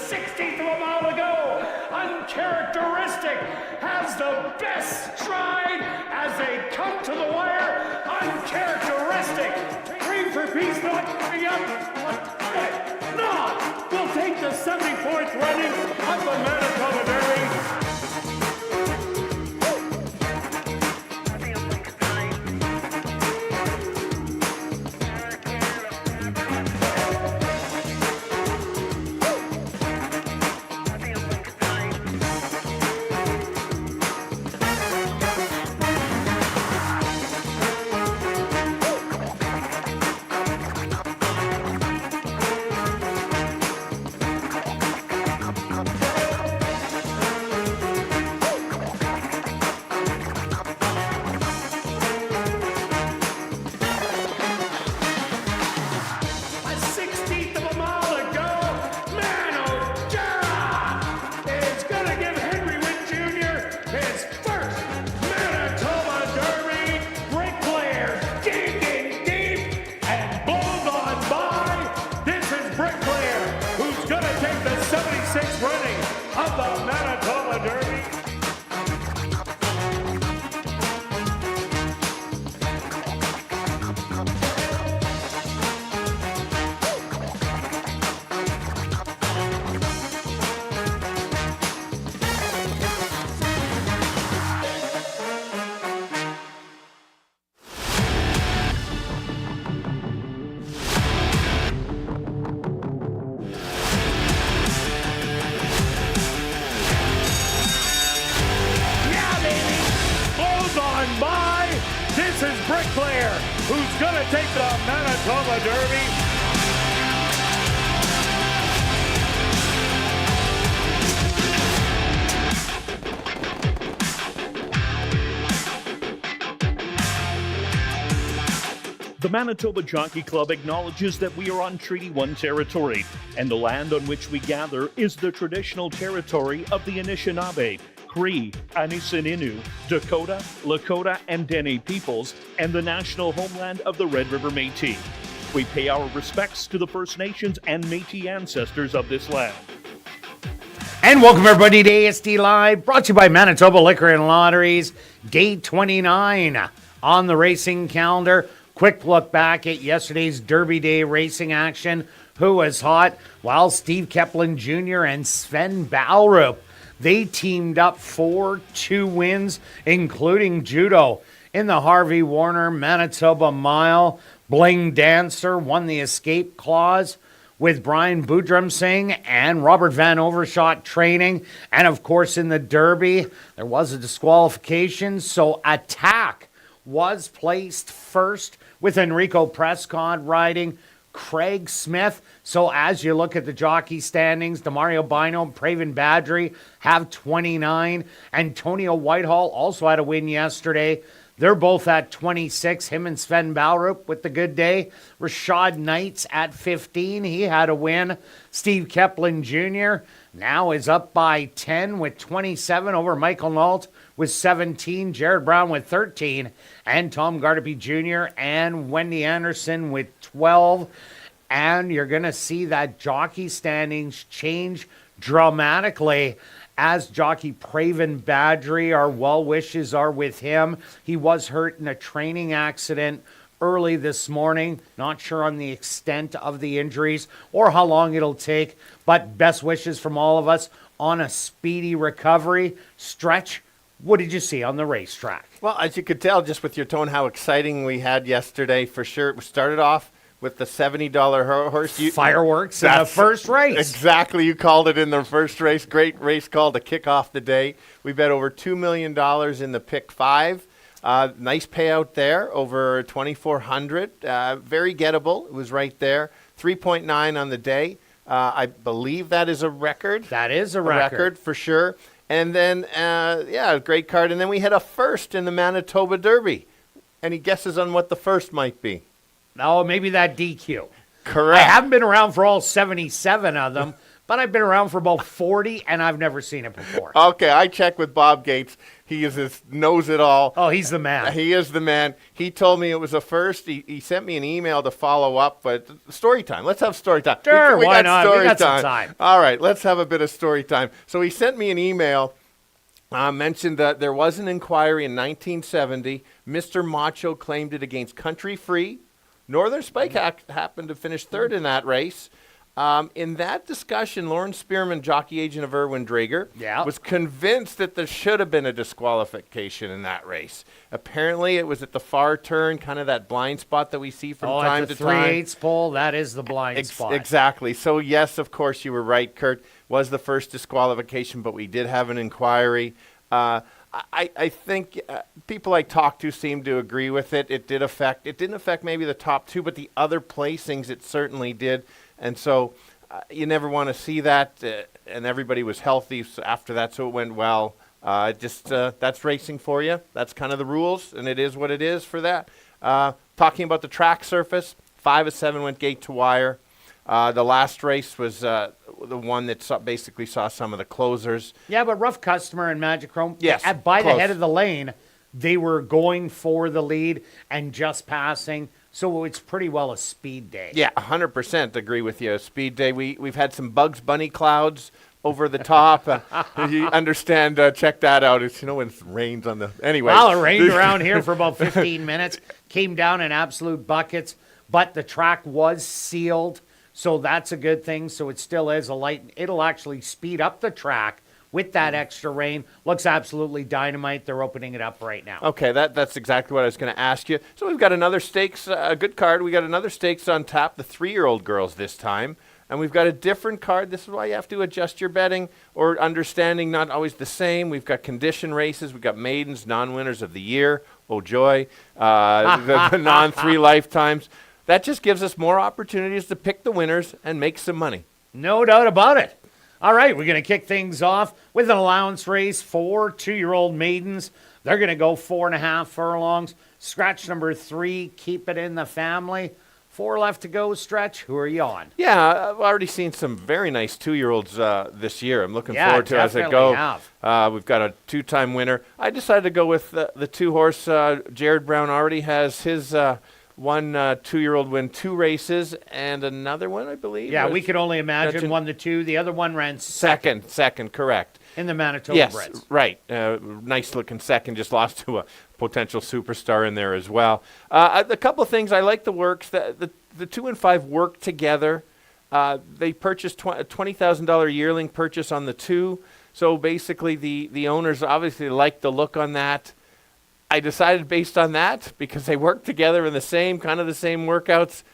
16th of a mile to go. Uncharacteristic has the best stride as they come to the wire. Uncharacteristic. 3 for peace, not coming up. Not will take the 74th running of the Manitoba Derby. Who's going to take the Manitoba Derby? The Manitoba Jockey Club acknowledges that we are on Treaty 1 territory, and the land on which we gather is the traditional territory of the Anishinaabe, Cree, Anisininew, Dakota, Lakota, and Dene peoples, and the national homeland of the Red River Métis. We pay our respects to the First Nations and Métis ancestors of this land. And welcome everybody to ASD Live, brought to you by Manitoba Liquor and Lotteries, day 29 on the racing calendar. Quick look back at yesterday's Derby Day racing action. Who was hot? Well, Steve Keplin Jr. and Sven Balrup. They teamed up for 2 wins, including judo. In the Harvey Warner Manitoba Mile, Bling Dancer won the escape clause with Brian Boudram Singh and Robert Van Overshot training. And of course, in the Derby, there was a disqualification, so Attack was placed first with Enrico Prescott riding Craig Smith. So as you look at the jockey standings, Demario Bino and Praven Badri have 29. Antonio Whitehall also had a win yesterday. They're both at 26. Him and Sven Balrup with the good day. Rashad Knights at 15. He had a win. Steve Keplin Jr. now is up by 10 with 27 over Michael Nault with 17. Jared Brown with 13. And Tom Gardapi Jr. and Wendy Anderson with 12. And you're going to see that jockey standings change dramatically as jockey Praven Badri. Our well wishes are with him. He was hurt in a training accident early this morning. Not sure on the extent of the injuries or how long it'll take, but best wishes from all of us on a speedy recovery. Stretch, what did you see on the racetrack? Well, as you could tell just with your tone how exciting we had yesterday, for sure. We started off with the $70 horse. Fireworks in the first race. Exactly. You called it in the first race. Great race call to kick off the day. We bet over $2 million in the pick 5. Nice payout there, over $2,400. Very gettable. It was right there. 3.9 on the day. I believe that is a record. That is a record for sure. And then, great card. And then we had a first in the Manitoba Derby. Any guesses on what the first might be? Oh, maybe that DQ. Correct. I haven't been around for all 77 of them, but I've been around for about 40, and I've never seen it before. Okay, I checked with Bob Gates. He knows it all. Oh, he's the man. He is the man. He told me it was a first. He sent me an email to follow up, but story time. Let's have story time. Sure, why got not? Story We got some time. All right, let's have a bit of story time. So he sent me an email, mentioned that there was an inquiry in 1970. Mr. Macho claimed it against Country Free. Northern Spike happened to finish third in that race. In that discussion, Lauren Spearman, jockey agent of Erwin Drager, was convinced that there should have been a disqualification in that race. Apparently, it was at the far turn, kind of that blind spot that we see from time to time. At the 3/8 pole, that is the blind spot. Exactly. So, yes, of course, you were right, Kirt. Was the first disqualification, but we did have an inquiry. I think people I talked to seem to agree with it. It didn't affect maybe the top two, but the other placings it certainly did. And so you never want to see that. And everybody was healthy after that, so it went well. That's racing for you. That's kind of the rules, and it is what it is for that. Talking about the track surface, 5 of 7 went gate to wire. The last race was the one that basically saw some of the closers. Yeah, but Rough Customer and Magic Chrome, yes, by close. the head of the lane, they were going for the lead and just passing. So it's pretty well a speed day. Yeah, 100% agree with you. A speed day. We've had some Bugs Bunny clouds over the top. You understand, check that out. It's, when it rains on the... Anyway. Well, it rained around here for about 15 minutes. Came down in absolute buckets. But the track was sealed. So that's a good thing. So it still is a light. It'll actually speed up the track with that extra rain. Looks absolutely dynamite. They're opening it up right now. Okay, that's exactly what I was going to ask you. So we've got another stakes, a good card. We got another stakes on tap, the 3-year-old girls this time. And we've got a different card. This is why you have to adjust your betting or understanding, not always the same. We've got condition races. We've got maidens, non-winners of the year. Oh, joy. The non-3 lifetimes. That just gives us more opportunities to pick the winners and make some money. No doubt about it. All right, we're going to kick things off with an allowance race for 2-year-old maidens. They're going to go 4.5 furlongs. Scratch number 3, keep it in the family. 4 left to go, Stretch. Who are you on? Yeah, I've already seen some very nice 2-year-olds this year. I'm looking forward to it as I go. We've got a 2-time winner. I decided to go with the 2-horse. Jared Brown already has his... one 2-year-old win 2 races, and another one, I believe. Yeah, we could only imagine won the 2. The other one ran second, correct. In the Manitoba yes, Breds. Right. Nice-looking second, just lost to a potential superstar in there as well. A couple of things. I like the works. The 2 and 5 work together. They purchased a $20,000 yearling purchase on the 2, so basically the owners obviously like the look on that. I decided based on that, because they work together in the same workouts,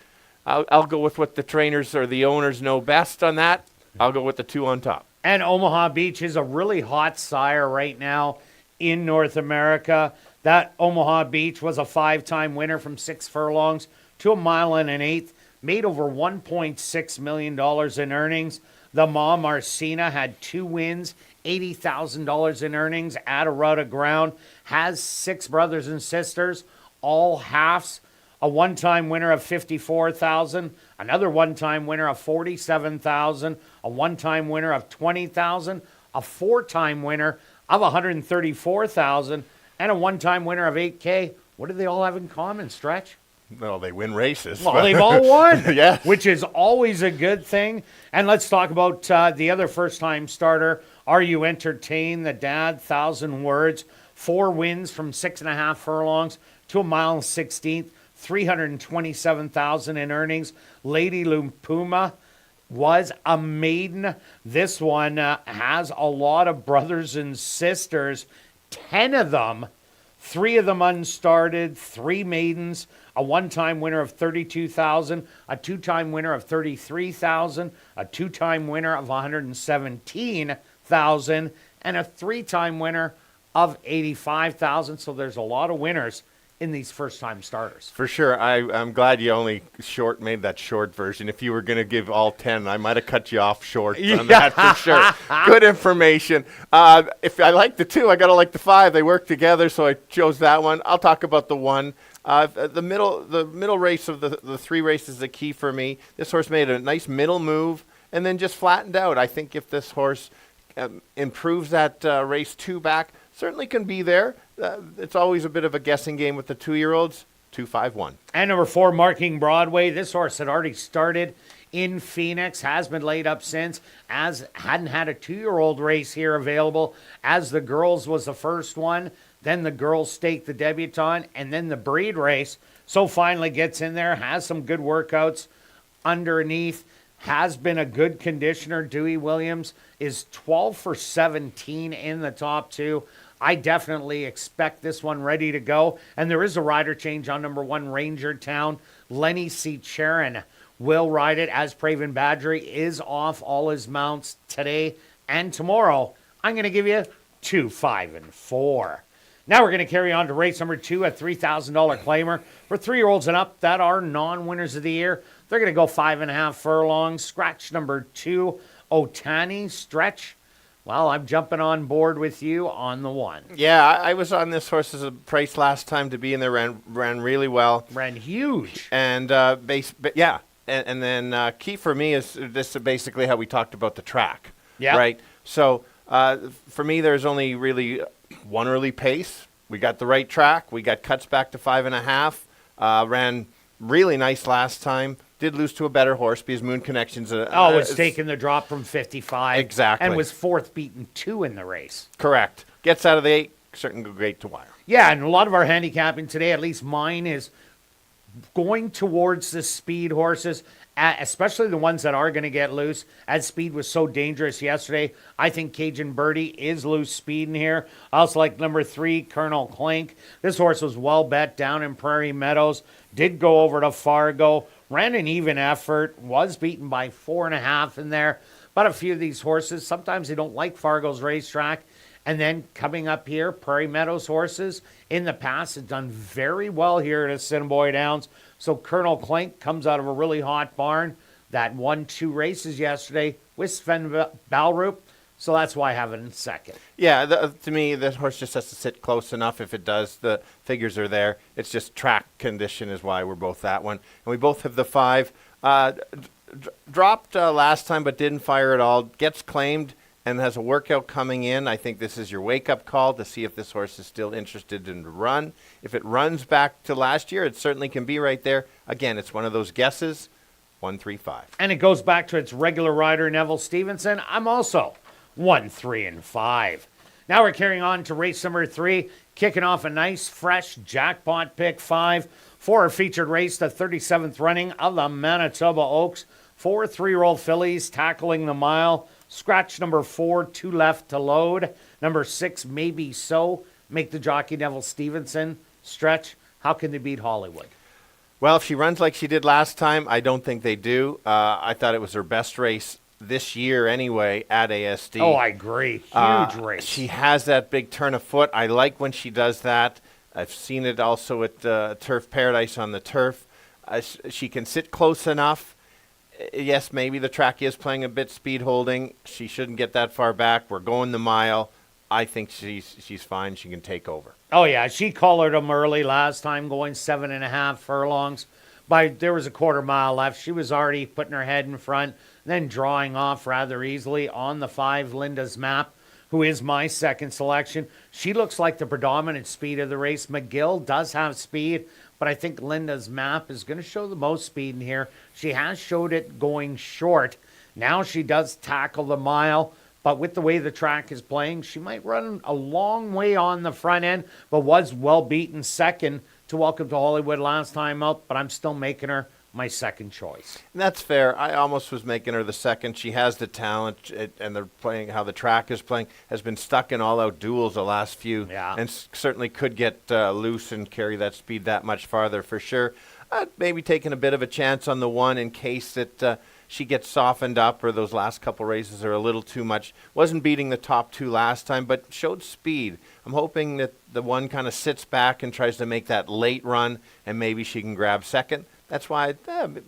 I'll go with what the trainers or the owners know best on that. I'll go with the 2 on top. And Omaha Beach is a really hot sire right now in North America. That Omaha Beach was a 5-time winner from 6 furlongs to 1 mile and an eighth, made over $1.6 million in earnings. The mom, Marcina, had 2 wins, $80,000 in earnings at a route of ground, has 6 brothers and sisters, all halves, a one-time winner of $54,000, another one-time winner of $47,000, a one-time winner of $20,000, a 4-time winner of $134,000, and a one-time winner of $8K. What do they all have in common, Stretch? Well, they win races. Well, they've all won, yes, which is always a good thing. And let's talk about the other first-time starter. Are you entertained? The dad, 1,000 words, 4 wins from 6.5 furlongs to 1 mile and 16th, $327,000 in earnings. Lady Lumpuma was a maiden. This one has a lot of brothers and sisters, 10 of them. 3 of them unstarted, 3 maidens, a one-time winner of $32,000, a 2-time winner of $33,000, a 2-time winner of $117,000, and a 3-time winner of $85,000. So there's a lot of winners in these first-time starters. For sure. I'm glad you only made that short version. If you were going to give all 10, I might have cut you off short on that for sure. Good information. If I like the 2, I got to like the 5. They work together, so I chose that one. I'll talk about the 1. The middle race of the 3 races is the key for me. This horse made a nice middle move and then just flattened out. I think if this horse improves that race 2 back, certainly can be there. It's always a bit of a guessing game with the 2-year-olds. 2-5-1. And number 4, Marking Broadway. This horse had already started in Phoenix, has been laid up since, as hadn't had a 2-year-old race here available, as the girls was the first one, then the girls stake the debutante, and then the breed race. So finally gets in there, has some good workouts underneath, has been a good conditioner. Dewey Williams is 12 for 17 in the top 2. I definitely expect this one ready to go. And there is a rider change on number 1, Ranger Town. Lenny C. Charon will ride it, as Praven Badgery is off all his mounts today and tomorrow. I'm going to give you 2, 5, and 4. Now we're going to carry on to race number 2, a $3,000 claimer for 3-year-olds and up that are non-winners of the year. They're going to go 5.5 furlongs. Scratch number 2, Otani. Stretch. Well, I'm jumping on board with you on the 1. Yeah, I was on this horse as a price last time to be in there. Ran really well. Ran huge. And And then key for me is this is basically how we talked about the track. Yeah. Right. So for me, there's only really one early pace. We got the right track. We got cuts back to 5.5. Ran really nice last time. Did lose to a better horse because Moon Connection's was taking the drop from 55. Exactly. And was 4th beaten 2 in the race. Correct. Gets out of the 8, certainly go great to wire. Yeah, and a lot of our handicapping today, at least mine, is going towards the speed horses, especially the ones that are going to get loose, as speed was so dangerous yesterday. I think Cajun Birdie is loose speed in here. I also like number 3, Colonel Clink. This horse was well bet down in Prairie Meadows. Did go over to Fargo. Ran an even effort, was beaten by 4.5 in there. But a few of these horses, sometimes they don't like Fargo's racetrack. And then coming up here, Prairie Meadows horses in the past have done very well here at Assiniboia Downs. So Colonel Clink comes out of a really hot barn that won 2 races yesterday with Sven Balrup. So that's why I have it in second. Yeah, to me, this horse just has to sit close enough. If it does, the figures are there. It's just track condition is why we're both that one. And we both have the 5. Dropped last time but didn't fire at all. Gets claimed and has a workout coming in. I think this is your wake-up call to see if this horse is still interested in the run. If it runs back to last year, it certainly can be right there. Again, it's one of those guesses, 1, 3, 5. And it goes back to its regular rider, Neville Stevenson. I'm also 1, 3, and 5. Now we're carrying on to race number 3, kicking off a nice, fresh jackpot pick 5 for our featured race, the 37th running of the Manitoba Oaks. 4 3-year-old fillies tackling the mile. Scratch number 4, 2 left to load. Number 6, Maybe So. Make the jockey Neville Stevenson. Stretch. How can they beat Hollywood? Well, if she runs like she did last time, I don't think they do. I thought it was her best race this year anyway at ASD. Oh, I agree. Huge race. She has that big turn of foot. I like when she does that. I've seen it also at Turf Paradise on the turf. She can sit close enough. Yes, maybe the track is playing a bit speed holding. She shouldn't get that far back. We're going the mile. I think she's fine. She can take over. Oh, yeah. She collared them early last time, going 7.5 furlongs. There was a quarter mile left. She was already putting her head in front, then drawing off rather easily on the 5, Linda's Map, who is my second selection. She looks like the predominant speed of the race. McGill does have speed, but I think Linda's Map is going to show the most speed in here. She has showed it going short. Now she does tackle the mile, but with the way the track is playing, she might run a long way on the front end, but was well beaten second to Welcome to Hollywood last time out, but I'm still making her my second choice. That's fair. I almost was making her the second. She has the talent, and they're playing how the track is playing. Has been stuck in all-out duels the last few, and certainly could get loose and carry that speed that much farther for sure. Maybe taking a bit of a chance on the 1 in case that she gets softened up or those last couple races are a little too much. Wasn't beating the top 2 last time, but showed speed. I'm hoping that the 1 kind of sits back and tries to make that late run, and maybe she can grab second. That's why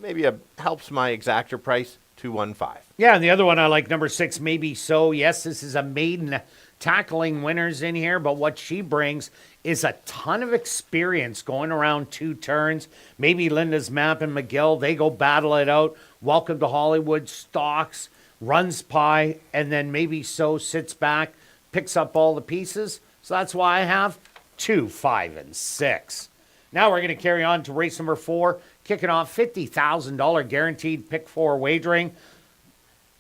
maybe it helps my exactor price, 215. Yeah, and the other one I like, number 6, Maybe So. Yes, this is a maiden tackling winners in here, but what she brings is a ton of experience going around 2 turns. Maybe Linda's Map and McGill, they go battle it out. Welcome to Hollywood stalks runs pie, and then maybe sits back, picks up all the pieces. So that's why I have 2, 5, and 6. Now we're going to carry on to race number 4, kicking off $50,000 guaranteed pick 4 wagering.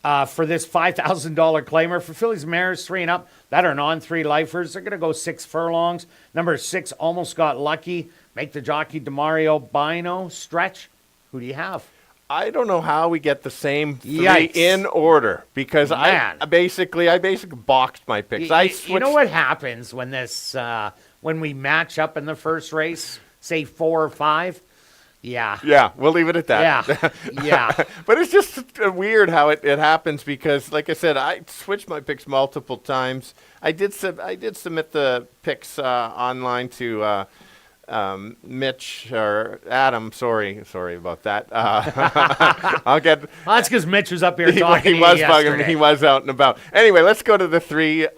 For this $5,000 claimer for fillies and mares 3 and up that are non-3 lifers. They're going to go 6 furlongs. Number 6 Almost Got Lucky. Make the jockey DeMario Bino. Stretch. Who do you have? I don't know how we get the same 3 Yikes. in order because Man. I basically boxed my picks. I switched. You know what happens when when we match up in the first race, say 4 or 5? Yeah. Yeah, we'll leave it at that. Yeah. Yeah. But it's just weird how it happens because, like I said, I switched my picks multiple times. I did submit the picks online to Mitch or Adam. Sorry about that. I'll get. Well, that's because Mitch was up here talking. He was yesterday. bugging me. He was out and about. Anyway, let's go to the 3.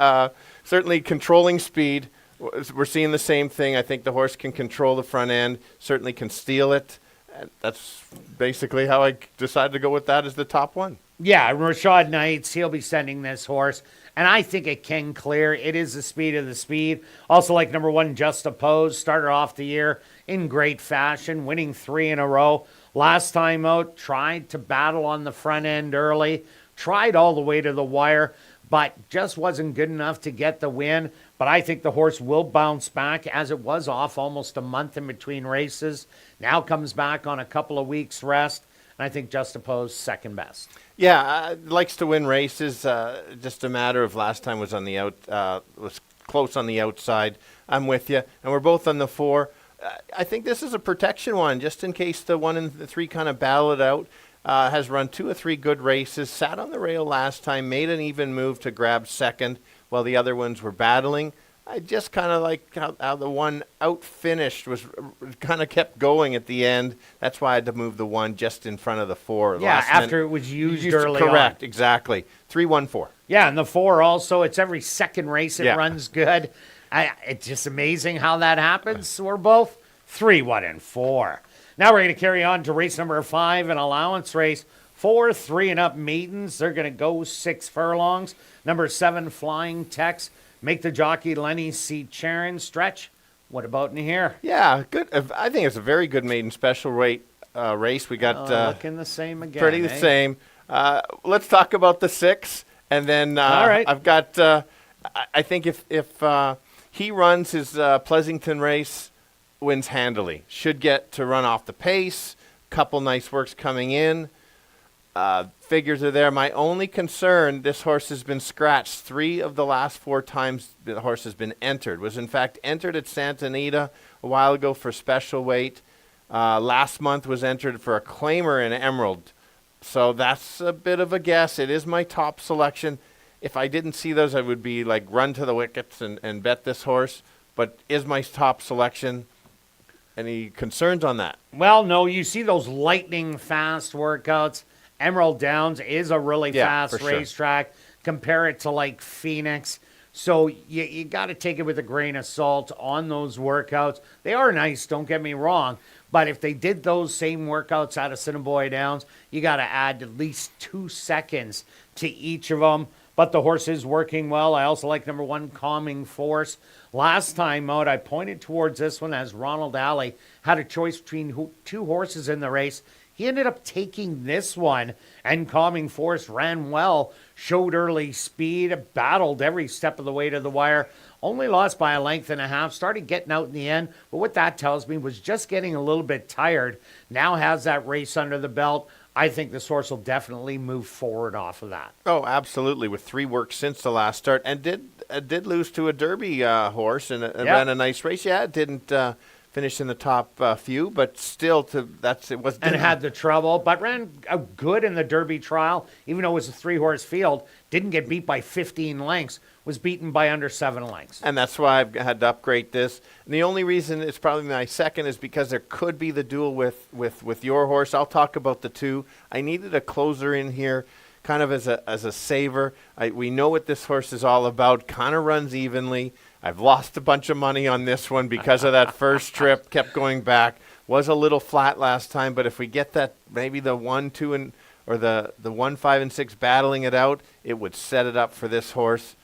Certainly controlling speed. We're seeing the same thing. I think the horse can control the front end, certainly can steal it. And that's basically how I decided to go with that as the top one. Yeah, Rashad Knights, he'll be sending this horse. And I think it can clear. It is the speed of the speed. Also like number 1, Just Oppose. Started off the year in great fashion, winning 3 in a row. Last time out, tried to battle on the front end early. Tried all the way to the wire, but just wasn't good enough to get the win. But I think the horse will bounce back as it was off almost a month in between races. Now comes back on a couple of weeks rest. And I think Just Oppose second best. Yeah, likes to win races. Just a matter of last time was on the was close on the outside. I'm with you. And we're both on the 4. I think this is a protection one, just in case the 1 and the 3 kind of battle it out. Has run 2 or 3 good races, sat on the rail last time, made an even move to grab second while the other ones were battling. I just kind of like how the 1 out finished was kind of kept going at the end. That's why I had to move the 1 just in front of the 4. Yeah, after it was used early correct, on. exactly. 3, 1, 4. Yeah, and the 4 also, it's every second race it Yeah. runs good. It's just amazing how that happens. So we're both 3, 1, and 4. Now we're going to carry on to race number 5, an allowance race. 4, 3 and up maidens. They're going to go 6 furlongs. Number 7, Flying Tex. Make the jockey Lenny C. Charon. Stretch. What about in here? Yeah, good. I think it's a very good maiden special rate race. We got looking the same again. pretty the same. Let's talk about the 6, and then All right. I've got. I think if he runs his Pleasanton race, wins handily. Should get to run off the pace. Couple nice works coming in. Figures are there. My only concern, this horse has been scratched 3 of the last 4 times the horse has been entered. Was in fact entered at Santa Anita a while ago for special weight. Last month was entered for a claimer in Emerald. So that's a bit of a guess. It is my top selection. If I didn't see those, I would be like run to the wickets and bet this horse. But is my top selection. Any concerns on that? Well, no, you see those lightning fast workouts. Emerald Downs is a really fast for sure. racetrack. Compare it to like Phoenix. So you got to take it with a grain of salt on those workouts. They are nice, don't get me wrong. But if they did those same workouts out of Assiniboia Downs, you got to add at least 2 seconds to each of them. But the horse is working well. I also like number 1, Calming Force. Last time out, I pointed towards this one as Ronald Alley had a choice between 2 horses in the race. He ended up taking this one, and Calming Force ran well, showed early speed, battled every step of the way to the wire, only lost by a length and a half, started getting out in the end, but what that tells me was just getting a little bit tired. Now has that race under the belt. I think this horse will definitely move forward off of that. Oh, absolutely. With 3 works since the last start, and did lose to a Derby horse and ran a nice race. Yeah, it didn't finish in the top few, but still it was. And had the trouble, but ran good in the Derby trial, even though it was a 3-horse field. Didn't get beat by 15 lengths. Was beaten by under 7 lengths. And that's why I've had to upgrade this. And the only reason it's probably my second is because there could be the duel with your horse. I'll talk about the 2. I needed a closer in here, kind of as a saver. We know what this horse is all about. Kind of runs evenly. I've lost a bunch of money on this one because of that first trip. Kept going back. Was a little flat last time, but if we get that, maybe the 1, 2, and or the 1, 5, and 6 battling it out, it would set it up for this horse,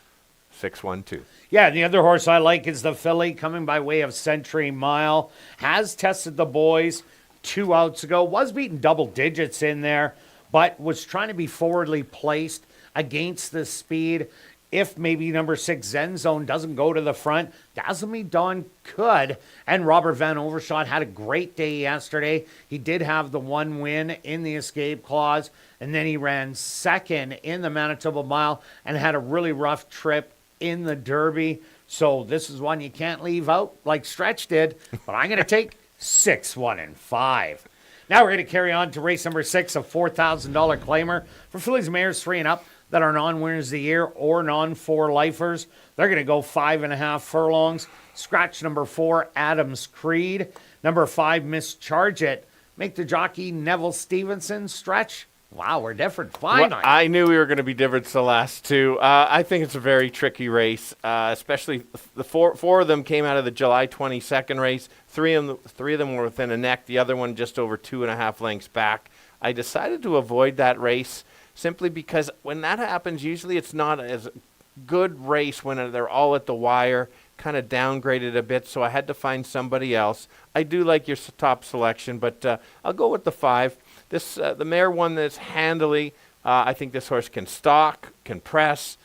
6-1-2. Yeah, the other horse I like is the filly coming by way of Century Mile. Has tested the boys 2 outs ago. Was beating double digits in there, but was trying to be forwardly placed against the speed. If maybe number 6 Zen Zone doesn't go to the front, Dazzle Me Dawn could. And Robert Van Overshot had a great day yesterday. He did have the 1 win in the escape clause, and then he ran second in the Manitoba Mile and had a really rough trip in the Derby. So this is one you can't leave out like Stretch did, but I'm going to take 6, 1, and 5. Now we're going to carry on to race number 6, a $4,000 claimer for fillies and mares 3 and up that are non-winners of the year or non-4 lifers. They're going to go 5.5 furlongs. Scratch number 4, Adams Creed. Number 5, Mischarge It. Make the jockey Neville Stevenson. Stretch. Wow, we're different. Fine. Well, I knew we were going to be different the last 2. I think it's a very tricky race, especially the four of them came out of the July 22nd race. Three of them were within a neck. The other one just over 2.5 lengths back. I decided to avoid that race simply because when that happens, usually it's not as good race when they're all at the wire, kind of downgraded a bit, so I had to find somebody else. I do like your top selection, but I'll go with the 5. The mare won this handily. I think this horse can stalk, can press,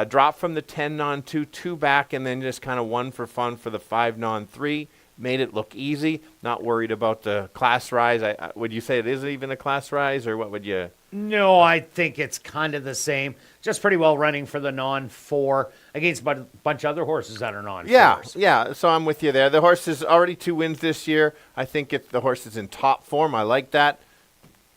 drop from the 10 non-2, 2 back, and then just kind of 1 for fun for the 5 non-3. Made it look easy. Not worried about the class rise. Would you say it is even a class rise, or what would you? No, I think it's kind of the same. Just pretty well running for the non-4 against a bunch of other horses that are non-4s. Yeah. So I'm with you there. The horse is already 2 wins this year. I think the horse is in top form. I like that.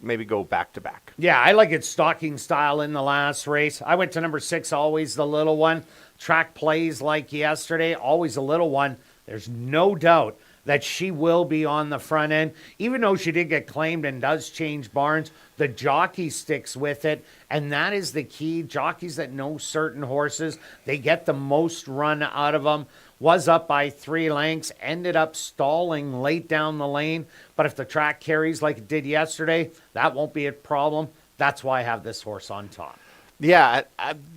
Maybe go back-to-back. Yeah, I like its stalking style in the last race. I went to number 6, always the little one. Track plays like yesterday, always a little one. There's no doubt that she will be on the front end. Even though she did get claimed and does change barns, the jockey sticks with it, and that is the key. Jockeys that know certain horses, they get the most run out of them. Was up by 3 lengths, ended up stalling late down the lane. But if the track carries like it did yesterday, that won't be a problem. That's why I have this horse on top. Yeah,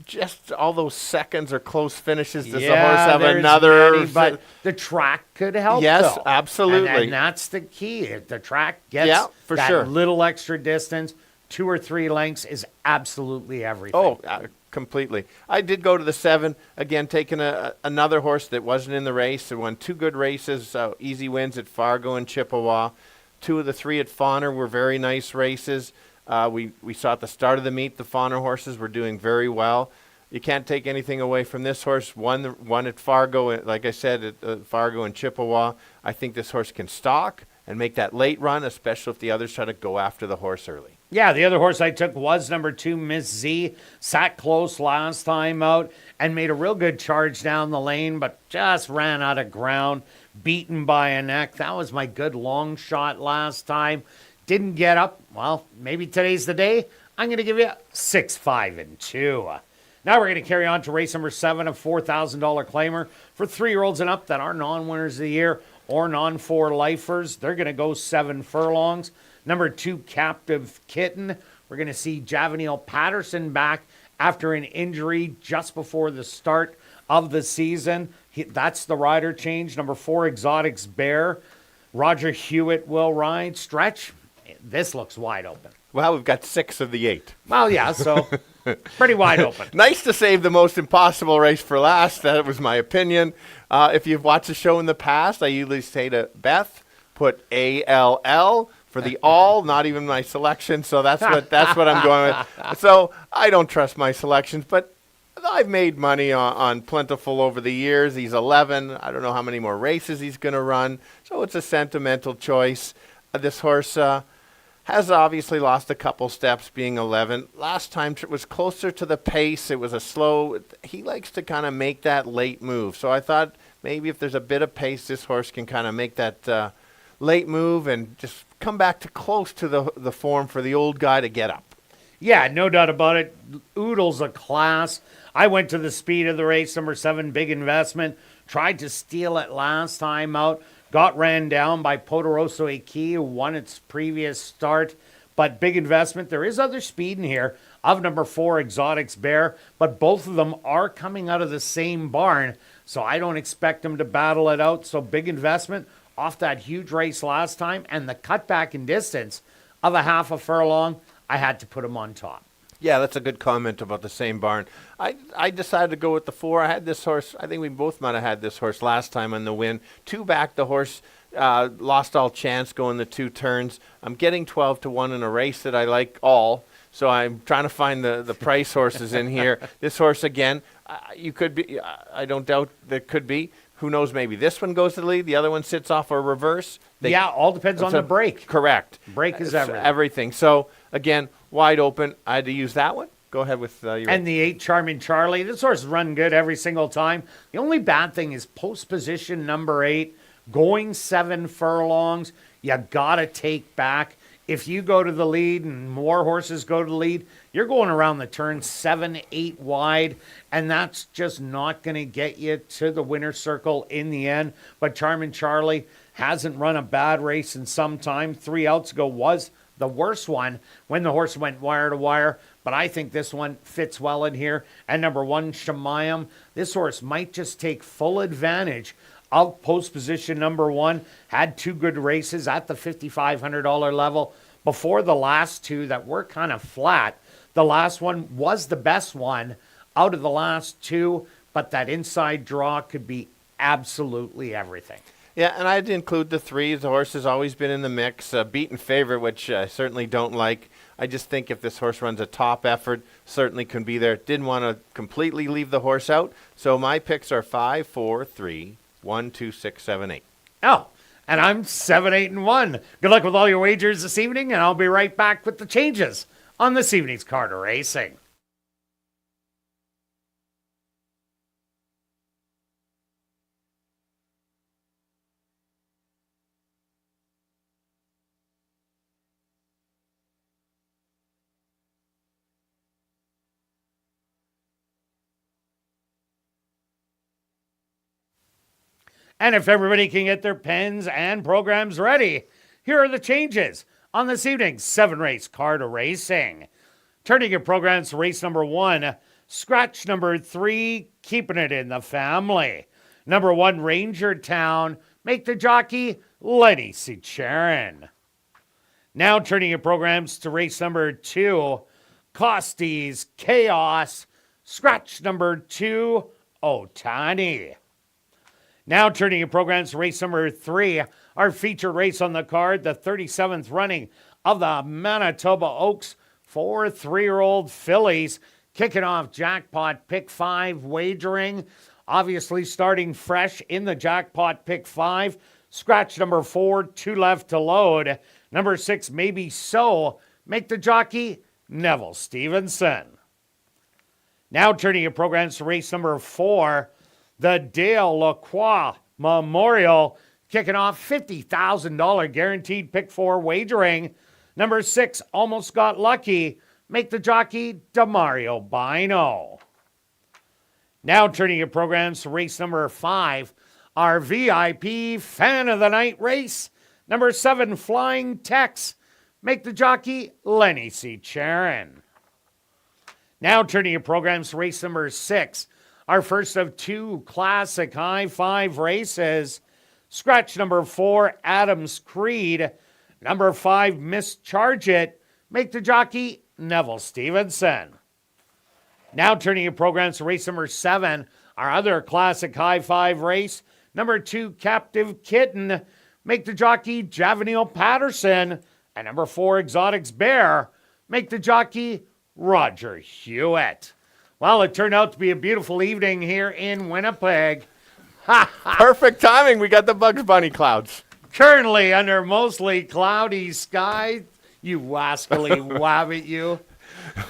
just all those seconds or close finishes. Does the horse have another? Many, but the track could help. Yes, though. absolutely. And that's the key. If the track gets that little extra distance, 2 or 3 lengths is absolutely everything. Oh, completely. I did go to the 7 again, taking another horse that wasn't in the race. It won 2 good races, easy wins at Fargo and Chippewa. 2 of the 3 at Fawner were very nice races. We saw at the start of the meet the Fawner horses were doing very well. You can't take anything away from this horse. One at Fargo, like I said, at Fargo and Chippewa. I think this horse can stalk and make that late run, especially if the others try to go after the horse early. Yeah, the other horse I took was number 2, Miss Z. Sat close last time out and made a real good charge down the lane, but just ran out of ground, beaten by a neck. That was my good long shot last time. Didn't get up. Well, maybe today's the day. I'm going to give you 6, 5, and 2. Now we're going to carry on to race number 7, a $4,000 claimer for 3-year-olds and up that are non-winners of the year or non-4 lifers. They're going to go 7 furlongs. Number 2, Captive Kitten. We're going to see Javaniel Patterson back after an injury just before the start of the season. That's the rider change. Number 4, Exotics Bear. Roger Hewitt will ride. Stretch. This looks wide open. Well, we've got 6 of the 8. Well, yeah, so pretty wide open. Nice to save the most impossible race for last. That was my opinion. If you've watched the show in the past, I usually say to Beth, put ALL for the all, not even my selection. So that's what I'm going with. So I don't trust my selections, but I've made money on Plentiful over the years. He's 11. I don't know how many more races he's going to run. So it's a sentimental choice. This horse has obviously lost a couple steps being 11. Last time it was closer to the pace. It was a slow. He likes to kind of make that late move. So I thought maybe if there's a bit of pace, this horse can kind of make that late move and just come back to close to the form for the old guy to get up. Yeah, no doubt about it. Oodle's a class. I went to the speed of the race, number 7, Big Investment. Tried to steal it last time out. Got ran down by Poderoso Iki, who won its previous start. but big investment. There is other speed in here of number 4, Exotics Bear, but both of them are coming out of the same barn, so I don't expect them to battle it out. So big investment off that huge race last time, and the cutback in distance of a half a furlong, I had to put them on top. Yeah, that's a good comment about the same barn. I decided to go with the 4. I had this horse. I think we both might have had this horse last time on the win. 2 back, the horse lost all chance going the 2 turns. I'm getting 12-1 in a race that I like all. So I'm trying to find the price horses in here. This horse, again, you could be, I don't doubt there could be. Who knows, maybe this one goes to the lead, the other one sits off or reverse. All depends on the break. Correct. Break is everything. Everything. So, again, wide open. I had to use that one. Go ahead with your... And the 8, Charming Charlie. This horse run good every single time. The only bad thing is post position number 8, going 7 furlongs. You got to take back. If you go to the lead and more horses go to the lead, you're going around the turn 7, 8 wide, and that's just not going to get you to the winner's circle in the end. But Charming Charlie hasn't run a bad race in some time. 3 outs ago was the worst one when the horse went wire to wire, but I think this one fits well in here. And number 1, Shemayim, this horse might just take full advantage of post position number 1, had 2 good races at the $5,500 level before the last 2 that were kind of flat. The last one was the best one out of the last 2, but that inside draw could be absolutely everything. Yeah, and I'd include the 3s. The horse has always been in the mix. Beaten favorite, which I certainly don't like. I just think if this horse runs a top effort, certainly can be there. Didn't want to completely leave the horse out. So my picks are 5, 4, 3, 1, 2, 6, 7, 8. Oh, and I'm 7, 8, and 1. Good luck with all your wagers this evening, and I'll be right back with the changes on this evening's Carter Racing. And if everybody can get their pens and programs ready, here are the changes on this evening's 7-race Carter Racing. Turning your programs to race number 1, scratch number 3, keeping it in the family. Number 1, Ranger Town, make the jockey Lenny Seacharin. Now turning your programs to race number 2, Costy's Chaos, scratch number 2, Otani. Now turning your programs to race number 3, our featured race on the card, the 37th running of the Manitoba Oaks for 3-year-old fillies. Kicking off jackpot pick 5 wagering. Obviously starting fresh in the jackpot pick 5. Scratch number 4, 2 left to load. Number 6, Maybe So. Make the jockey Neville Stevenson. Now turning your programs to race number 4, the Dale Lacroix Memorial, kicking off $50,000 guaranteed pick 4 wagering. Number 6, Almost Got Lucky. Make the jockey Demario Bino. Now turning your programs to race number 5, our VIP Fan of the Night race. Number 7, Flying Tex. Make the jockey Lenny Seacharin. Now turning your programs to race number 6, our first of 2 classic high 5 races. Scratch number 4, Adams Creed. Number 5, Mischarge It. Make the jockey Neville Stevenson. Now turning your programs to race number 7, our other classic high 5 race. Number 2, Captive Kitten. Make the jockey Javanil Patterson. And number 4, Exotics Bear. Make the jockey Roger Hewitt. Well, it turned out to be a beautiful evening here in Winnipeg. Perfect timing. We got the Bugs Bunny clouds. Currently under mostly cloudy skies. You wascally wabbit, you.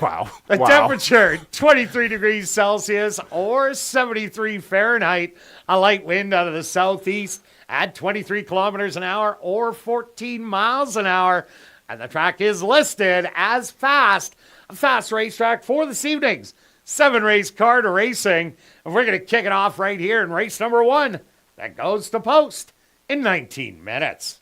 Wow. The temperature, 23 degrees Celsius or 73 Fahrenheit. A light wind out of the southeast at 23 kilometers an hour or 14 miles an hour. And the track is listed as fast. A fast racetrack for this evening's 7-race Carter Racing. And we're going to kick it off right here in race number 1 that goes to post in 19 minutes.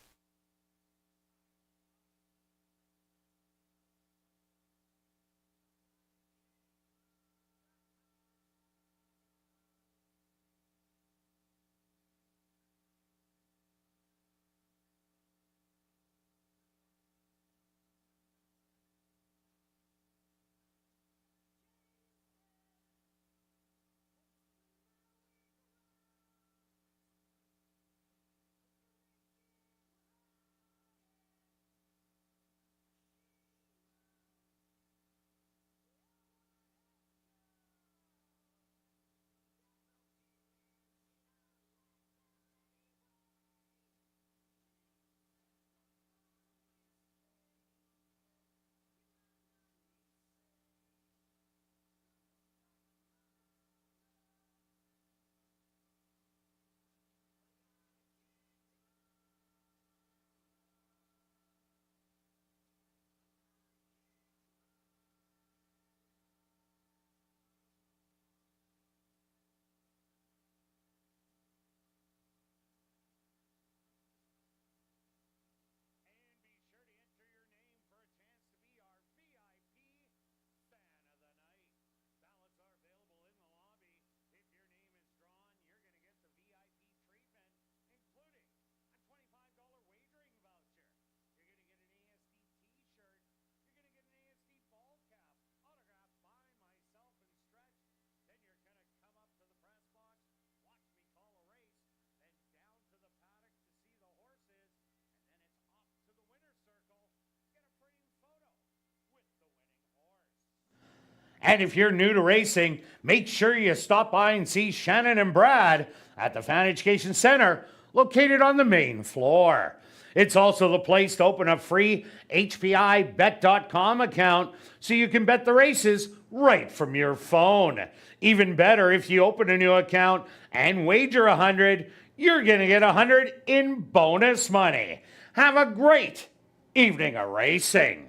And if you're new to racing, make sure you stop by and see Shannon and Brad at the Fan Education Center, located on the main floor. It's also the place to open a free HPIBet.com account so you can bet the races right from your phone. Even better, if you open a new account and wager $100, you're going to get $100 in bonus money. Have a great evening of racing.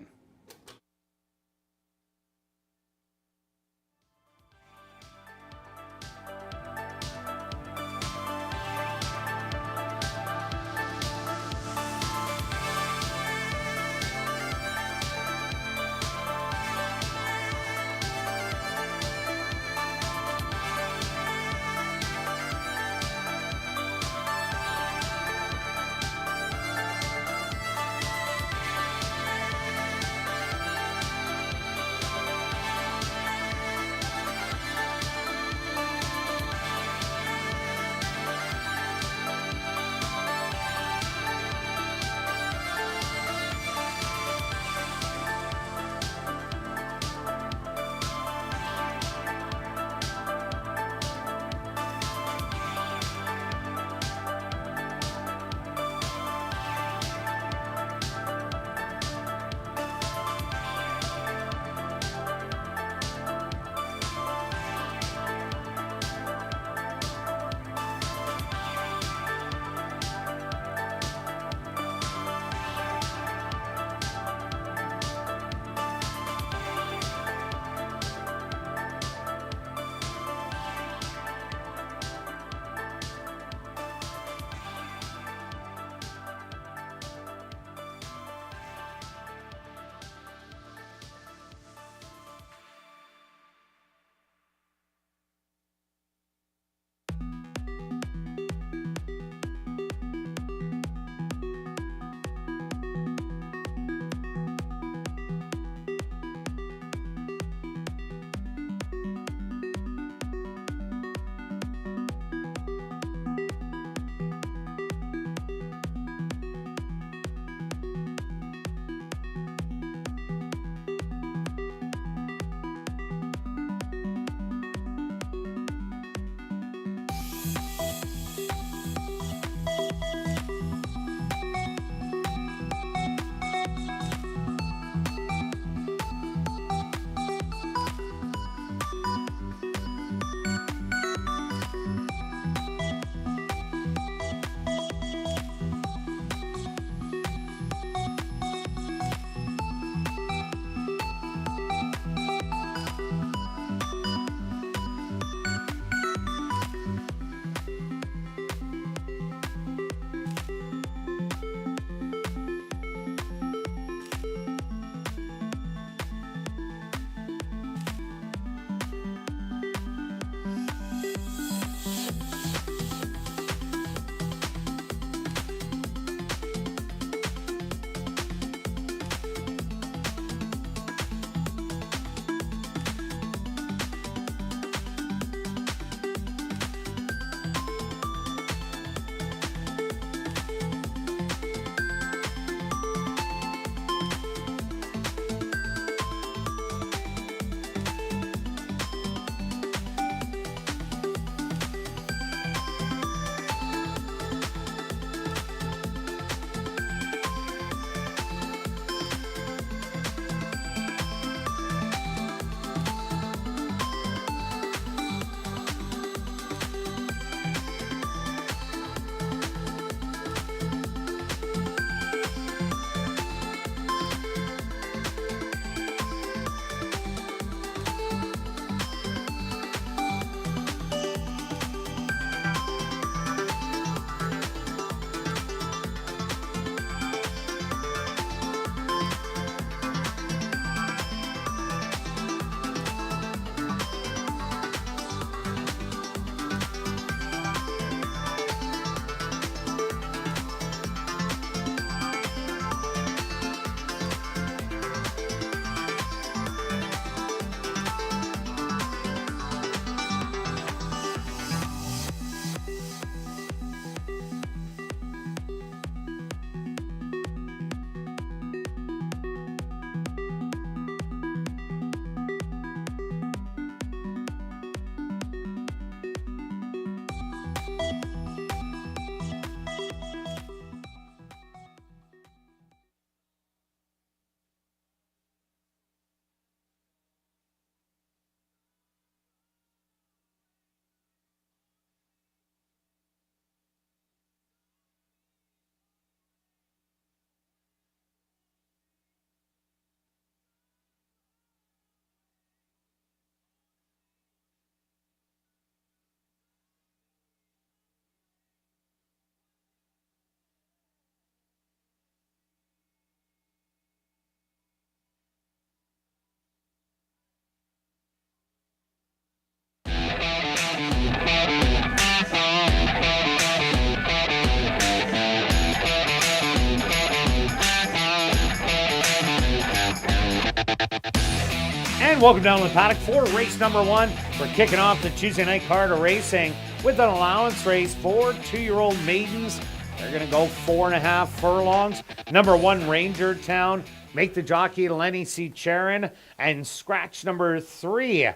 And welcome down to the paddock for race number 1. We're kicking off the Tuesday night card of racing with an allowance race for 2-year-old maidens. They're going to go 4.5 furlongs. Number 1, Ranger Town. Make the jockey Lenny C. Charon. And scratch number 3.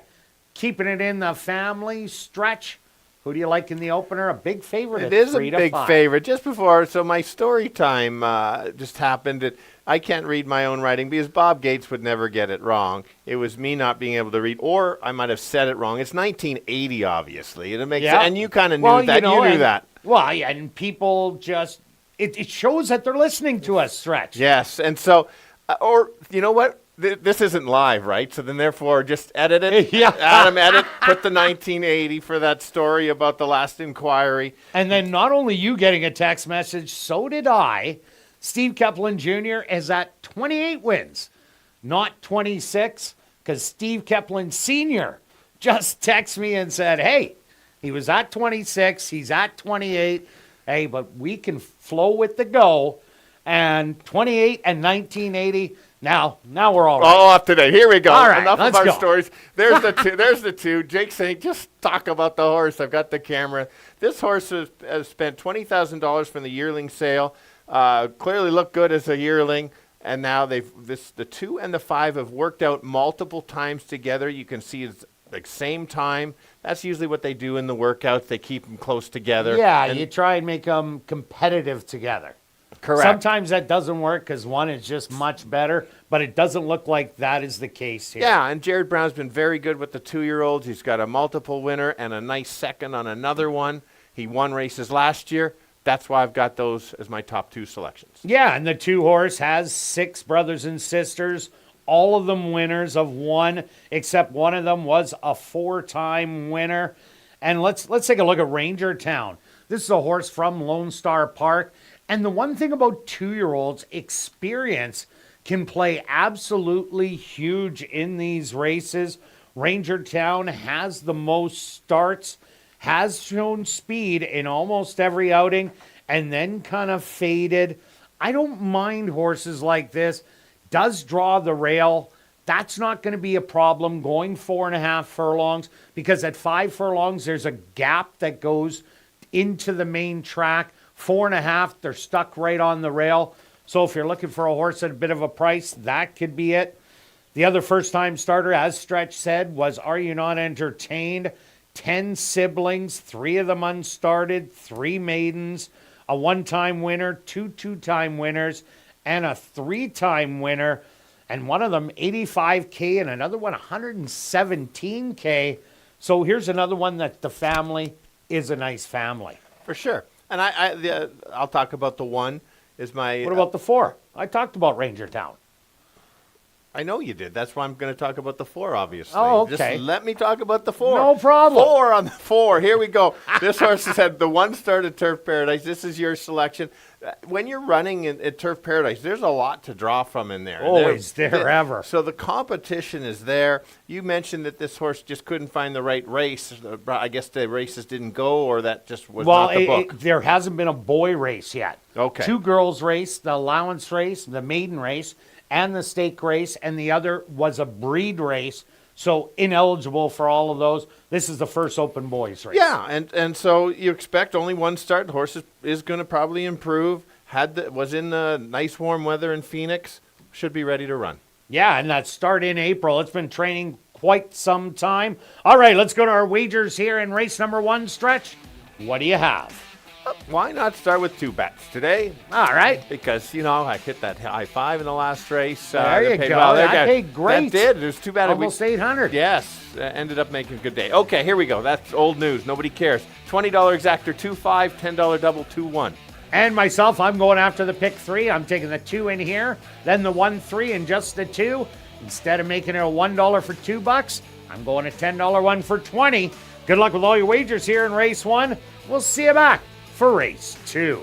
Keeping it in the family stretch. Who do you like in the opener? A big favorite. It is a big favorite. Just before, so my story time just happened. I can't read my own writing because Bob Gates would never get it wrong. It was me not being able to read, or I might have said it wrong. It's 1980, obviously. It makes sense. And you kind of knew that. You knew that. Well, yeah, and people just, it shows that they're listening to us, Stretch. Yes, and so, or you know what? This isn't live, right? So then, therefore, just edit it. Yeah. Adam, edit. Put the 1980 for that story about the last inquiry. And then not only you getting a text message, so did I. Steve Kepplin Jr. is at 28 wins, not 26, because Steve Kepplin Sr. just texted me and said, hey, he was at 26, he's at 28. Hey, but we can flow with the go. And 28 and 1980. Now we're all right. All up to date. Here we go. All right, Enough let's of our go. stories. There's the two. There's the two. Jake's saying, just talk about the horse. I've got the camera. This horse has spent $20,000 from the yearling sale. Clearly looked good as a yearling. And now the 2 and the 5 have worked out multiple times together. You can see it's like same time. That's usually what they do in the workouts. They keep them close together. Yeah, you try and make them competitive together. Correct. Sometimes that doesn't work because one is just much better, but it doesn't look like that is the case here. Yeah, and Jared Brown's been very good with the 2-year-olds. He's got a multiple winner and a nice second on another one. He won races last year. That's why I've got those as my top 2 selections. Yeah, and the 2-horse has 6 brothers and sisters, all of them winners of one, except one of them was a 4-time winner. And let's take a look at Ranger Town. This is a horse from Lone Star Park. And the one thing about 2-year-olds, experience can play absolutely huge in these races. Ranger Town has the most starts, has shown speed in almost every outing, and then kind of faded. I don't mind horses like this. Does draw the rail. That's not going to be a problem going 4.5 furlongs, because at 5 furlongs, there's a gap that goes into the main track. 4.5, they're stuck right on the rail. So if you're looking for a horse at a bit of a price, that could be it. The other first-time starter, as Stretch said, was Are You Not Entertained? 10 siblings, 3 of them unstarted, 3 maidens, a 1-time winner, 2 2-time winners, and a 3-time winner. And one of them, $85K, and another one, $117K. So here's another one that the family is a nice family. For sure. And I'll talk about the 1 is my... What about the 4? I talked about Ranger Town. I know you did. That's why I'm going to talk about the 4, obviously. Oh, okay. Just let me talk about the 4. No problem. 4 on the 4. Here we go. This horse has had the 1 start at Turf Paradise. This is your selection. When you're running at Turf Paradise, there's a lot to draw from in there. Always there ever. So the competition is there. You mentioned that this horse just couldn't find the right race. I guess the races didn't go, or that just was not the book. There hasn't been a boy race yet. Okay. 2 girls race, the allowance race, the maiden race, and the stake race, and the other was a breed race, so ineligible for all of those. This is the first open boys race. Yeah, and so you expect only 1 start. The horse is going to probably improve. Was in nice warm weather in Phoenix. Should be ready to run. Yeah, and that start in April. It's been training quite some time. All right, let's go to our wagers here in race number 1, Stretch. What do you have? Why not start with 2 bets today? All right. Because, I hit that high 5 in the last race. There you go. Well. That paid great. That did. It was too bad. Almost 800. Yes. Ended up making a good day. Okay, here we go. That's old news. Nobody cares. $20 exactor, 2-5, $10 double, 2-1. And myself, I'm going after the pick 3. I'm taking the 2 in here, then the 1-3 and just the 2. Instead of making it a $1 for $2, I'm going a $10 one for 20. Good luck with all your wagers here in race 1. We'll see you back for race 2.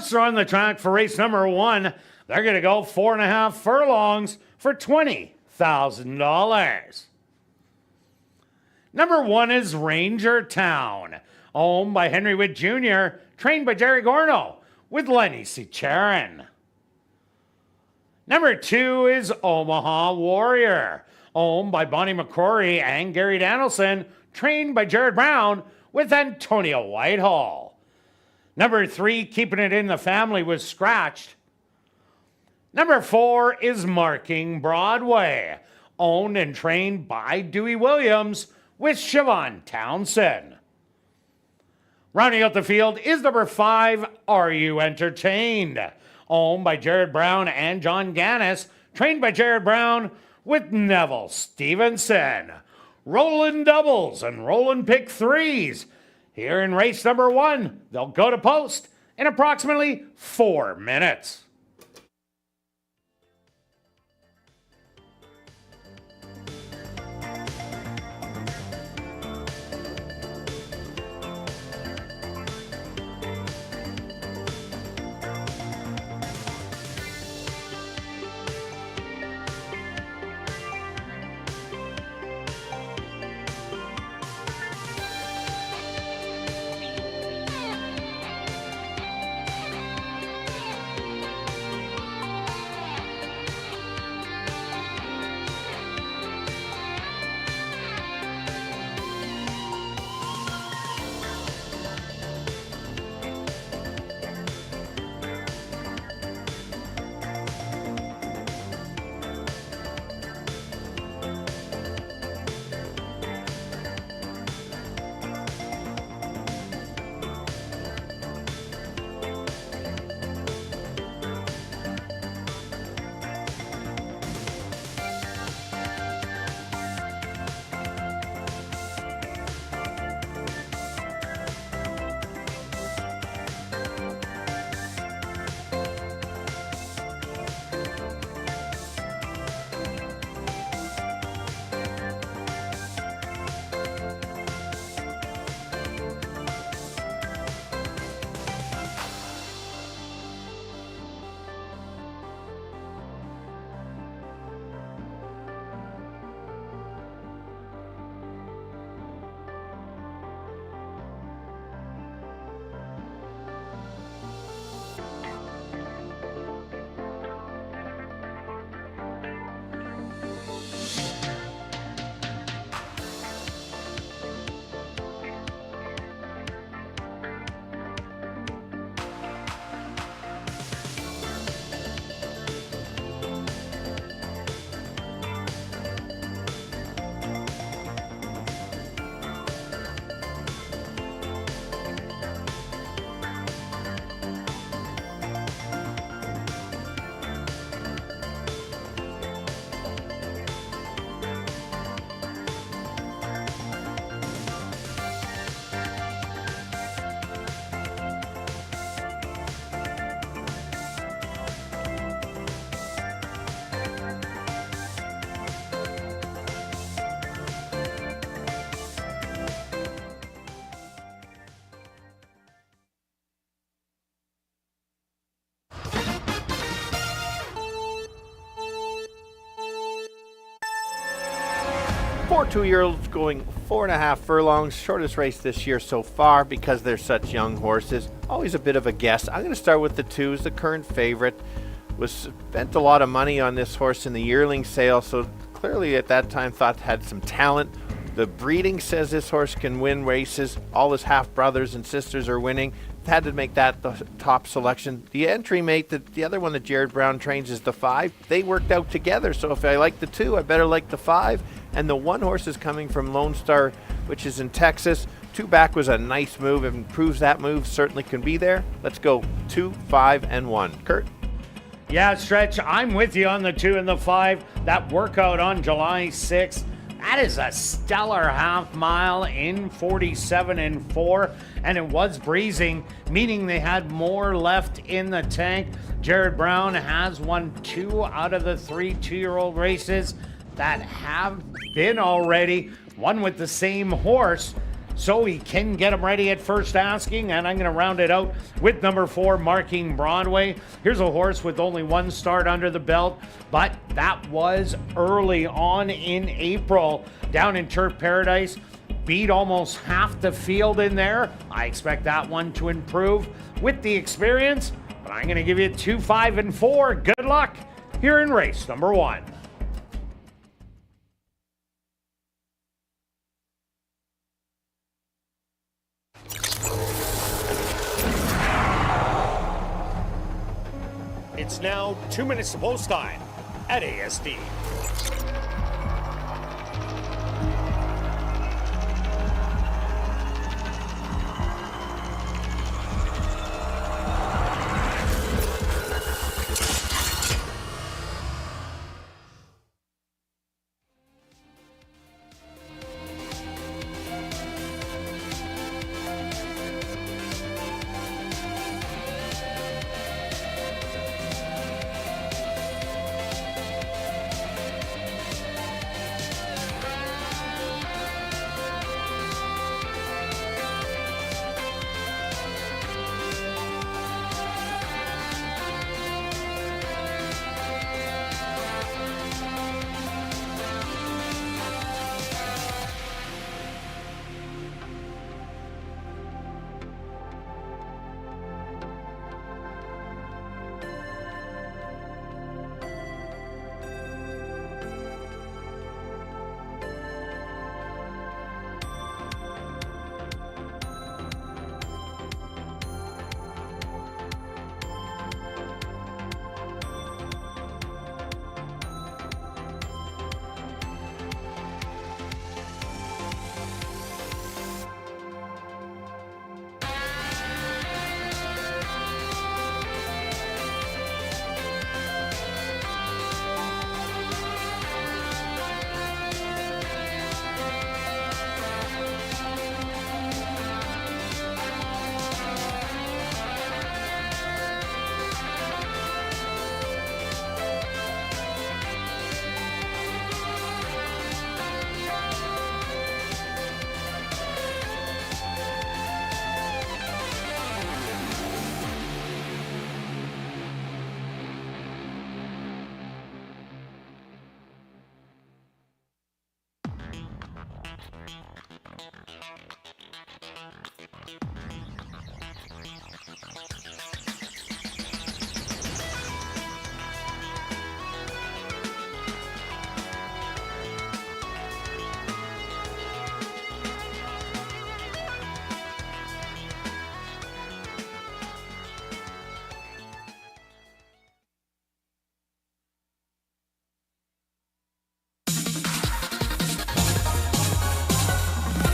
Bucks are on the track for race number 1. They're going to go 4.5 furlongs for $20,000. Number 1 is Ranger Town, owned by Henry Witt Jr., trained by Jerry Gorno, with Lenny Cicerin. Number 2 is Omaha Warrior, owned by Bonnie McCrory and Gary Danielson, trained by Jared Brown, with Antonio Whitehall. Number 3, keeping it in the family, was Scratched. Number 4 is Marking Broadway, owned and trained by Dewey Williams, with Siobhan Townsend. Rounding out the field is number 5, Are You Entertained? Owned by Jared Brown and John Gannis, trained by Jared Brown, with Neville Stevenson. Rolling doubles and rolling pick threes. Here in race number 1, they'll go to post in approximately 4 minutes. Four 2-year-olds going 4.5 furlongs, shortest race this year so far because they're such young horses. Always a bit of a guess. I'm going to start with the 2s. The current favorite was spent a lot of money on this horse in the yearling sale, so clearly at that time thought had some talent. The breeding says this horse can win races. All his half brothers and sisters are winning. Had to make that the top selection. The entry mate, the other one that Jared Brown trains, is the 5. They worked out together, so if I like the 2, I better like the 5. And the 1 horse is coming from Lone Star, which is in Texas. 2 back was a nice move and proves that move certainly can be there. Let's go 2, 5, and 1. Kirt? Yeah, Stretch, I'm with you on the 2 and the 5. That workout on July 6th, that is a stellar half mile in 47 and 4, and it was breezing, meaning they had more left in the tank. Jared Brown has won 2 out of the 3 2-year-old races that have been already, one with the same horse. so he can get him ready at first asking, and I'm going to round it out with number 4, Marking Broadway. Here's a horse with only one start under the belt, but that was early on in April down in Turf Paradise. Beat almost half the field in there. I expect that one to improve with the experience, but I'm going to give you 2, 5, and 4. Good luck here in race number 1. It's now 2 minutes to post time at ASD.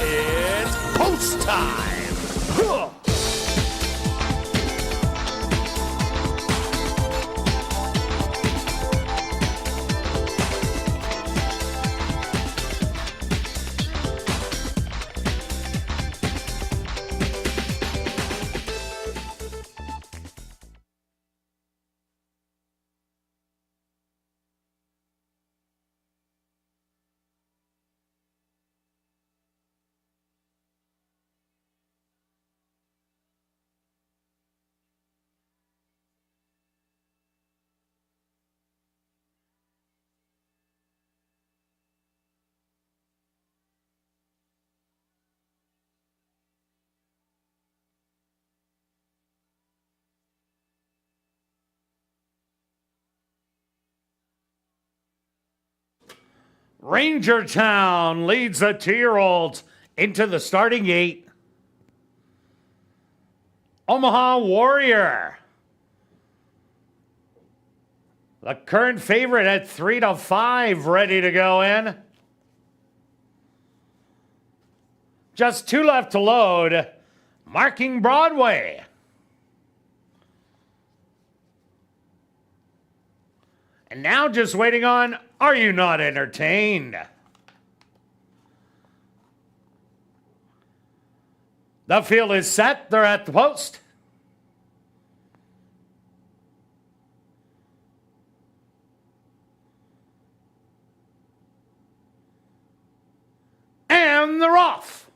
It's post time. Huh. Rangertown leads the 2-year-olds into the starting gate. Omaha Warrior, the current favorite at 3-5, ready to go in. Just 2 left to load. Marking Broadway. And now just waiting on Are You Not Entertained? The field is set. They're at the post. And they're off.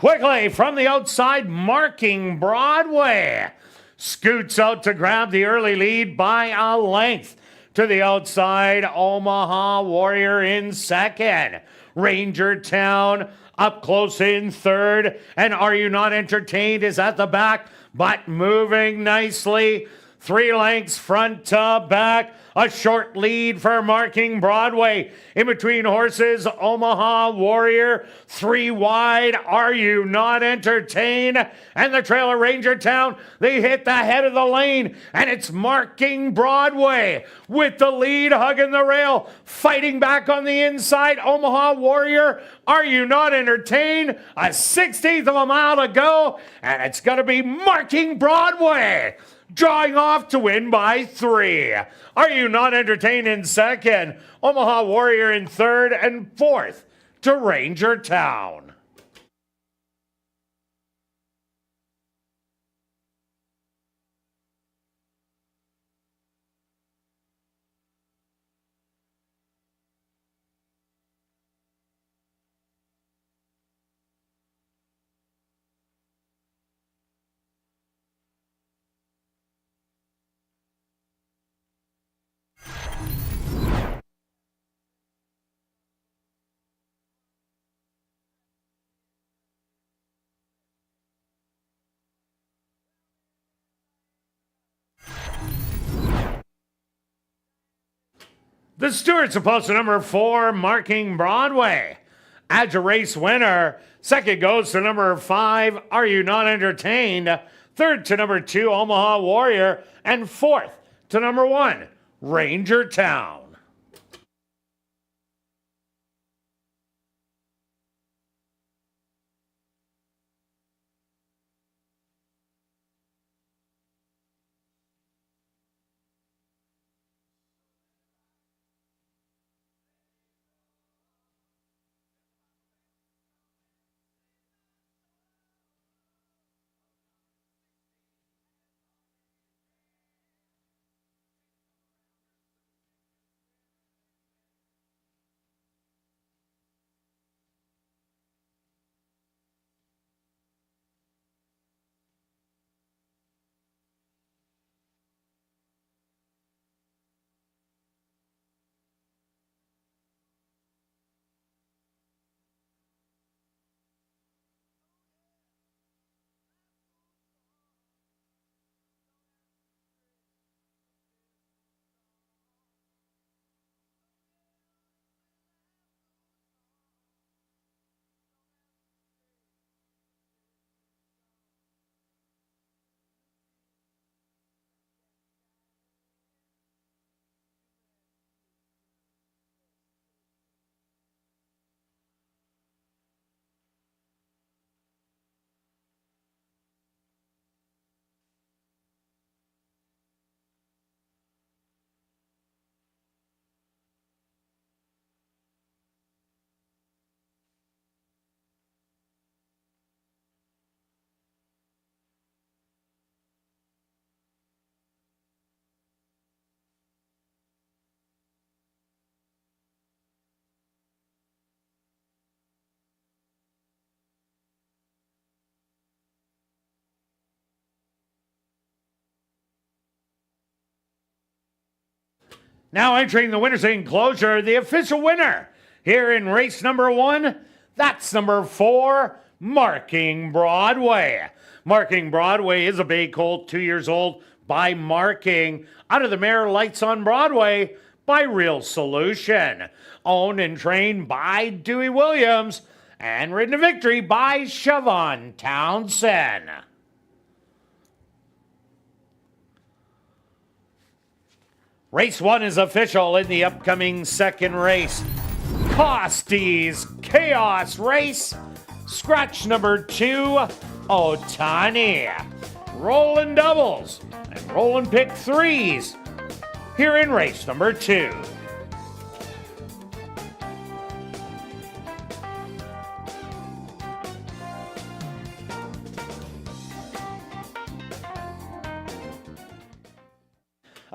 Quickly from the outside, Marking Broadway scoots out to grab the early lead by a length. To the outside, Omaha Warrior in second. Ranger Town up close in third. And Are You Not Entertained is at the back, but moving nicely. 3 lengths front to back. A short lead for Marking Broadway. In between horses, Omaha Warrior. 3 wide, Are You Not Entertained? And the trailer Ranger Town, they hit the head of the lane. And it's Marking Broadway with the lead, hugging the rail. Fighting back on the inside, Omaha Warrior. Are You Not Entertained? A 16th of a mile to go. And it's going to be Marking Broadway drawing off to win by 3. Are You Not Entertained in second? Omaha Warrior in third, and fourth to Ranger Town. The Stewart's opposed to number 4, Marking Broadway. Adds a race winner. Second goes to number 5, Are You Not Entertained? Third to number 2, Omaha Warrior. And fourth to number 1, Ranger Town. Now entering the winner's enclosure, the official winner here in race number 1, that's number 4, Marking Broadway. Marking Broadway is a bay colt, 2 years old, by Marking. Out of the mare Lights on Broadway by Real Solution. Owned and trained by Dewey Williams and ridden to victory by Siobhan Townsend. Race 1 is official in the upcoming second race. Costy's Chaos Race. Scratch number 2, Otani. Rolling doubles and rolling pick 3s here in race number 2.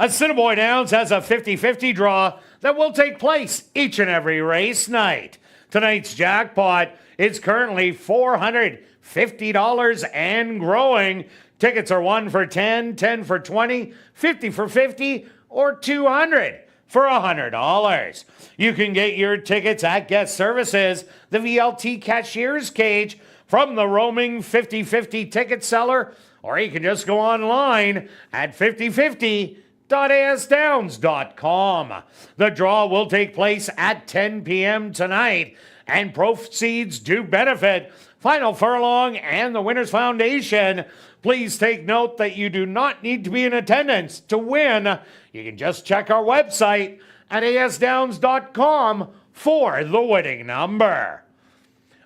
Assiniboia Downs has a 50-50 draw that will take place each and every race night. Tonight's jackpot is currently $450,000. $50 and growing. Tickets are 1 for 10, 10 for 20, 50 for 50, or 200 for $100. You can get your tickets at Guest Services, the VLT Cashier's Cage, from the roaming 50/50 ticket seller, or you can just go online at 5050.asdowns.com. The draw will take place at 10 p.m. tonight, and proceeds do benefit Final Furlong and the Winners Foundation. Please take note that you do not need to be in attendance to win. You can just check our website at asdowns.com for the winning number.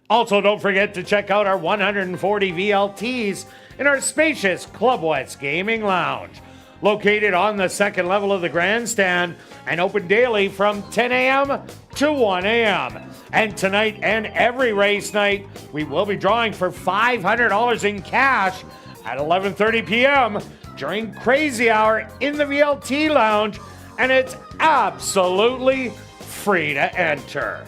Also, don't forget to check out our 140 VLTs in our spacious Club West Gaming Lounge, located on the second level of the grandstand and open daily from 10 a.m. to 1 a.m. And tonight and every race night, we will be drawing for $500 in cash at 11:30 p.m. during Crazy Hour in the VLT Lounge, and it's absolutely free to enter.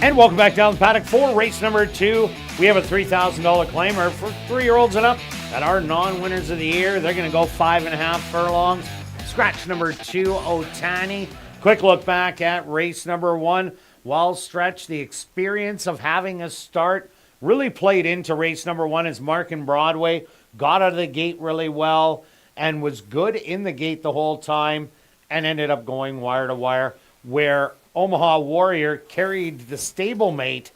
And welcome back down the paddock for race number 2. We have a $3,000 claimer for 3-year-olds and up that are non-winners of the year. They're going to go 5.5 furlongs. Scratch number 2, Otani. Quick look back at race number 1. Well, Stretch, the experience of having a start really played into race number 1 as Mark and Broadway got out of the gate really well and was good in the gate the whole time and ended up going wire to wire, where Omaha Warrior carried the stablemate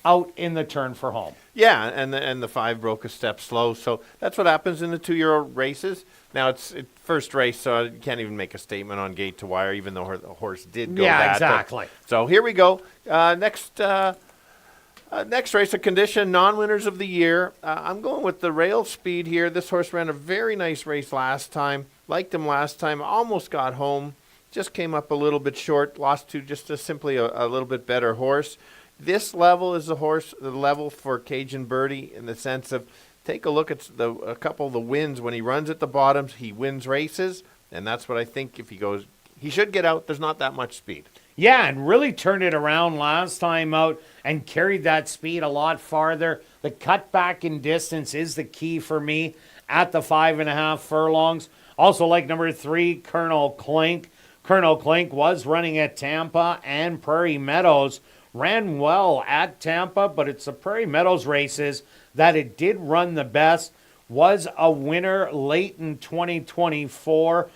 out in the turn for home. Yeah, and the 5 broke a step slow. So that's what happens in the 2-year-old races. Now, it's first race, so you can't even make a statement on gate to wire, even though the horse did go Yeah, that. exactly. So here we go. Next race, a condition, non-winners of the year. I'm going with the rail speed here. This horse ran a very nice race last time. Liked him last time. Almost got home. Just came up a little bit short. Lost to just simply a little bit better horse. This level is the level for Cajun Birdie in the sense of, take a look at a couple of the wins. When he runs at the bottoms, he wins races. And that's what I think if he goes, he should get out. There's not that much speed. Yeah, and really turned it around last time out and carried that speed a lot farther. The cutback in distance is the key for me at the 5.5 furlongs. Also like number 3, Colonel Clink. Colonel Clink was running at Tampa and Prairie Meadows. Ran well at Tampa, but it's the Prairie Meadows races that it did run the best. Was a winner late in 2024,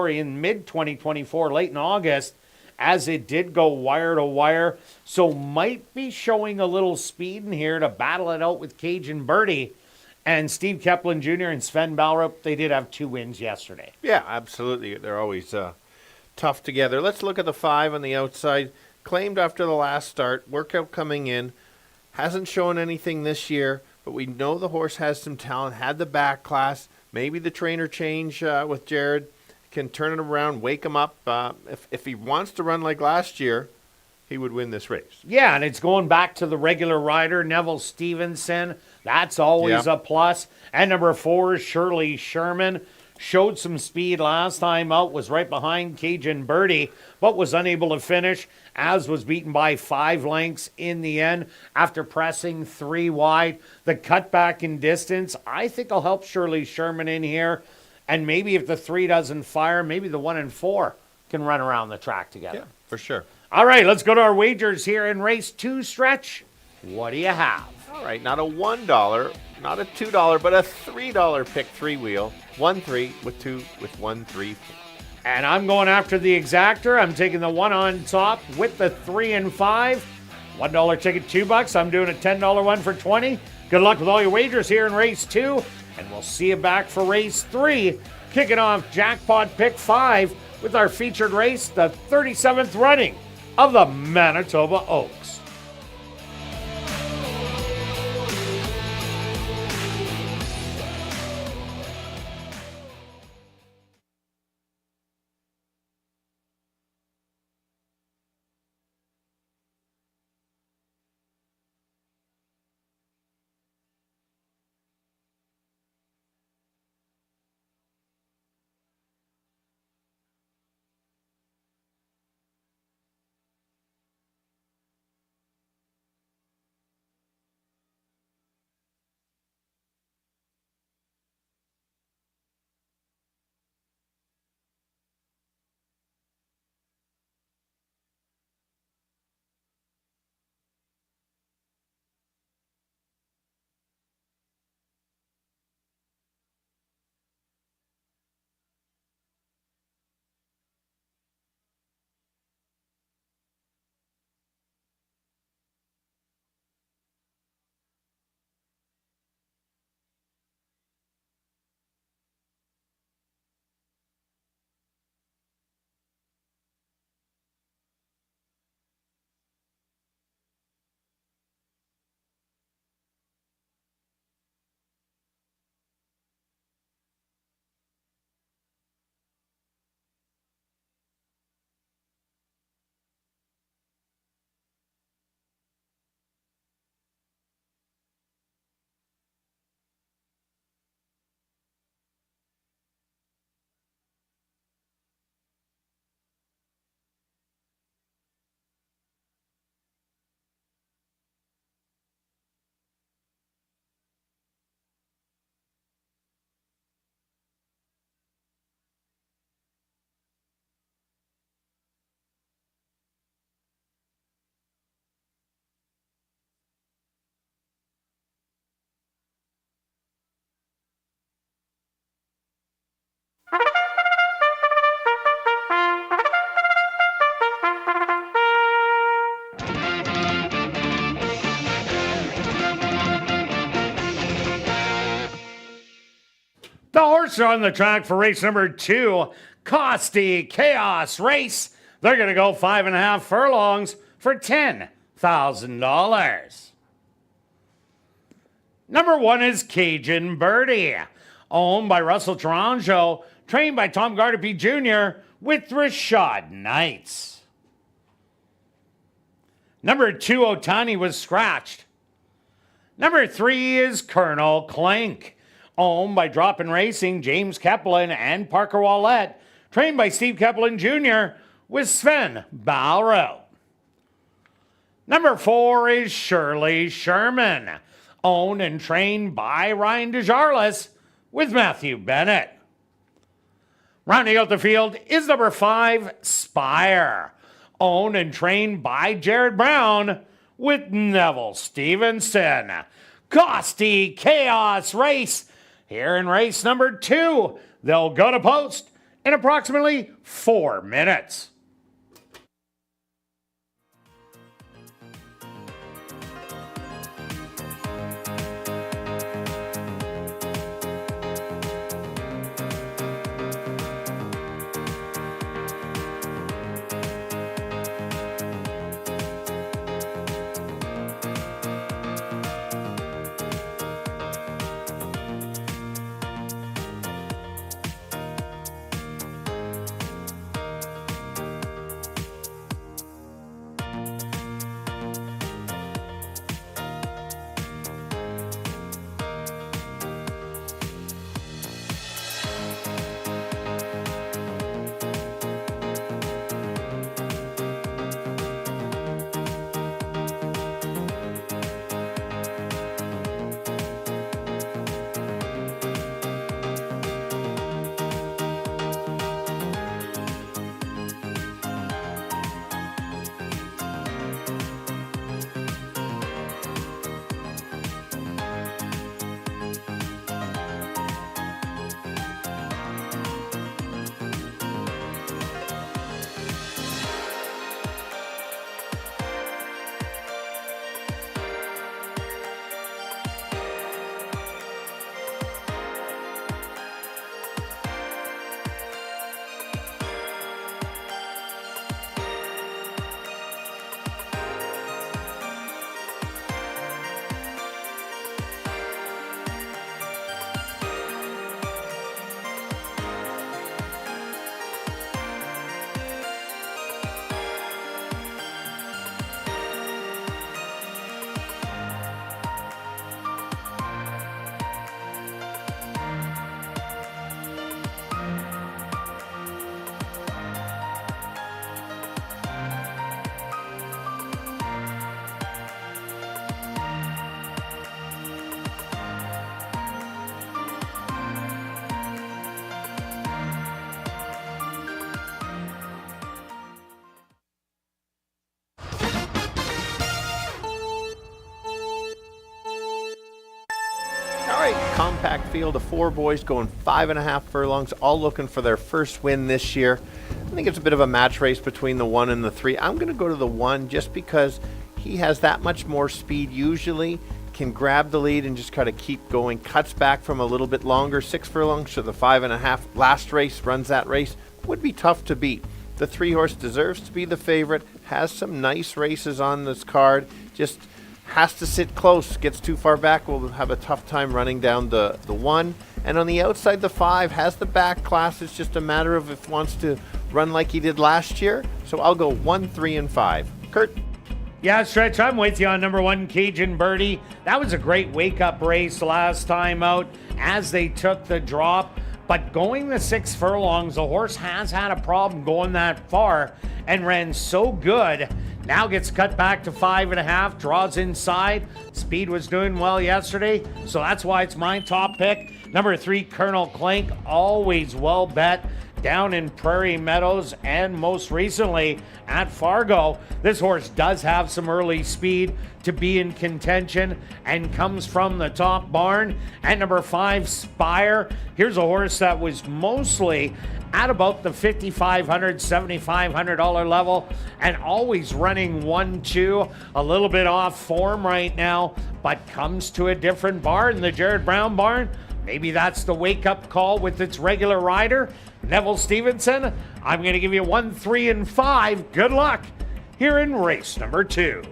in mid-2024, late in August, as it did go wire to wire. So might be showing a little speed in here to battle it out with Cajun Birdie. And Steve Keplin Jr. and Sven Balrup, they did have 2 wins yesterday. Yeah, absolutely. They're always tough together. Let's look at the 5 on the outside. Claimed after the last start, workout coming in, hasn't shown anything this year, but we know the horse has some talent, had the back class. Maybe the trainer change with Jared can turn it around, wake him up. If he wants to run like last year, he would win this race. Yeah, and it's going back to the regular rider, Neville Stevenson. That's always a plus. And number 4, Shirley Sherman. Showed some speed last time out, was right behind Cajun Birdie, but was unable to finish, as was beaten by 5 lengths in the end after pressing 3 wide. The cutback in distance, I think, will help Shirley Sherman in here. And maybe if the 3 doesn't fire, maybe the 1 and 4 can run around the track together. Yeah, for sure. All right, let's go to our wagers here in race 2, Stretch. What do you have? All right, not a $1, not a $2, but a $3 pick 3-wheel. 1-3 with 2 with 1-3. And I'm going after the exactor. I'm taking the 1 on top with the 3 and 5. $1 ticket, $2. I'm doing a $10 one for 20. Good luck with all your wagers here in race 2. And we'll see you back for race 3. Kicking off jackpot pick 5 with our featured race, the 37th running of the Manitoba Oaks. The horses are on the track for race number 2, Costy Chaos Race. They're going to go 5.5 furlongs for $10,000. Number 1 is Cajun Birdie, owned by Russell Taranjo, trained by Tom Gardapi Jr. with Rashad Knights. Number 2, Otani, was scratched. Number 3 is Colonel Clink, owned by Drop-In Racing, James Keplin and Parker Wallette, trained by Steve Keplin Jr. with Sven Balro. Number 4 is Shirley Sherman, owned and trained by Ryan DeJarlis with Matthew Bennett. Rounding out the field is number 5, Spire, owned and trained by Jared Brown with Neville Stevenson. Costy Chaos Race. Here in race number 2, they'll go to post in approximately 4 minutes. Compact field of 4 boys going 5.5 furlongs, all looking for their first win this year. I think it's a bit of a match race between the 1 and the 3. I'm going to go to the 1 just because he has that much more speed usually, can grab the lead and just kind of keep going, cuts back from a little bit longer. 6 furlongs to the 5.5. Last race, runs that race. Would be tough to beat. The 3 horse deserves to be the favorite, has some nice races on this card, just has to sit close. Gets too far back, will have a tough time running down the 1. And on the outside, the 5 has the back class. It's just a matter of if wants to run like he did last year. So I'll go 1, 3, and 5. Kirt? Yeah, Stretch, I'm with you on number 1, Cajun Birdie. That was a great wake-up race last time out as they took the drop. But going the 6 furlongs, the horse has had a problem going that far and ran so good. Now gets cut back to 5.5, draws inside. Speed was doing well yesterday, so that's why it's my top pick. Number 3, Colonel Clink, always well bet down in Prairie Meadows and most recently at Fargo. This horse does have some early speed to be in contention and comes from the top barn. At number 5, Spire. Here's a horse that was mostly at about the $5,500, $7,500 level and always running 1-2, a little bit off form right now, but comes to a different barn, the Jared Brown barn. Maybe that's the wake-up call with its regular rider, Neville Stevenson. I'm going to give you 1, 3, and 5. Good luck here in race number 2.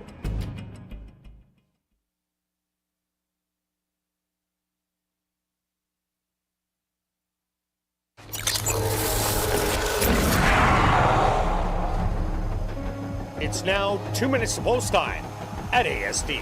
It's now 2 minutes to post time at ASD.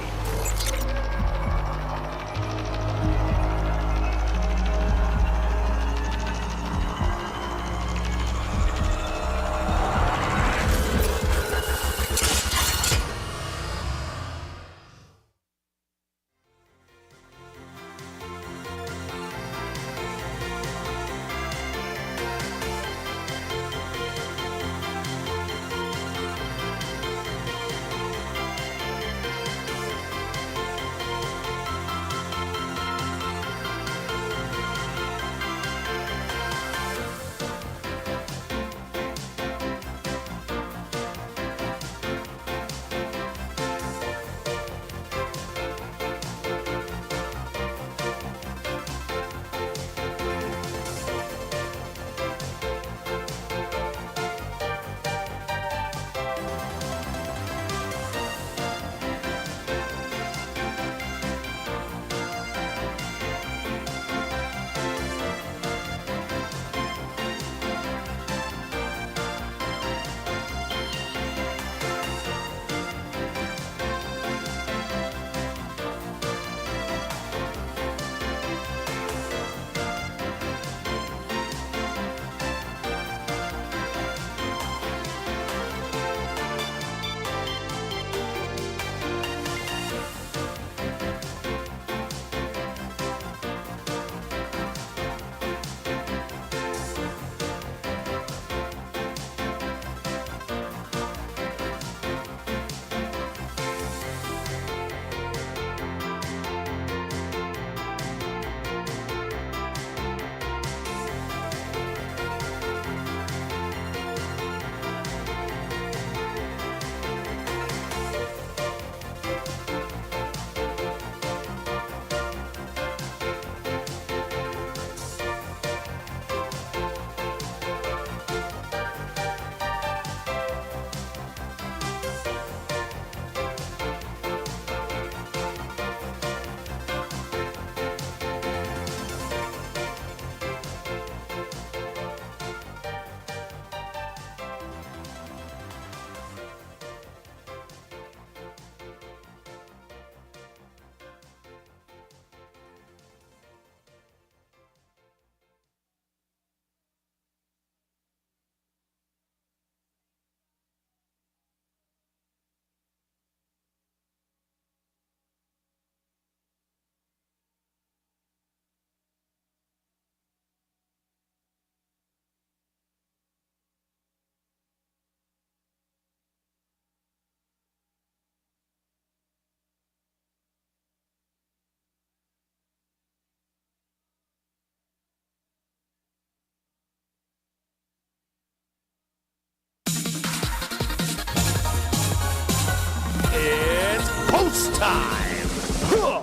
It's post time. Huh.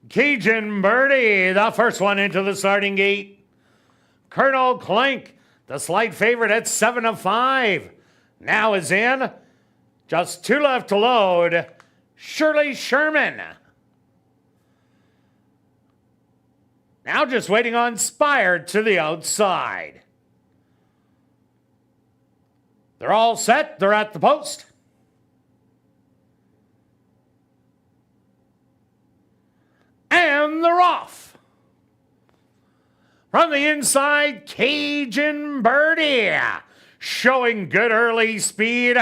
Cajun Birdie, the first one into the starting gate. Colonel Clink, the slight favorite at 7-5. Now is in. Just 2 left to load. Shirley Sherman. Now just waiting on Spire to the outside. They're all set. They're at the post. And they're off. From the inside, Cajun Birdie showing good early speed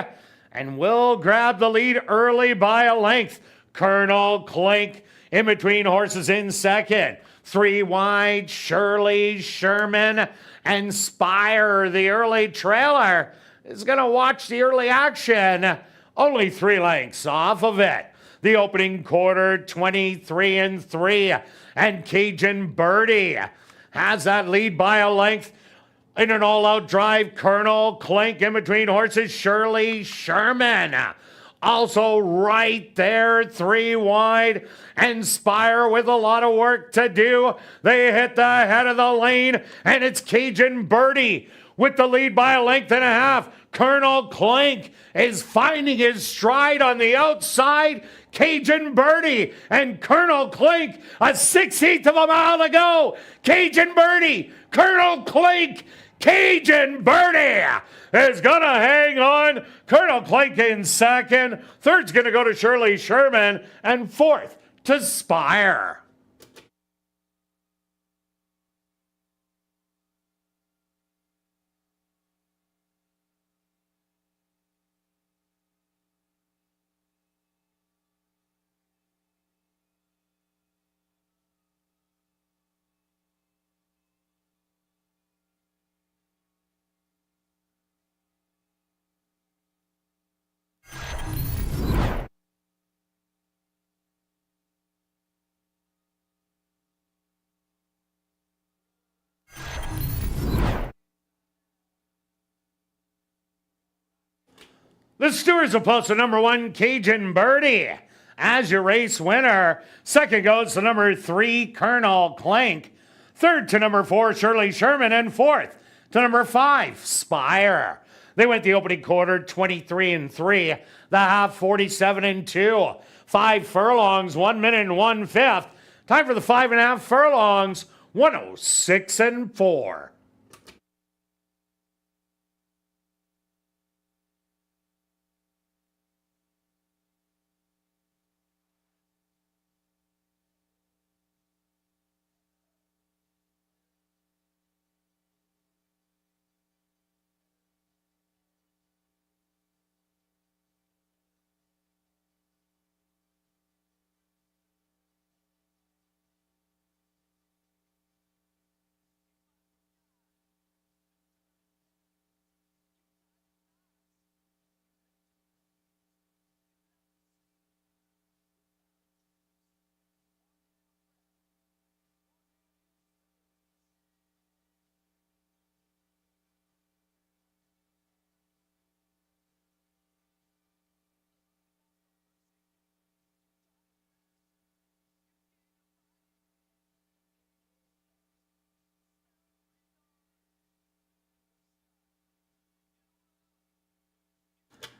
and will grab the lead early by a length. Colonel Clink in between horses in second. 3 wide, Shirley Sherman and Spire, the early trailer, is going to watch the early action. Only 3 lengths off of it. The opening quarter, 23-3, and Cajun Birdie has that lead by a length. In an all-out drive, Colonel Clink in between horses, Shirley Sherman. Also right there, 3 wide, and Spire with a lot of work to do. They hit the head of the lane, and it's Cajun Birdie with the lead by a length and a half. Colonel Clink is finding his stride on the outside. Cajun Birdie and Colonel Clink, a 1/16 of a mile to go. Cajun Birdie, Colonel Clink, Cajun Birdie is going to hang on. Colonel Clink in second. Third's going to go to Shirley Sherman, and fourth to Spire. The stewards will post the number 1, Cajun Birdie, as your race winner. Second goes to number 3, Colonel Clink. Third to number 4, Shirley Sherman. And fourth to number 5, Spire. They went the opening quarter 23-3, the half 47-2. 5 furlongs, 1 minute and 1/5. Time for the 5.5 furlongs, 106-4.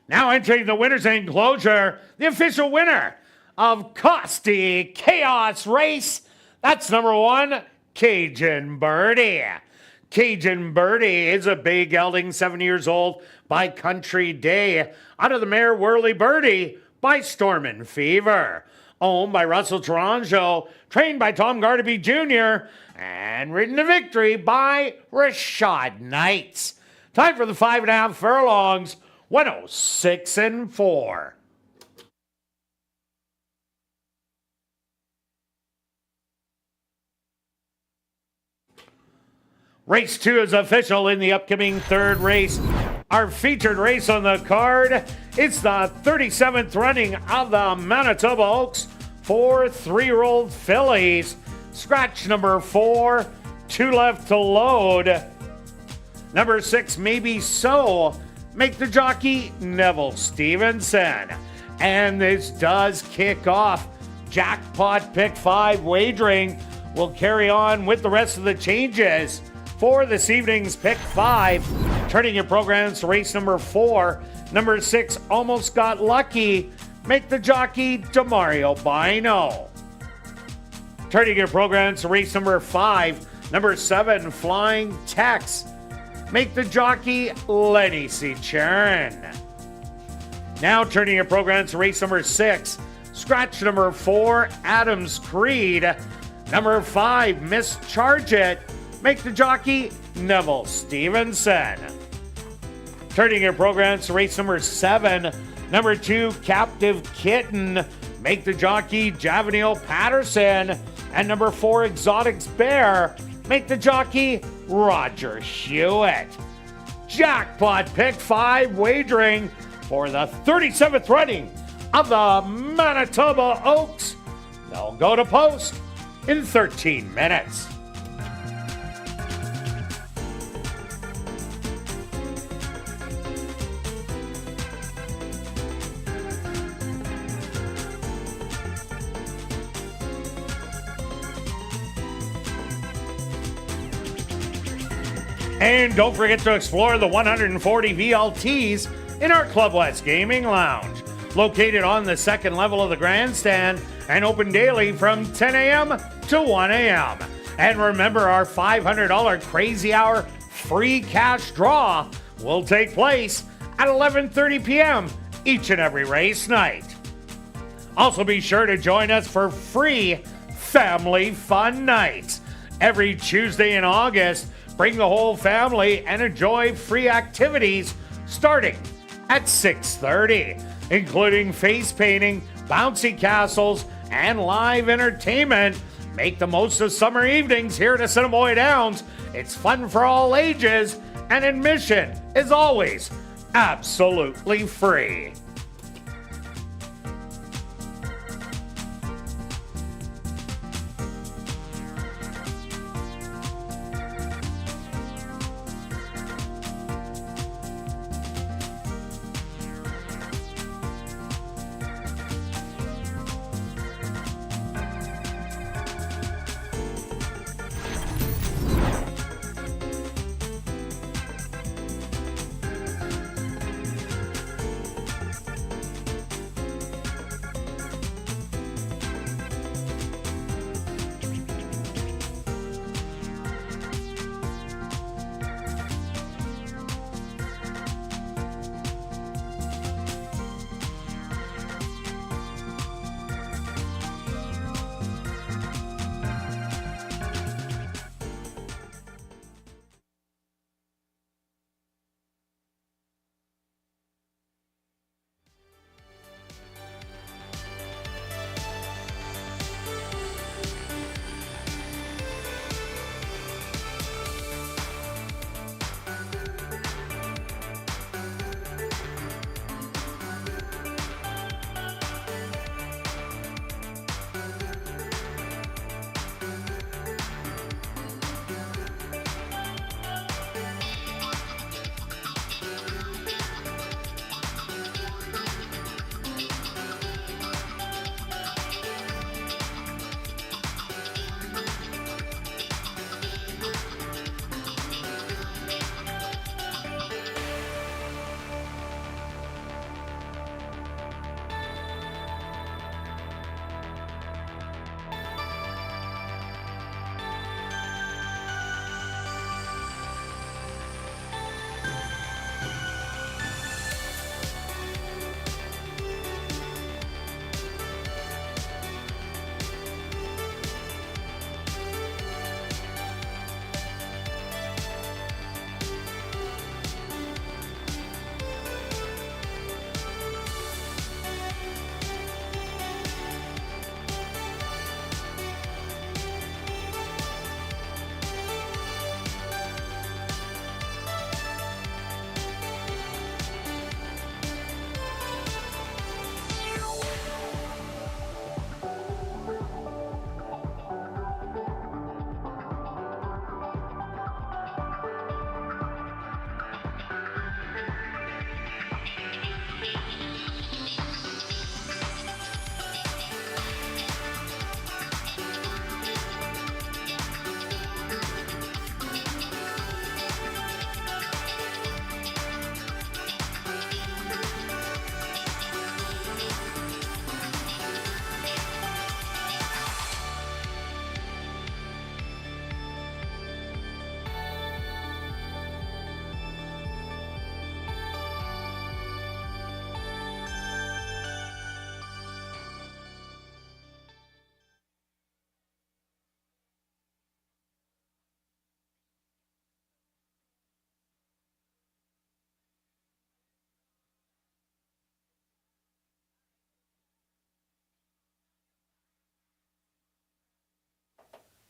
Now entering the winner's enclosure, the official winner of Costi Chaos Race. That's number 1, Cajun Birdie. Cajun Birdie is a bay gelding, 7 years old, by Country Day. Out of the mare Whirly Birdie by Stormin' Fever. Owned by Russell Tourangeau, trained by Tom Gardaby Jr., and ridden to victory by Rashad Knights. Time for the 5.5 furlongs, 106-4. Race 2 is official in the upcoming third race. Our featured race on the card, it's the 37th running of the Manitoba Oaks for 3-year-old fillies. Scratch number 4, 2 left to load. Number 6, Maybe So. Make the jockey Neville Stevenson. And this does kick off. Jackpot Pick 5 wagering will carry on with the rest of the changes for this evening's Pick 5. Turning your programs to race number 4. Number 6, Almost Got Lucky. Make the jockey Demario Bino. Turning your programs to race number 5. Number 7, Flying Tex. Make the jockey Lenny C. Charon. Now turning your programs to race number 6. Scratch number 4, Adams Creed. Number 5, Mischarge It. Make the jockey Neville Stevenson. Turning your programs to race number 7. Number 2, Captive Kitten. Make the jockey Javanil Patterson. And number 4, Exotics Bear. Make the jockey Roger Hewitt. Jackpot Pick 5 wagering for the 37th running of the Manitoba Oaks. They'll go to post in 13 minutes. And don't forget to explore the 140 VLTs in our Club West Gaming Lounge, located on the second level of the grandstand and open daily from 10 a.m. to 1 a.m. And remember, our $500 Crazy Hour free cash draw will take place at 11:30 p.m. each and every race night. Also be sure to join us for free family fun nights every Tuesday in August. Bring the whole family and enjoy free activities starting at 6:30, including face painting, bouncy castles, and live entertainment. Make the most of summer evenings here at Assiniboia Downs. It's fun for all ages, and admission is always absolutely free.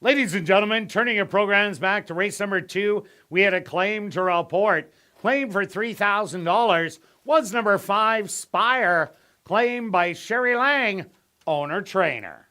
Ladies and gentlemen, turning your programs back to race number 2, we had a claim to report. Claim for $3,000 was number 5, Spire, claimed by Sherry Lang, owner-trainer.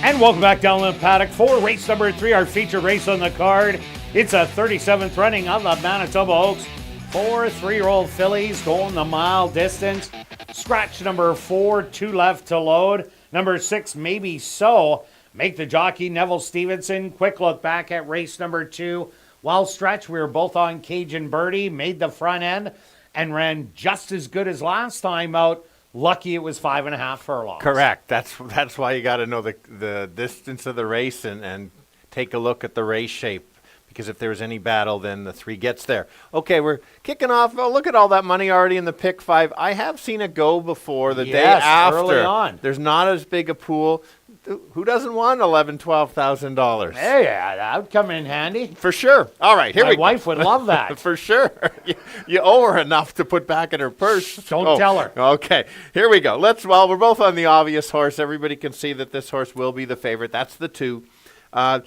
And welcome back down the paddock for race number 3, our featured race on the card. It's a 37th running of the Manitoba Oaks. 4 3-year-old fillies going the mile distance. Scratch number 4, 2 left to load. Number 6, Maybe So. Make the jockey Neville Stevenson. Quick look back at race number 2. Well stretched, we were both on Cajun Birdie. Made the front end and ran just as good as last time out. Lucky it was 5.5 furlongs. Correct. That's why you got to know the distance of the race and take a look at the race shape, because if there's any battle, then the 3 gets there. Okay, we're kicking off. Oh, look at all that money already in the pick 5. I have seen it go before the day after. Early on. There's not as big a pool. Who doesn't want $11,000-$12,000? Hey, that would come in handy. For sure. All right, here we go. My wife would love that. For sure. You owe her enough to put back in her purse. Don't tell her. Okay, here we go. Well, we're both on the obvious horse. Everybody can see that this horse will be the favorite. That's the 2. I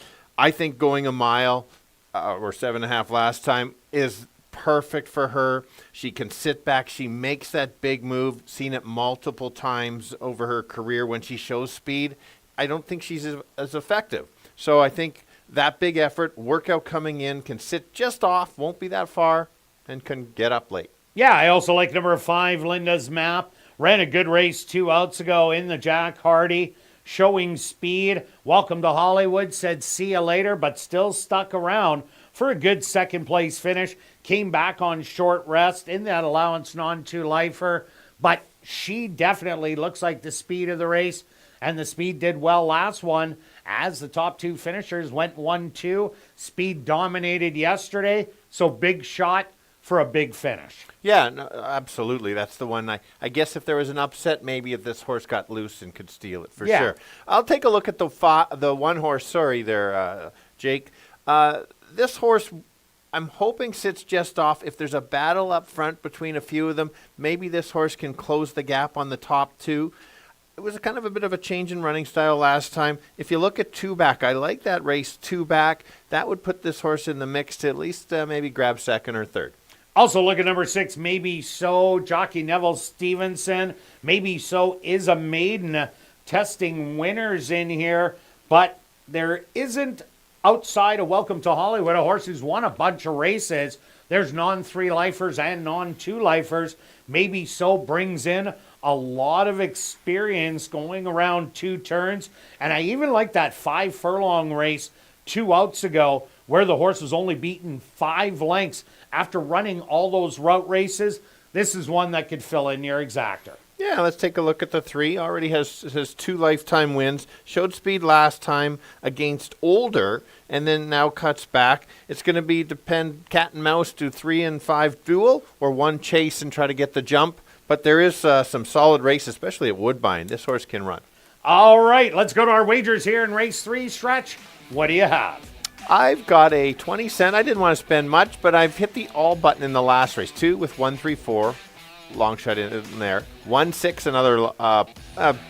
think going a mile or 7.5 last time is perfect for her. She can sit back. She makes that big move. Seen it multiple times over her career when she shows speed. I don't think she's as effective. So I think that big effort, workout coming in, can sit just off, won't be that far, and can get up late. Yeah, I also like number 5, Linda's Map. Ran a good race 2 outs ago in the Jack Hardy, showing speed. Welcome to Hollywood, said see you later, but still stuck around for a good second place finish. Came back on short rest in that allowance non-2 lifer, but she definitely looks like the speed of the race. And the speed did well last one as the top 2 finishers went 1-2. Speed dominated yesterday, so big shot for a big finish. Yeah, no, absolutely. That's the one. I guess if there was an upset, maybe if this horse got loose and could steal it, for sure. I'll take a look at the one horse, Jake. This horse, I'm hoping sits just off. If there's a battle up front between a few of them, maybe this horse can close the gap on the top 2. It was a kind of a bit of a change in running style last time. If you look at 2 back, I like that race 2 back. That would put this horse in the mix to at least maybe grab 2nd or 3rd. Also look at number 6, Maybe So, jockey Neville Stevenson. Maybe So is a maiden, testing winners in here, but there isn't, outside of Welcome to Hollywood, a horse who's won a bunch of races. There's non-3 lifers and non-2 lifers. Maybe So brings in a lot of experience going around 2 turns. And I even like that 5 furlong race 2 outs ago where the horse was only beaten 5 lengths after running all those route races. This is one that could fill in your exactor. Yeah, let's take a look at the 3. Already has 2 lifetime wins. Showed speed last time against Older, and then now cuts back. It's going to be depend cat and mouse, do 3 and 5 duel, or 1 chase and try to get the jump. But there is some solid race, especially at Woodbine. This horse can run. All right, let's go to our wagers here in race 3. Stretch, what do you have? I've got a 20 cent. I didn't want to spend much, but I've hit the all button in the last race. 2 with 1, 3, 4. Long shot in there. 1, 6, another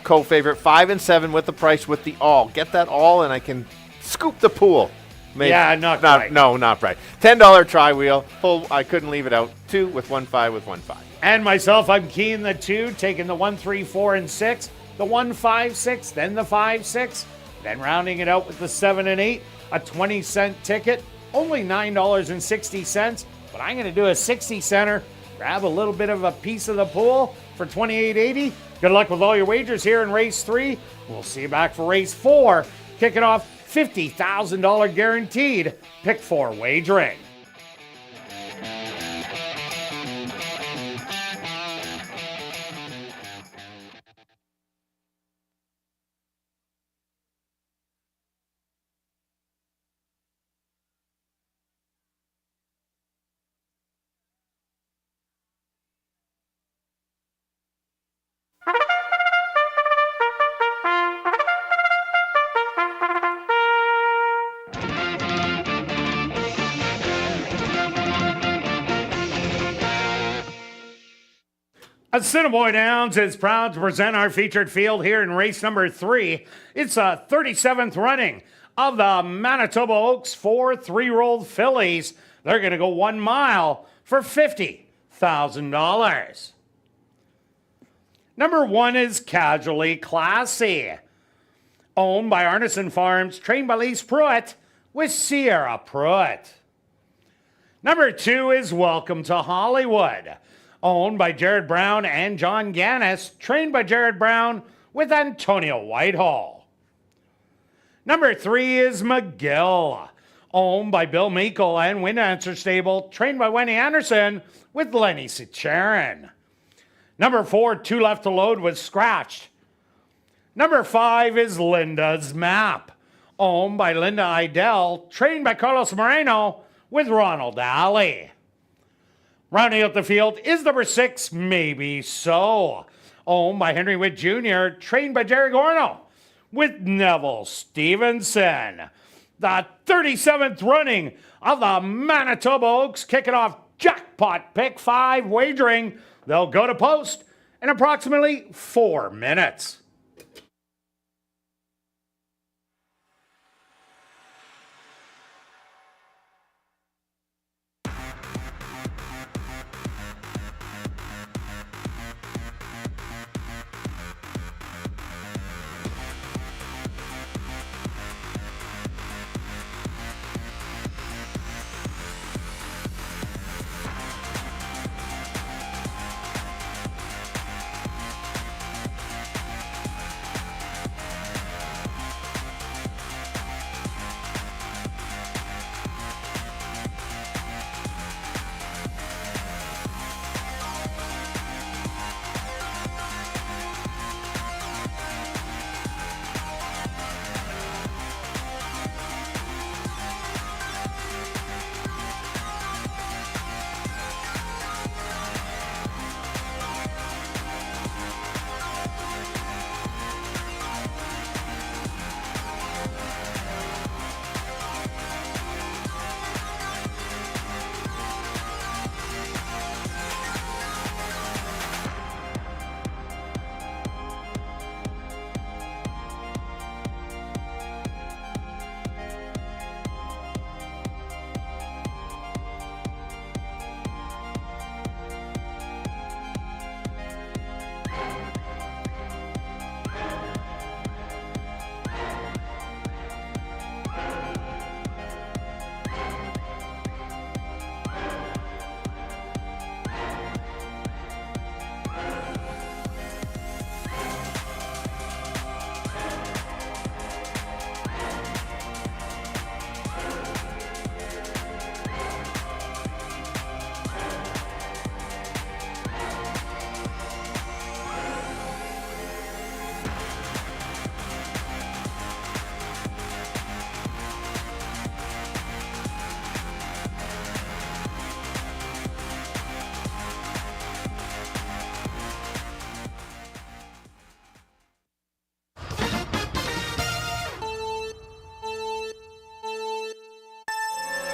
co-favorite. 5 and 7 with the price with the all. Get that all, and I can scoop the pool. Maybe. Yeah, not right. No, not right. $10 tri wheel. Full. I couldn't leave it out. 2 with 1, 5 with 1, 5. And myself, I'm keying the 2, taking the 1, 3, 4, and 6, the 1, 5, 6, then the 5, 6, then rounding it out with the 7 and 8, a 20-cent ticket, only $9.60, but I'm going to do a 60-center, grab a little bit of a piece of the pool for $28.80. Good luck with all your wagers here in race 3. We'll see you back for race 4, kicking off $50,000 guaranteed pick 4 wagering. Assiniboia Downs is proud to present our featured field here in race number 3. It's a 37th running of the Manitoba Oaks 4 3-year-old fillies. They're going to go 1 mile for $50,000. Number 1 is Casually Classy, owned by Arneson Farms, trained by Lise Pruitt with Sierra Pruitt. Number 2 is Welcome to Hollywood, owned by Jared Brown and John Gannis, trained by Jared Brown with Antonio Whitehall. Number 3 is McGill, owned by Bill Meikle and Windancer Stable, trained by Wendy Anderson with Lenny Sicharin. Number 4, Two Left to Load, was scratched. Number 5 is Linda's Map, owned by Linda Idell, trained by Carlos Moreno with Ronald Alley. Rounding out the field is number 6, Maybe So, owned by Henry Witt Jr., trained by Jerry Gorno with Neville Stevenson. The 37th running of the Manitoba Oaks, kicking off jackpot pick 5 wagering. They'll go to post in approximately 4 minutes.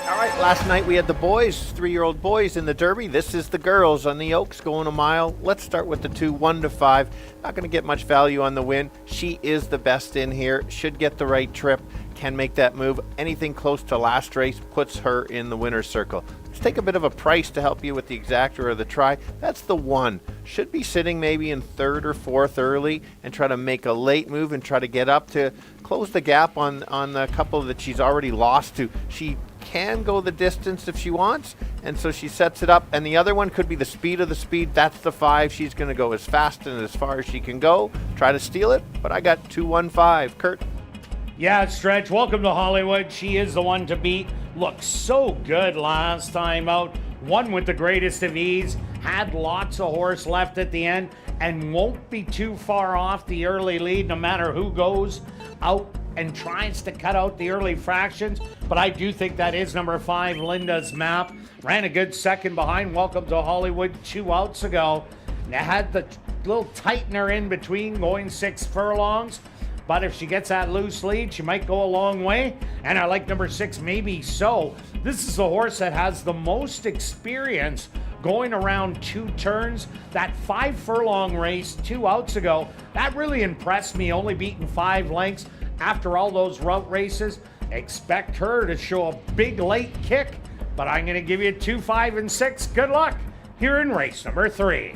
All right, last night we had the boys, 3-year-old boys in the Derby. This is the girls on the Oaks going a mile. Let's start with the 2, 1 to 5. Not going to get much value on the win. She is the best in here. Should get the right trip. Can make that move. Anything close to last race puts her in the winner's circle. Let's take a bit of a price to help you with the exactor or the try. That's the 1. Should be sitting maybe in 3rd or 4th early and try to make a late move and try to get up to close the gap on the couple that she's already lost to. She can go the distance if she wants, and so she sets it up. And the other one could be the speed of the speed. That's the 5. She's going to go as fast and as far as she can go. Try to steal it, but I got 2-1-5. Kirt. Yeah, Stretch, welcome to Hollywood. She is the one to beat. Looked so good last time out. Won with the greatest of ease. Had lots of horse left at the end and won't be too far off the early lead no matter who goes out and tries to cut out the early fractions. But I do think that is number 5, Linda's Map. Ran a good second behind Welcome to Hollywood 2 outs ago. They had the little tightener in between, going 6 furlongs. But if she gets that loose lead, she might go a long way. And I like number 6, Maybe So. This is a horse that has the most experience going around 2 turns. That 5 furlong race 2 outs ago, that really impressed me, only beaten 5 lengths after all those route races. Expect her to show a big late kick, but I'm going to give you 2, 5, and 6. Good luck here in race number 3.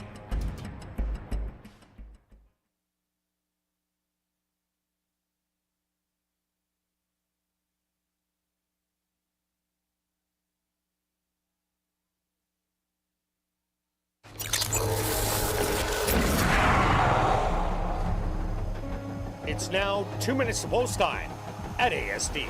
It's now 2 minutes to post time at ASD.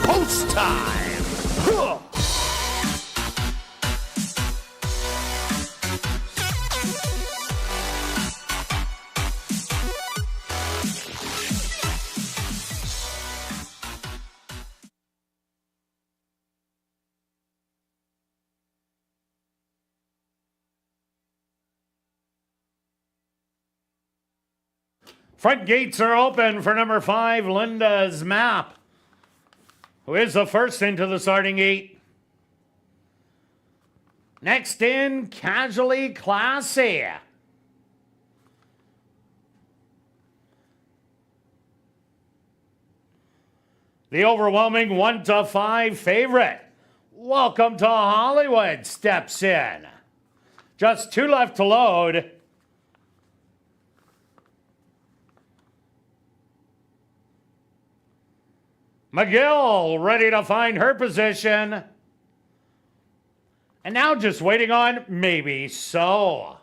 Post time! Huh. Front gates are open for number 5, Linda's Map, who is the first into the starting gate. Next in, Casually Classy. The overwhelming 1-5 favorite, Welcome to Hollywood, steps in. Just 2 left to load. McGill ready to find her position. And now just waiting on Maybe So.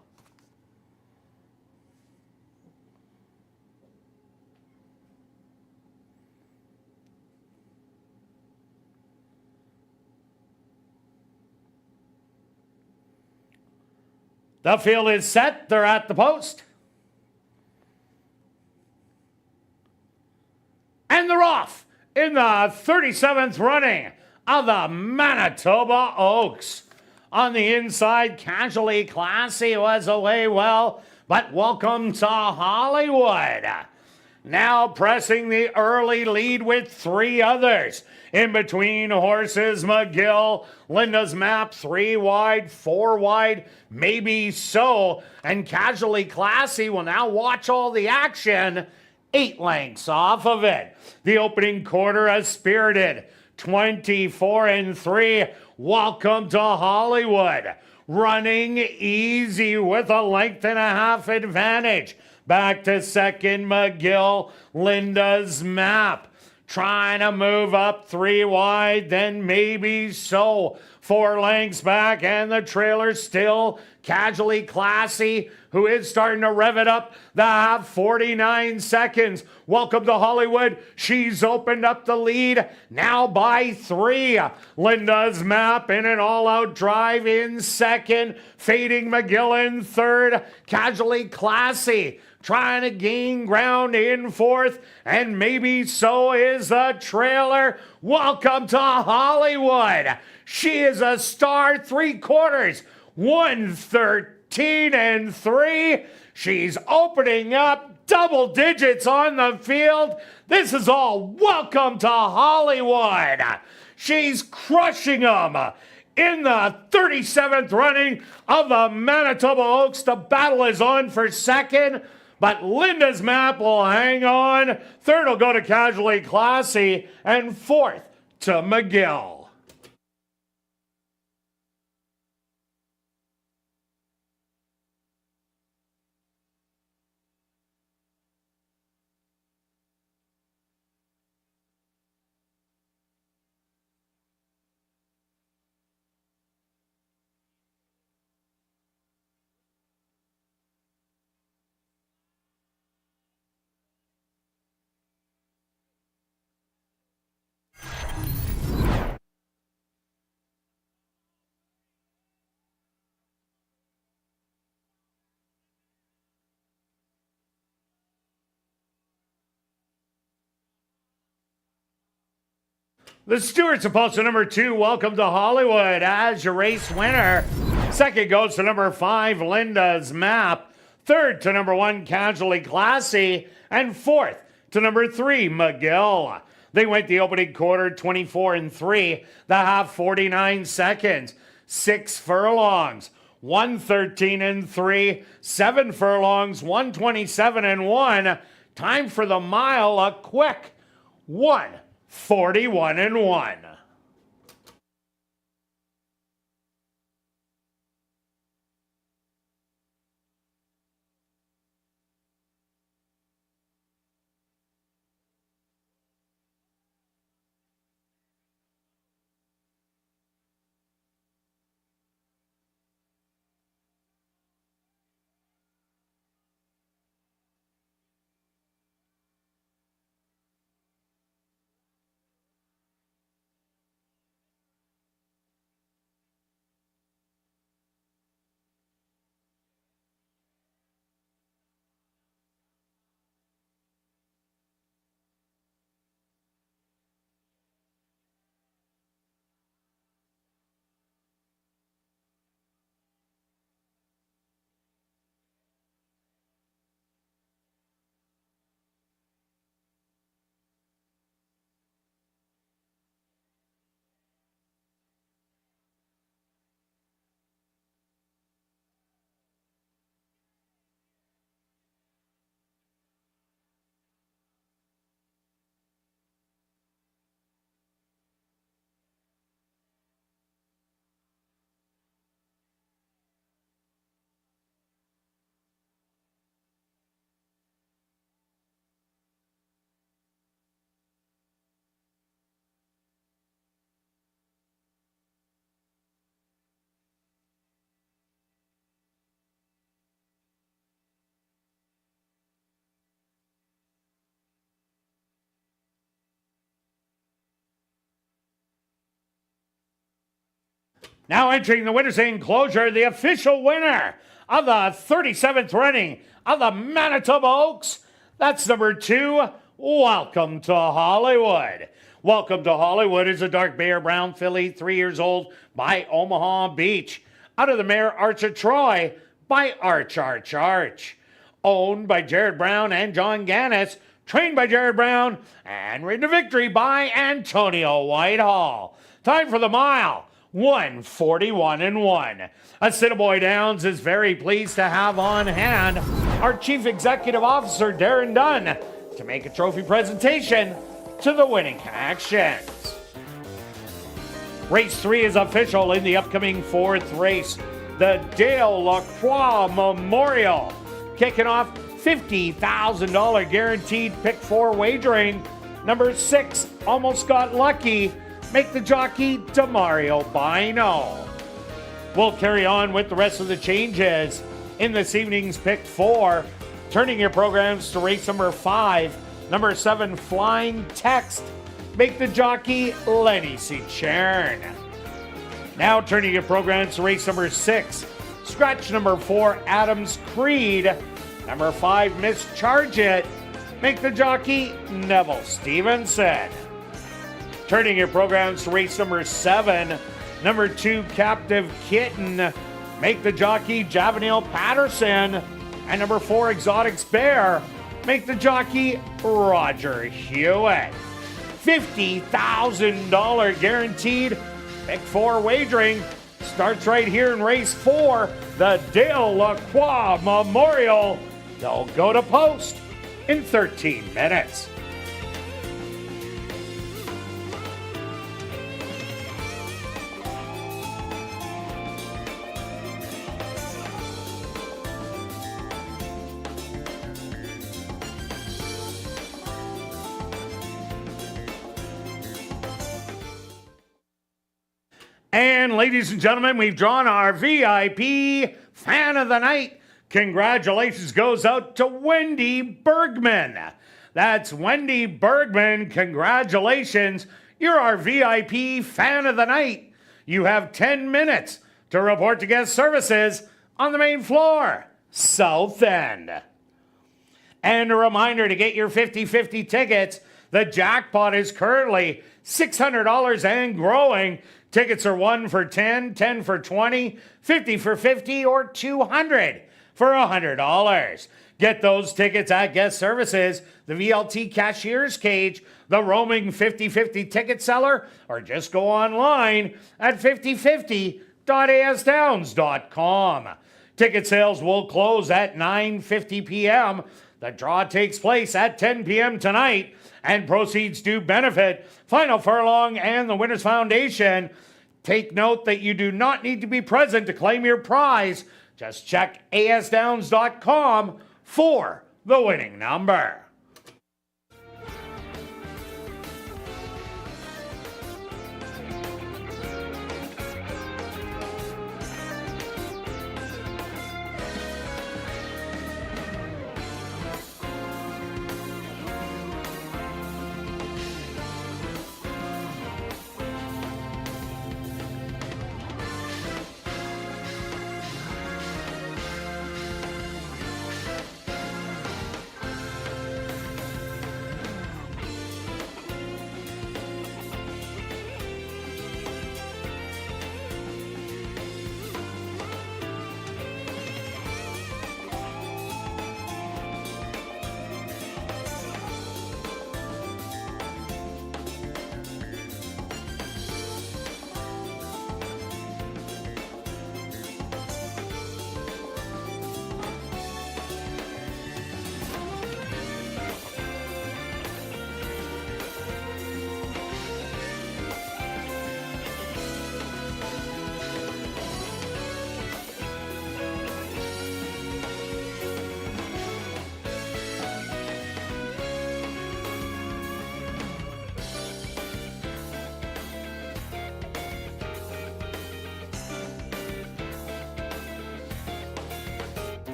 The field is set. They're at the post. And they're off in the 37th running of the Manitoba Oaks. On the inside, Casually Classy was away well, but Welcome to Hollywood now pressing the early lead with 3 others. In between horses, McGill, Linda's Map, 3 wide, 4 wide, maybe so. And Casually Classy will now watch all the action, 8 lengths off of it. The opening quarter, a spirited 24-3. Welcome to Hollywood. Running easy with a 1.5 length advantage. Back to second, McGill, Linda's Map. Trying to move up 3 wide, then maybe so. 4 lengths back, and the trailer still Casually Classy, who is starting to rev it up the half, 49 seconds. Welcome to Hollywood. She's opened up the lead now by 3. Linda's Map in an all-out drive in second. Fading McGill in third. Casually Classy trying to gain ground in fourth, and maybe so is the trailer. Welcome to Hollywood. She is a star 3/4, 113-3. She's opening up double digits on the field. This is all Welcome to Hollywood. She's crushing them. In the 37th running of the Manitoba Oaks, the battle is on for second, but Linda's Map will hang on. Third will go to Casually Classy, and fourth to McGill. The Stewart's opposed to number 2, Welcome to Hollywood, as your race winner. Second goes to number 5, Linda's Map. Third to number 1, Casually Classy. And fourth to number 3, McGill. They went the opening quarter 24-3, the half 49 seconds. 6 furlongs, 113-3, 7 furlongs, 127-1. Time for the mile, a quick 1:41-1. Now entering the winner's enclosure, the official winner of the 37th running of the Manitoba Oaks. That's number 2, Welcome to Hollywood. Welcome to Hollywood is a dark bay or brown filly, 3 years old, by Omaha Beach. Out of the mare Arch of Troy by Arch. Owned by Jared Brown and John Gannis. trained by Jared Brown, and ridden to victory by Antonio Whitehall. Time for the mile, 1:41:1. Assiniboia Downs is very pleased to have on hand our Chief Executive Officer, Darren Dunn, to make a trophy presentation to the winning connections. Race 3 is official in the upcoming 4th race, the Dale Lacroix Memorial. Kicking off $50,000 guaranteed pick 4 wagering. Number 6 almost got lucky. Make the jockey Demario Bino. We'll carry on with the rest of the changes in this evening's pick 4. Turning your programs to race number 5. Number 7 Flying Text. Make the jockey Lenny C. Chern. Now turning your programs to race number 6. Scratch number 4 Adams Creed. Number 5 Mischarge It. Make the jockey Neville Stevenson. Turning your programs to race number 7. Number 2 Captive Kitten. Make the jockey Javanil Patterson. And number 4 Exotics Bear. Make the jockey Roger Hewitt. $50,000 guaranteed pick 4 wagering starts right here in race 4, the Dale Lacroix Memorial. They'll go to post in 13 minutes. And ladies and gentlemen, we've drawn our VIP Fan of the Night. Congratulations goes out to Wendy Bergman. That's Wendy Bergman. Congratulations. You're our VIP Fan of the Night. You have 10 minutes to report to guest services on the main floor, South End. And a reminder to get your 50-50 tickets. The jackpot is currently $600 and growing. Tickets are 1 for 10, 10 for 20, 50 for 50, or 200 for $100. Get those tickets at guest services, the VLT cashier's cage, the roaming 50-50 ticket seller, or just go online at 5050.asdowns.com. Ticket sales will close at 9:50 p.m. The draw takes place at 10 p.m. tonight, and proceeds do benefit Final Furlong and the Winners Foundation. Take note that you do not need to be present to claim your prize. Just check asdowns.com for the winning number.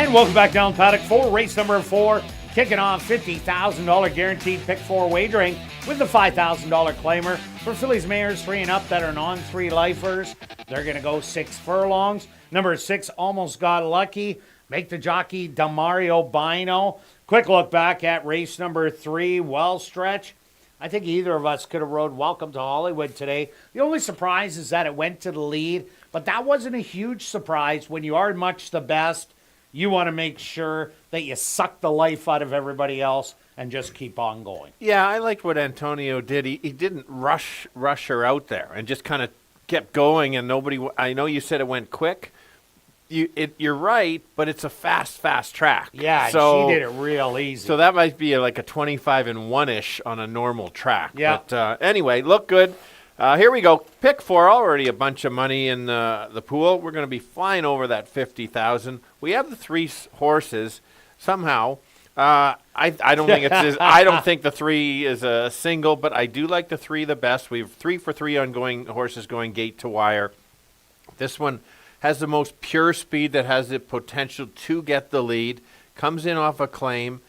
And welcome back down paddock 4, race number 4, kicking off $50,000 guaranteed pick 4 wagering with the $5,000 claimer for fillies, mares 3 and up that are non-3 lifers. They're going to go 6 furlongs. Number 6 almost got lucky. Make the jockey Damario Bino. Quick look back at race number 3, well stretch. I think either of us could have rode Welcome to Hollywood today. The only surprise is that it went to the lead, but that wasn't a huge surprise. When you are much the best, you want to make sure that you suck the life out of everybody else and just keep on going. Yeah, I liked what Antonio did. He didn't rush her out there and just kind of kept going, and nobody. I know you said it went quick. You're right, but it's a fast track. Yeah, so she did it real easy. So that might be like a 25-1-ish on a normal track. Yeah. But anyway, look good. Here we go. Pick 4, already a bunch of money in the pool. We're going to be flying over that $50,000. We have the 3 horses somehow. I don't think I don't think the 3 is a single, but I do like the 3 the best. We have 3 for 3 ongoing horses going gate to wire. This one has the most pure speed that has the potential to get the lead. Comes in off a claim.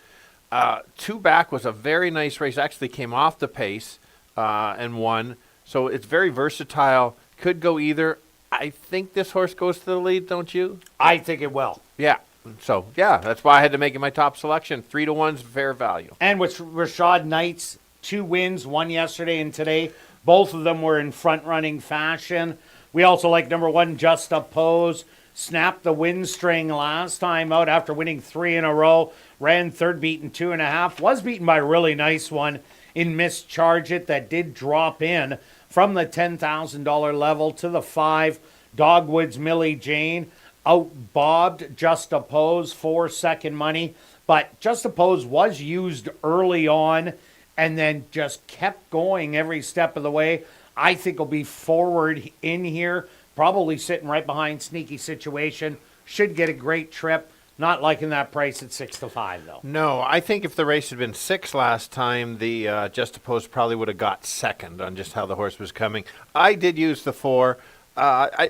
2 back was a very nice race. Actually came off the pace and won. So it's very versatile. Could go either. I think this horse goes to the lead, don't you? I think it will. Yeah. So, yeah, that's why I had to make it my top selection. 3-1's fair value. And with Rashad Knight's 2 wins, 1 yesterday and today, both of them were in front-running fashion. We also like number 1, Just a Pose. Snapped the win string last time out after winning 3 in a row. Ran third, beaten 2.5. Was beaten by a really nice one in Mischarge It that did drop in from the $10,000 level to the 5. Dogwood's Millie Jane out-bobbed Just a Pose for second money. But Just a Pose was used early on and then just kept going every step of the way. I think he'll be forward in here, probably sitting right behind Sneaky Situation. Should get a great trip. Not liking that price at 6-5, though. No, I think if the race had been 6 last time, the Just a Pose probably would have got second on just how the horse was coming. I did use the 4.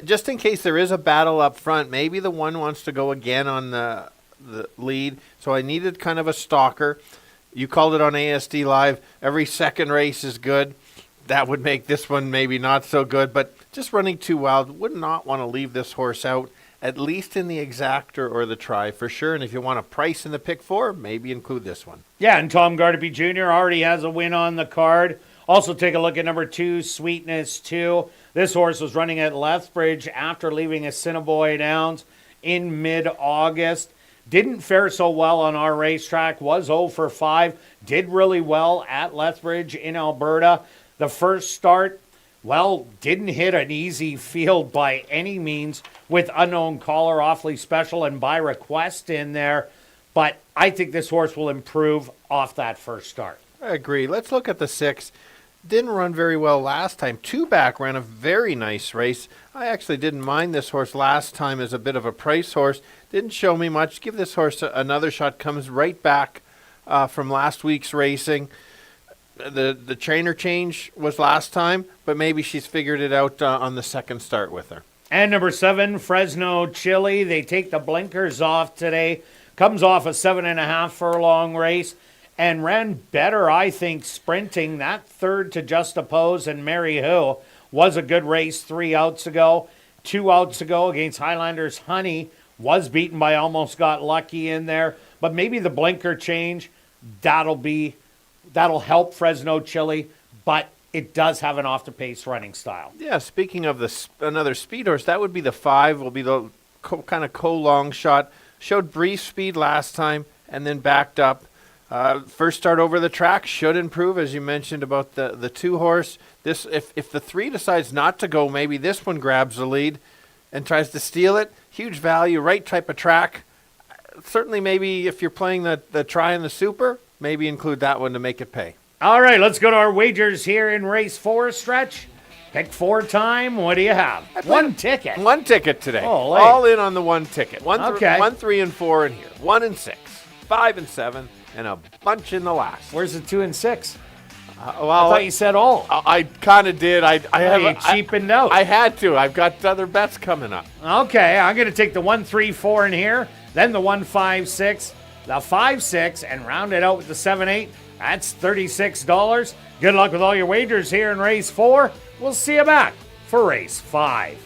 Just in case there is a battle up front, maybe the 1 wants to go again on the lead. So I needed kind of a stalker. You called it on ASD Live. Every second race is good. That would make this one maybe not so good, but just running too wild. Would not want to leave this horse out, at least in the exactor or the try for sure. And if you want a price in the pick 4, maybe include this one. Yeah, and Tom Gardaby Jr. already has a win on the card. Also take a look at number 2, Sweetness 2. This horse was running at Lethbridge after leaving Assiniboia Downs in mid-August. Didn't fare so well on our racetrack. Was 0 for 5. Did really well at Lethbridge in Alberta. The first start, well, didn't hit an easy field by any means with Unknown Caller, Awfully Special, and By Request in there. But I think this horse will improve off that first start. I agree. Let's look at the 6. Didn't run very well last time. 2 back ran a very nice race. I actually didn't mind this horse last time as a bit of a price horse. Didn't show me much. Give this horse another shot. Comes right back from last week's racing. The trainer change was last time, but maybe she's figured it out on the second start with her. And number 7, Fresno Chili. They take the blinkers off today. Comes off a 7.5 furlong race and ran better, I think, sprinting. That third to Just a Pose and Mary Who was a good race 3 outs ago. 2 outs ago against Highlanders Honey was beaten by Almost Got Lucky in there. But maybe the blinker change, that'll help Fresno Chili, but it does have an off-the-pace running style. Yeah, speaking of another speed horse, that would be the 5, will be the kind of long shot. Showed brief speed last time and then backed up. First start over the track should improve, as you mentioned about the 2 horse. This, if the 3 decides not to go, maybe this one grabs the lead and tries to steal it. Huge value, right type of track. Certainly maybe if you're playing the try and the super, maybe include that one to make it pay. All right, let's go to our wagers here in race 4 stretch. Pick 4 time. What do you have? 1 ticket. 1 ticket today. Oh, all in on the 1 ticket. Okay. 1, 3, and 4 in here. 1 and 6, 5 and 7, and a bunch in the last. Where's the 2 and 6? Well, I thought you said all. I kind of did. I You cheapened out. I had to. I've got other bets coming up. Okay, I'm going to take the 1, 3, 4 in here. then the 156, the 5-6, and round it out with the 7-8. That's $36. Good luck with all your wagers here in race 4. We'll see you back for race 5.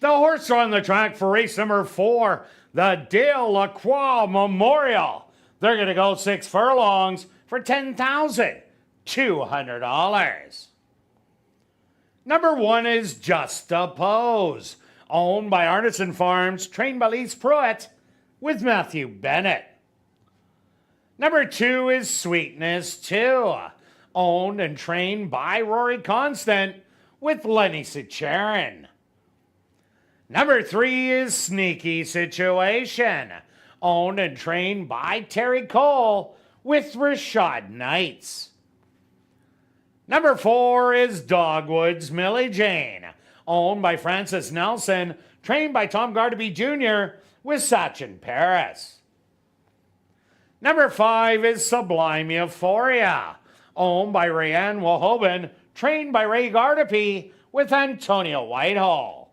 The horse on the track for race number 4, the Dale Lacroix Memorial. They're going to go 6 furlongs for $10,200. Number 1 is Just a Pose, owned by Artisan Farms, trained by Lise Pruitt, with Matthew Bennett. Number 2 is Sweetness 2, owned and trained by Rory Constant, with Lenny Sicharin. Number 3 is Sneaky Situation, owned and trained by Terry Cole, with Rashad Knights. Number 4 is Dogwood's Millie Jane, owned by Francis Nelson, trained by Tom Gardaby Jr., with Sachin Paris. Number 5 is Sublime Euphoria, owned by Rayanne Wahobin, trained by Ray Gardapi, with Antonio Whitehall.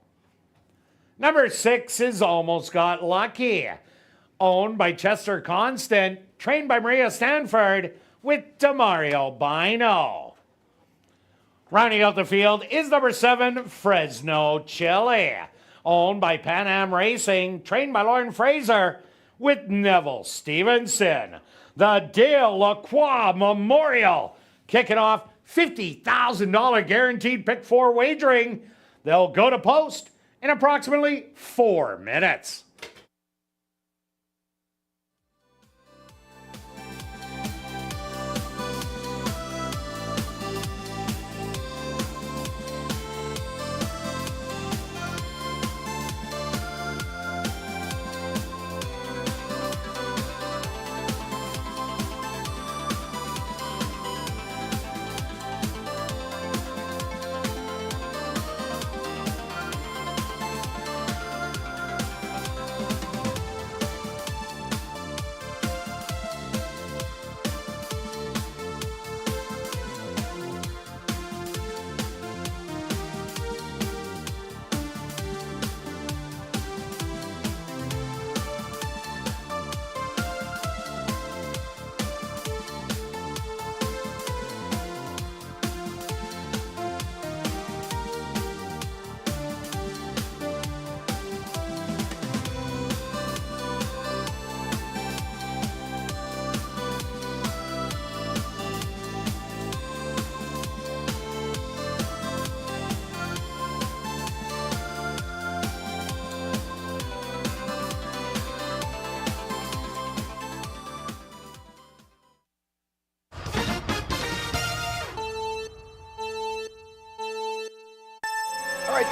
Number 6 is Almost Got Lucky, owned by Chester Constant, trained by Maria Stanford, with Demario Bino. Rounding out the field is number 7, Fresno Chili, owned by Pan Am Racing, trained by Lauren Fraser, with Neville Stevenson. The Dale Lacroix Memorial, kicking off $50,000 guaranteed pick 4 wagering. They'll go to post in approximately 4 minutes.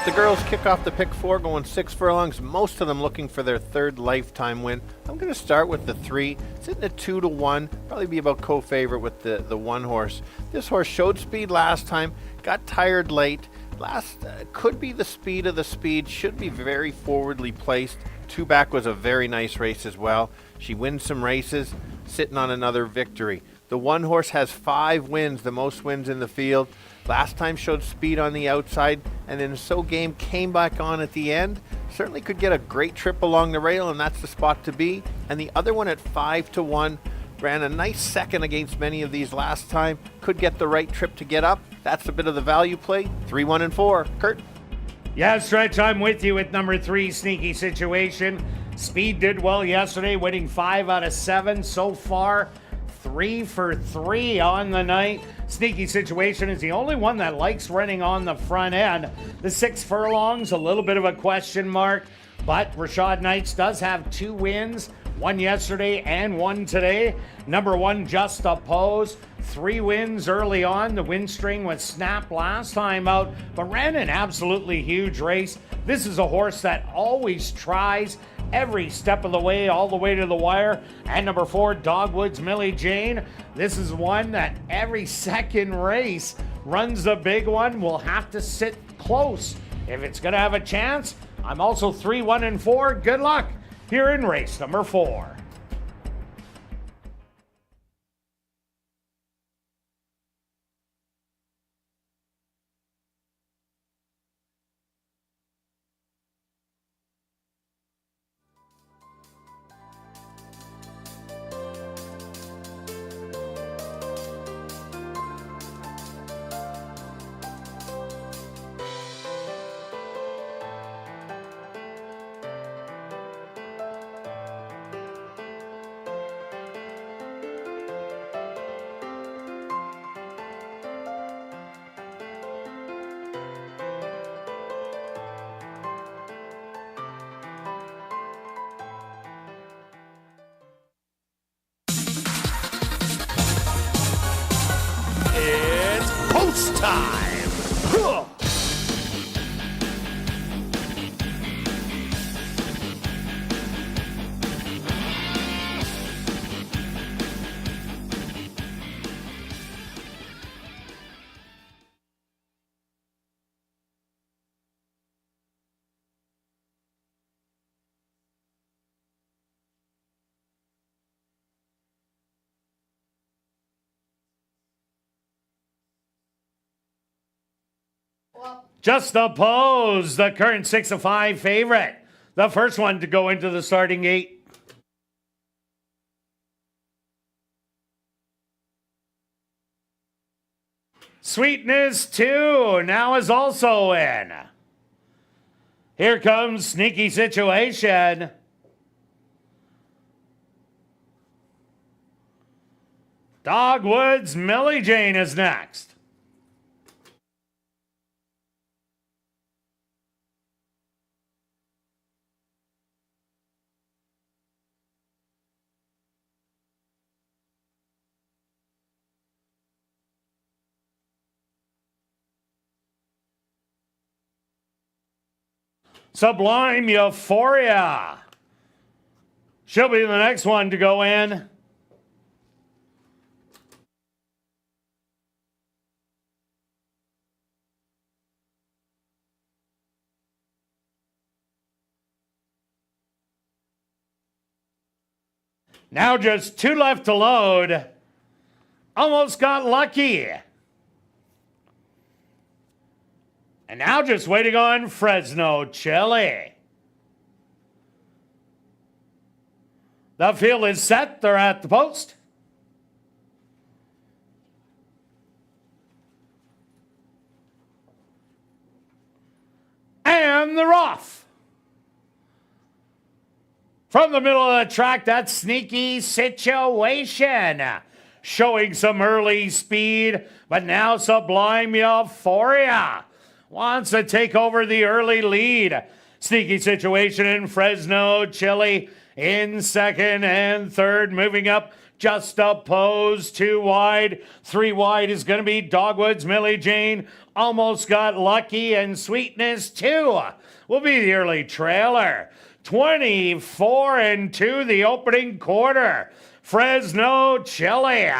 The girls kick off the pick 4, going 6 furlongs, most of them looking for their third lifetime win. I'm going to start with the 3, sitting at 2-1, probably be about co-favorite with the 1 horse. This horse showed speed last time, got tired late. Could be the speed of the speed, should be very forwardly placed. 2 back was a very nice race as well. She wins some races, sitting on another victory. The 1 horse has 5 wins, the most wins in the field. Last time showed speed on the outside, and then So Game came back on at the end. Certainly could get a great trip along the rail, and that's the spot to be. And the other one at 5-1 ran a nice second against many of these last time. Could get the right trip to get up. That's a bit of the value play. 3, 1, and 4. Kirt? Yeah, Stretch, I'm with you with number 3, Sneaky Situation. Speed did well yesterday, winning 5 out of 7 so far. 3 for 3 on the night. Sneaky Situation is the only one that likes running on the front end. The 6 furlongs, a little bit of a question mark, but Rashad Knights does have 2 wins, 1 yesterday and 1 today. Number 1, Just a Pose, 3 wins early on. The win string was snapped last time out, but ran an absolutely huge race. This is a horse that always tries every step of the way, all the way to the wire. And number 4, Dogwood's Millie Jane. This is one that every second race runs the big one. Will have to sit close if it's going to have a chance. I'm also 3, 1, and 4. Good luck here in race number 4. It's post time. Huh. Just a Pose, the current 6-5 favorite. The first one to go into the starting gate. Sweetness 2 now is also in. Here comes Sneaky Situation. Dogwood's Millie Jane is next. Sublime Euphoria. She'll be the next one to go in. Now just 2 left to load. Almost got lucky. And now just waiting on Fresno Chili. The field is set. They're at the post. And they're off. From the middle of the track, that Sneaky Situation. Showing some early speed, but now Sublime Euphoria wants to take over the early lead. Sneaky Situation in Fresno Chili in second and third. Moving up Just opposed, 2 wide. 3 wide is going to be Dogwood's Millie Jane. Almost Got Lucky, and Sweetness 2 will be the early trailer. 24-2 the opening quarter. Fresno Chili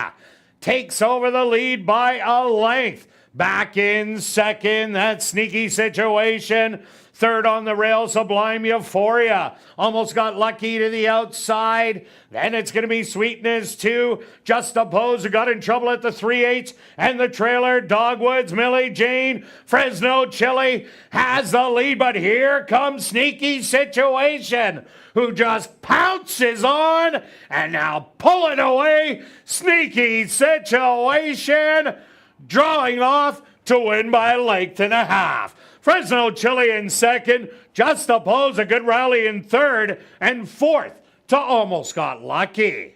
takes over the lead by a length. Back in second, that Sneaky Situation. Third on the rail, Sublime Euphoria. Almost Got Lucky to the outside. Then it's going to be Sweetness 2. Just Opposed, who got in trouble at the 3/8. And the trailer, Dogwoods, Millie Jane. Fresno Chili has the lead, but here comes Sneaky Situation, who just pounces on and now pulling away. Sneaky Situation drawing off to win by a length and a half. Fresno Chili in second, Just Opposed, a good rally in third, and fourth to Almost Got Lucky.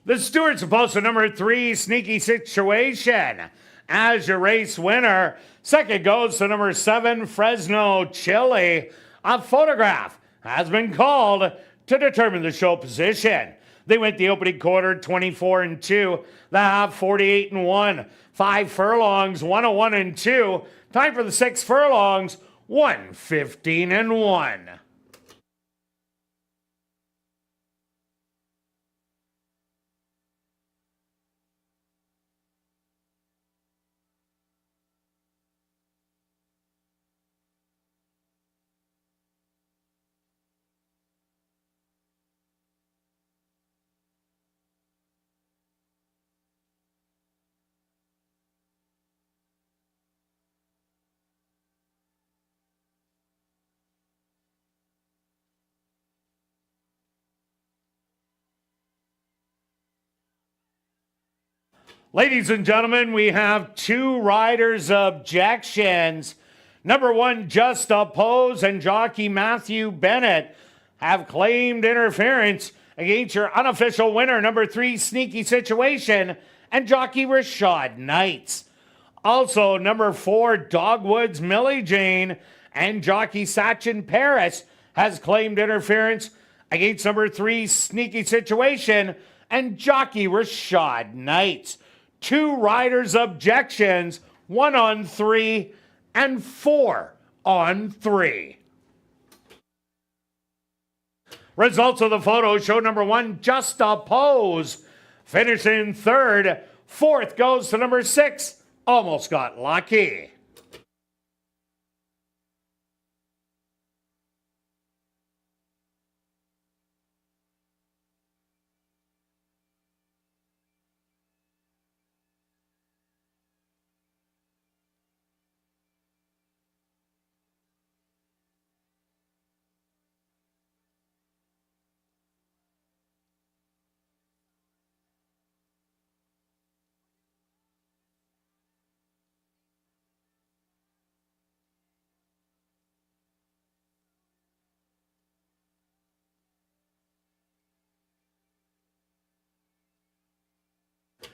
The Stewart's opposed to number 3, Sneaky Situation as your race winner. Second goes to number 7, Fresno Chili. A photograph has been called to determine the show position. They went the opening quarter 24-2, the half 48-1, 5 furlongs 101-2. Time for the 6 furlongs 115-1. Ladies and gentlemen, we have 2 riders' objections. Number 1, Just Oppose, and jockey Matthew Bennett have claimed interference against your unofficial winner, number 3, Sneaky Situation, and jockey Rashad Knights. Also, number 4, Dogwoods Millie Jane, and jockey Sachin Paris has claimed interference against number 3, Sneaky Situation, and jockey Rashad Knights. 2 riders' objections, 1 on 3 and 4 on 3. Results of the photo show number 1, Just Oppose, finishing third. Fourth goes to number 6, Almost Got Lucky.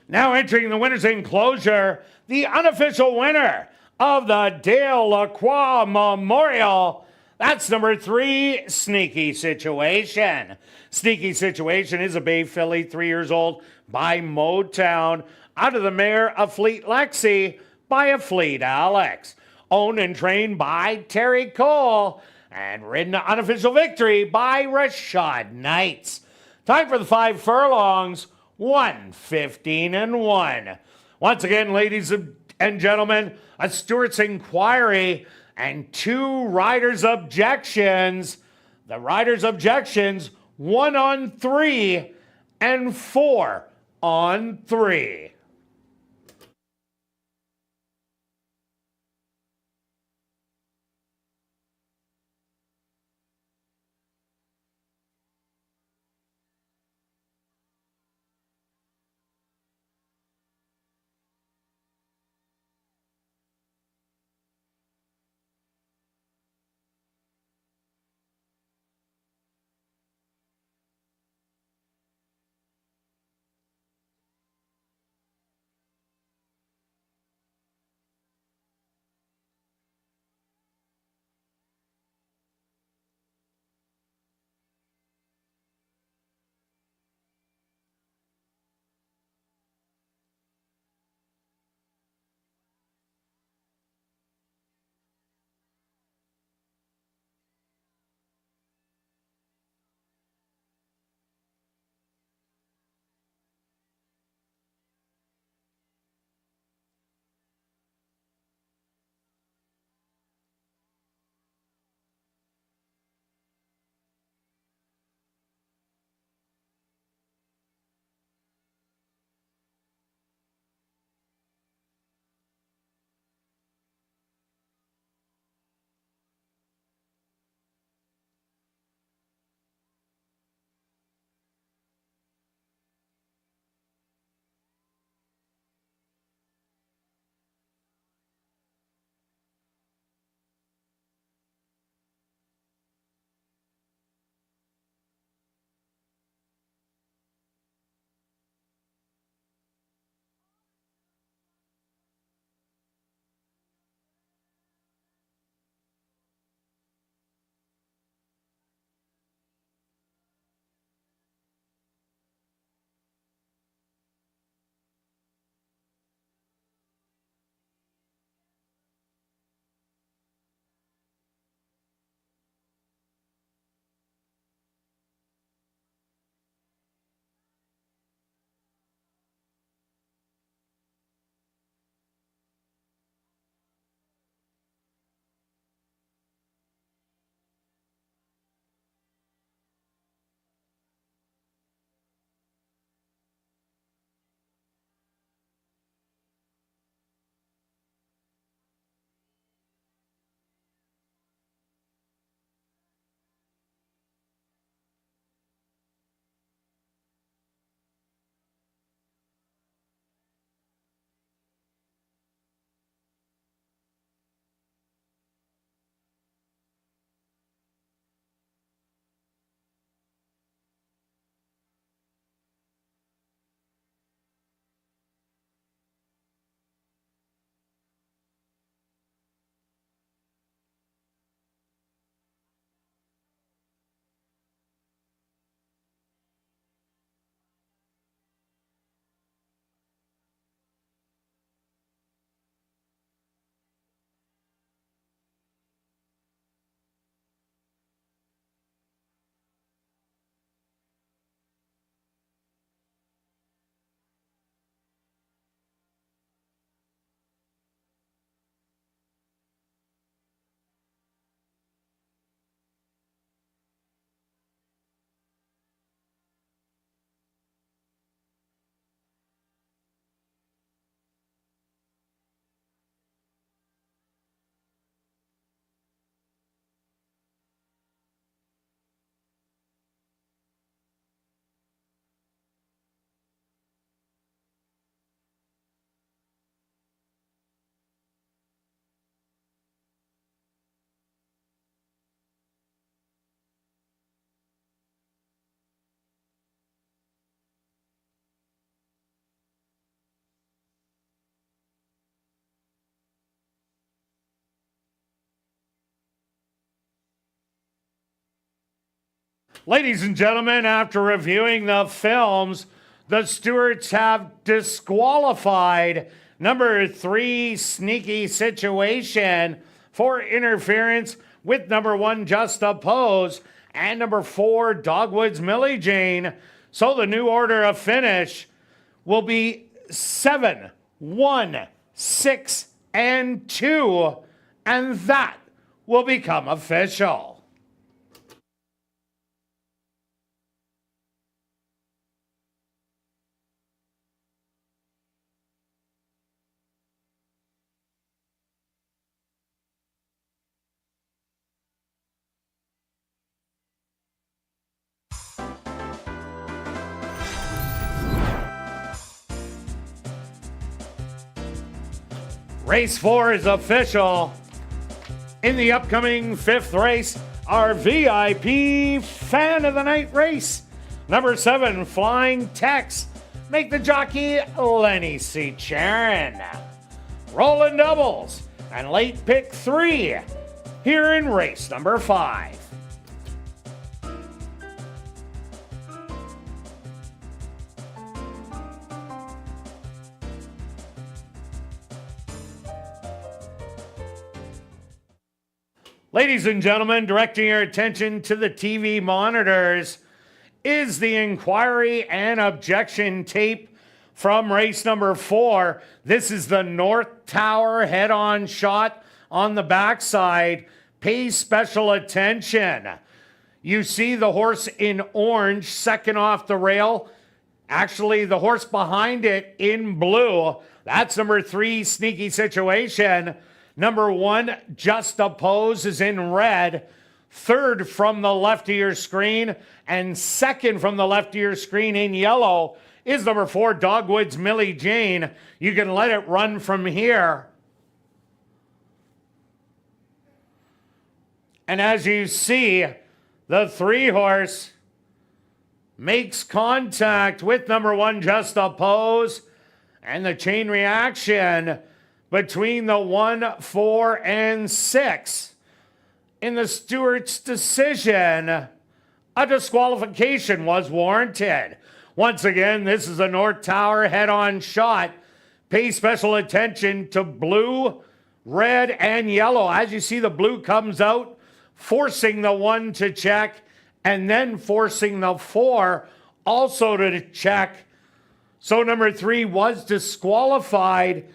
Now entering the winner's enclosure, the unofficial winner of the Dale Lacroix Memorial. That's number 3, Sneaky Situation. Sneaky Situation is a Bay filly, 3 years old, by Motown, out of the mare of Fleet Lexi by a Fleet Alex. Owned and trained by Terry Cole, and ridden to unofficial victory by Rashad Knights. Time for the 5 furlongs, 115-1. Once again, ladies and gentlemen, a Stewart's inquiry, and 2 riders' objections. The riders' objections, 1 on 3 and 4 on 3. Ladies and gentlemen, after reviewing the films, the stewards have disqualified number 3, Sneaky Situation, for interference with number 1, Just Oppose, and number 4, Dogwood's Millie Jane. So the new order of finish will be 7, 1, 6, and 2, and that will become official. Race 4 is official. In the upcoming 5th race, our VIP Fan of the Night race. Number 7, Flying Tex. Make the jockey Lenny C. Charon. Rolling doubles and late pick 3 here in race number 5. Ladies and gentlemen, directing your attention to the TV monitors is the inquiry and objection tape from race number 4. This is the North Tower head-on shot on the backside. Pay special attention. You see the horse in orange, second off the rail. Actually, the horse behind it in blue. That's number 3, Sneaky Situation. Number 1, Just a Pose, is in red. Third from the left of your screen, and second from the left of your screen in yellow is number 4, Dogwood's Millie Jane. You can let it run from here. And as you see, the 3-horse makes contact with number 1, Just a Pose, and the chain reaction between the 1, 4, and 6. In the Stewart's decision, a disqualification was warranted. Once again, this is a North Tower head-on shot. Pay special attention to blue, red, and yellow. As you see, the blue comes out, forcing the 1 to check, and then forcing the 4 also to check. So number 3 was disqualified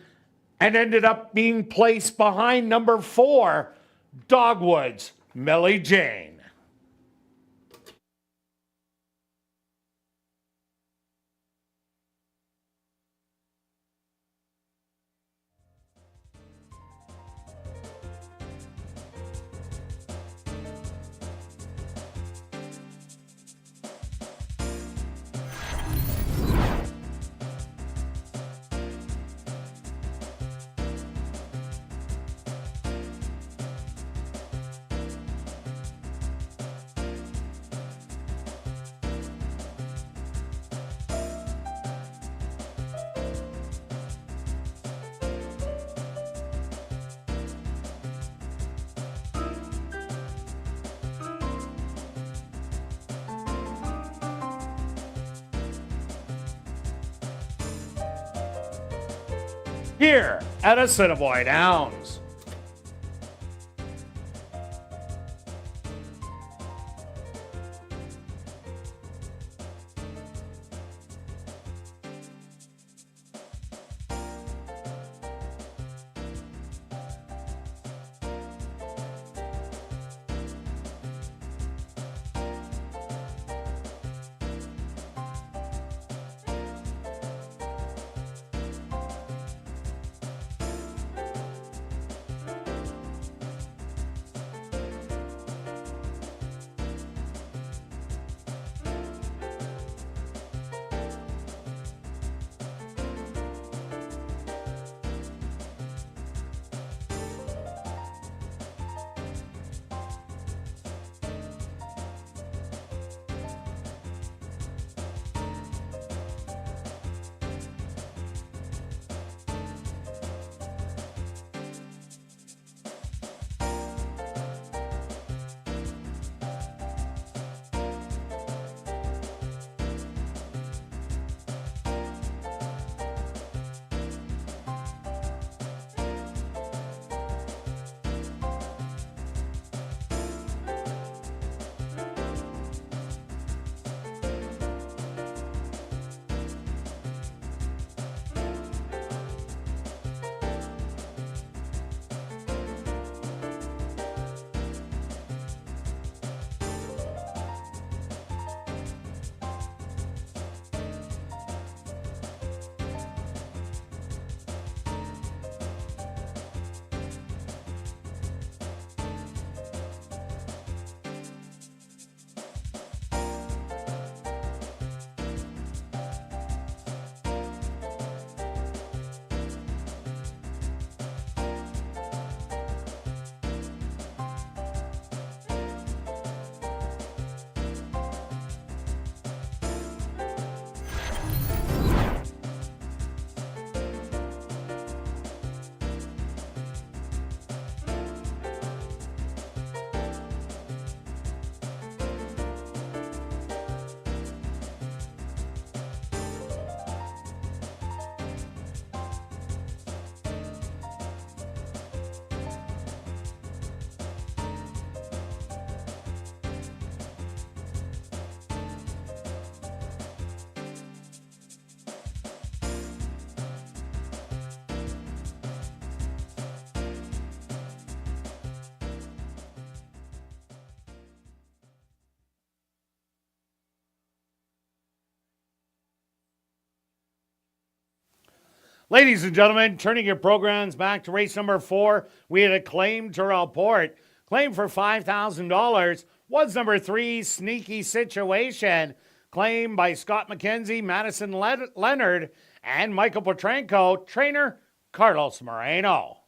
and ended up being placed behind number 4, Dogwood's Millie Jane. Here at Assiniboia Downs. Ladies and gentlemen, turning your programs back to race number 4, we had a claim to report. Claim for $5,000 was number 3, Sneaky Situation. Claim by Scott McKenzie, Madison Leonard, and Michael Petrenko. Trainer, Carlos Moreno.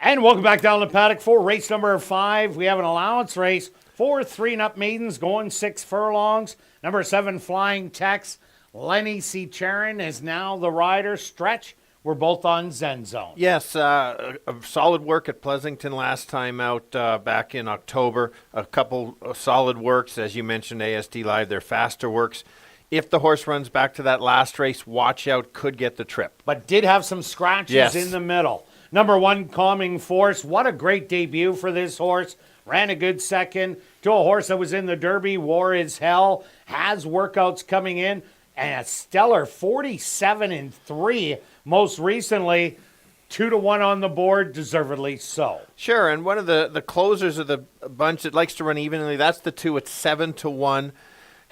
And welcome back down the paddock for race number 5. We have an allowance race for 3-and-up maidens going 6 furlongs. Number 7, Flying Tex. Lenny C. Charon is now the rider. Stretch, we're both on Zen Zone. Yes, a solid work at Pleasanton last time out back in October. A couple of solid works, as you mentioned, ASD Live, their faster works. If the horse runs back to that last race, watch out, could get the trip. But did have some scratches in the middle. Number 1, Calming Force. What a great debut for this horse. Ran a good second to a horse that was in the Derby. War is Hell. Has workouts coming in. And a stellar 47-3. Most recently, 2-1 on the board. Deservedly so. Sure, and one of the closers of the bunch that likes to run evenly, that's the 2 at 7-1.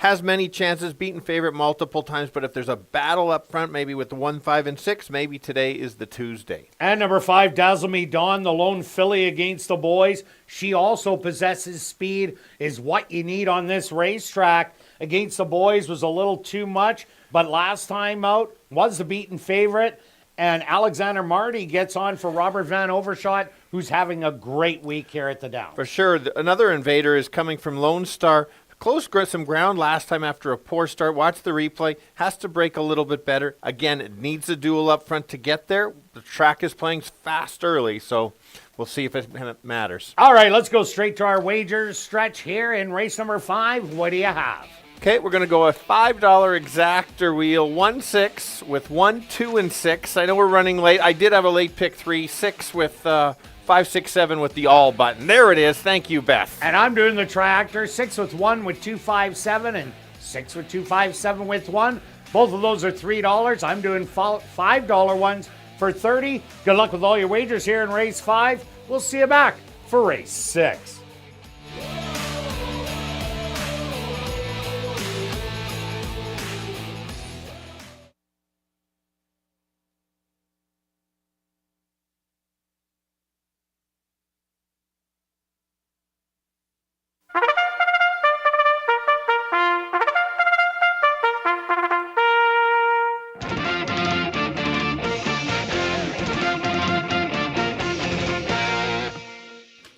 Has many chances, beaten favorite multiple times, but if there's a battle up front, maybe with the 1, 5, and 6, maybe today is the Tuesday. And number 5, Dazzle Me Dawn, the lone filly against the boys. She also possesses speed, is what you need on this racetrack. Against the boys was a little too much, but last time out was the beaten favorite. And Alexander Marty gets on for Robert Van Overshot, who's having a great week here at the Downs. For sure. Another invader is coming from Lone Star. Close some ground last time after a poor start. Watch the replay. Has to break a little bit better. Again, it needs a duel up front to get there. The track is playing fast early, so we'll see if it matters. All right, let's go straight to our wagers. Stretch here in race number 5. What do you have? Okay, we're going to go a $5 exactor wheel, 1-6 with 1, 2, and 6. I know we're running late. I did have a late pick 3, 6 with 5, 6, 7 with the all button. There it is. Thank you, Beth. And I'm doing the tractor, 6 with 1 with 2, 5, 7, and 6 with 2, 5, 7 with 1. Both of those are $3. I'm doing $5 ones for $30. Good luck with all your wagers here in race 5. We'll see you back for race 6.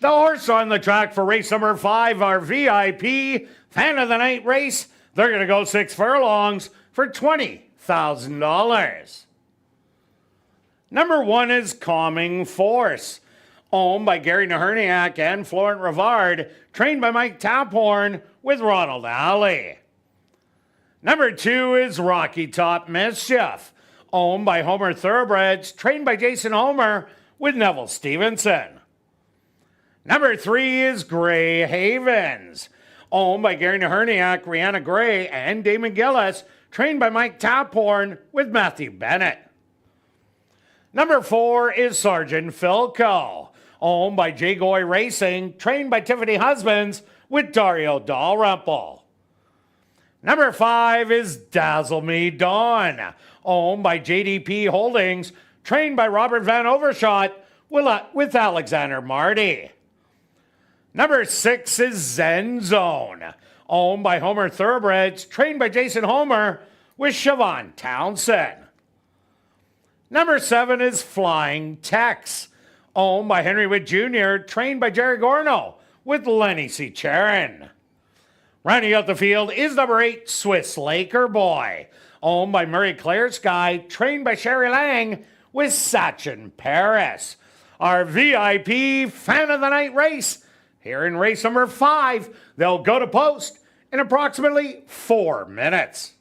The horse on the track for race number 5, our VIP Fan of the Night race. They're going to go 6 furlongs for $20,000. Number 1 is Calming Force, owned by Gary Naherniak and Florent Rivard, trained by Mike Taphorn with Ronald Alley. Number 2 is Rocky Top Mischief, owned by Homer Thoroughbreds, trained by Jason Homer with Neville Stevenson. Number 3 is Grey Havens, owned by Gary Naherniak, Rihanna Gray, and Damon Gillis, trained by Mike Taphorn with Matthew Bennett. Number 4 is Sergeant Philco, owned by Jay Goy Racing, trained by Tiffany Husbands with Dario Dalrymple. Number 5 is Dazzle Me Dawn, owned by JDP Holdings, trained by Robert Van Overshot with Alexander Marty. Number 6 is Zen Zone, owned by Homer Thoroughbreds, trained by Jason Homer with Siobhan Townsend. Number 7 is Flying Tex, owned by Henry Witt Jr., trained by Jerry Gorno with Lenny C. Charon. Rounding out the field is number 8, Swiss Laker Boy, owned by Murray Clare Sky, trained by Sherry Lang with Sachin Paris. Our VIP Fan of the Night race. Here in race number 5, they'll go to post in approximately 4 minutes.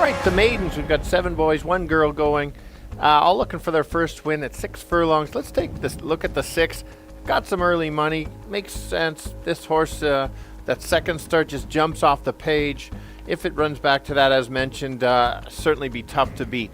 right, the maidens, we've got 7 boys, 1 girl going, all looking for their first win at 6 furlongs. Let's take this look at the 6. Got some early money. Makes sense. This horse, that second start just jumps off the page. If it runs back to that, as mentioned, certainly be tough to beat.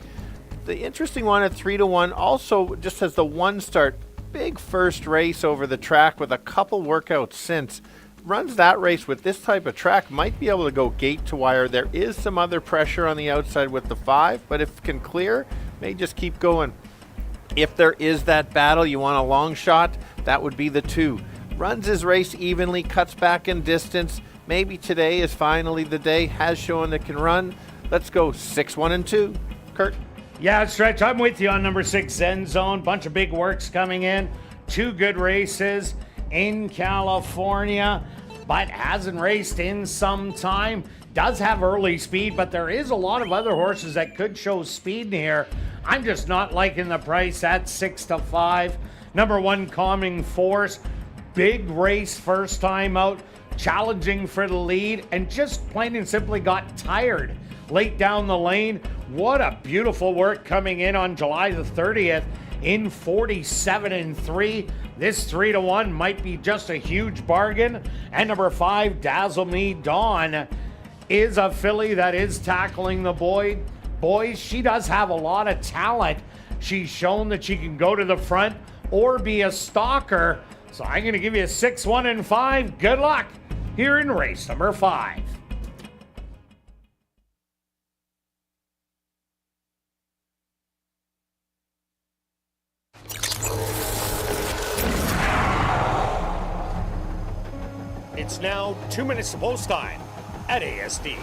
The interesting one at 3-1 also just has the 1 start. Big first race over the track with a couple workouts since. Runs that race with this type of track, might be able to go gate to wire. There is some other pressure on the outside with the 5, but if it can clear, may just keep going. If there is that battle, you want a long shot, that would be the 2. Runs his race evenly, cuts back in distance. Maybe today is finally the day, has shown it can run. Let's go 6, 1, and 2. Kirt? Yeah, Stretch, I'm with you on number 6, Zen Zone. Bunch of big works coming in. 2 good races in California, but hasn't raced in some time. Does have early speed, but there is a lot of other horses that could show speed in here. I'm just not liking the price at 6-5. Number 1, Calming Force. Big race first time out, challenging for the lead, and just plain and simply got tired late down the lane. What a beautiful work coming in on July the 30th in 47-3. This 3-1 might be just a huge bargain. And number 5, Dazzle Me Dawn, is a filly that is tackling the boys. She does have a lot of talent. She's shown that she can go to the front or be a stalker. So I'm going to give you a 6, 1, and 5. Good luck here in race number 5. It's now 2 minutes to post time at ASD.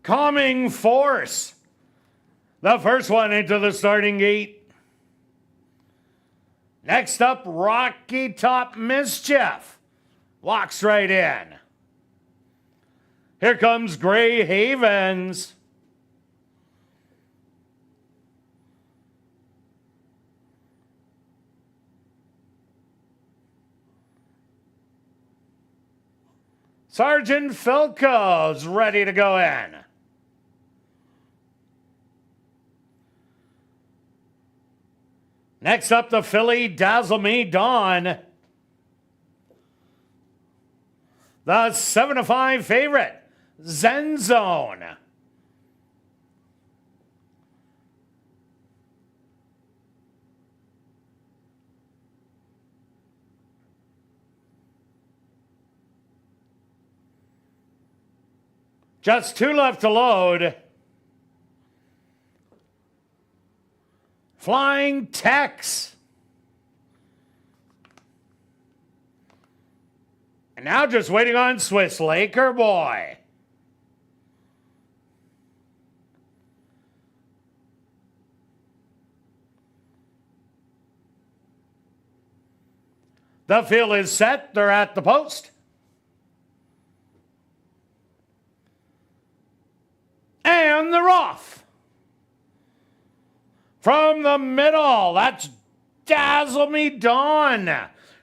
Calming Force. The first one into the starting gate. Next up, Rocky Top Mischief. Walks right in. Here comes Grey Havens. Sergeant Philco's ready to go in. Next up, the filly Dazzle Me Dawn. The 7-5 favorite, Zen Zone. Just 2 left to load. Flying Tex. And now just waiting on Swiss Laker Boy. The field is set. They're at the post. And they're off. From the middle, that's Dazzle Me Dawn,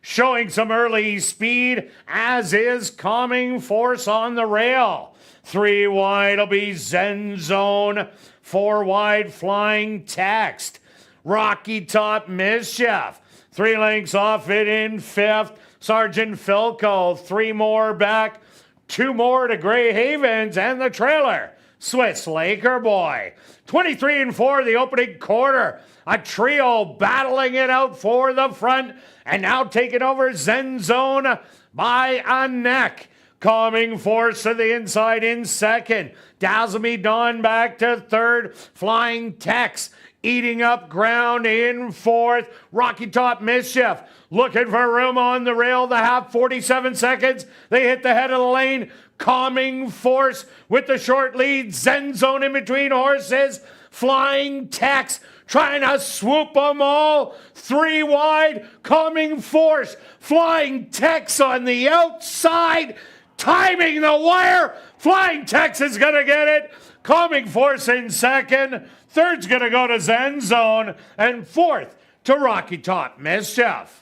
showing some early speed, as is Calming Force on the rail. 3 wide will be Zen Zone. 4 wide, Flying Text. Rocky Top Mischief. 3 lengths off it in 5th. Sergeant Philco. 3 more back. 2 more to Grey Havens, and the trailer, Swiss Laker Boy. 23 and 4, the opening quarter. A trio battling it out for the front, and now taking over Zen Zone by a neck. Calming Force to the inside in 2nd. Dazzle Me Dawn back to 3rd. Flying Tex eating up ground in 4th. Rocky Top Mischief looking for room on the rail. The half, 47 seconds. They hit the head of the lane. Calming Force with the short lead. Zen Zone in between horses. Flying Tex trying to swoop them all. 3 wide. Calming Force. Flying Tex on the outside. Timing the wire. Flying Tex is going to get it. Calming Force in 2nd. 3rd's going to go to Zen Zone. And 4th to Rocky Top Mischief.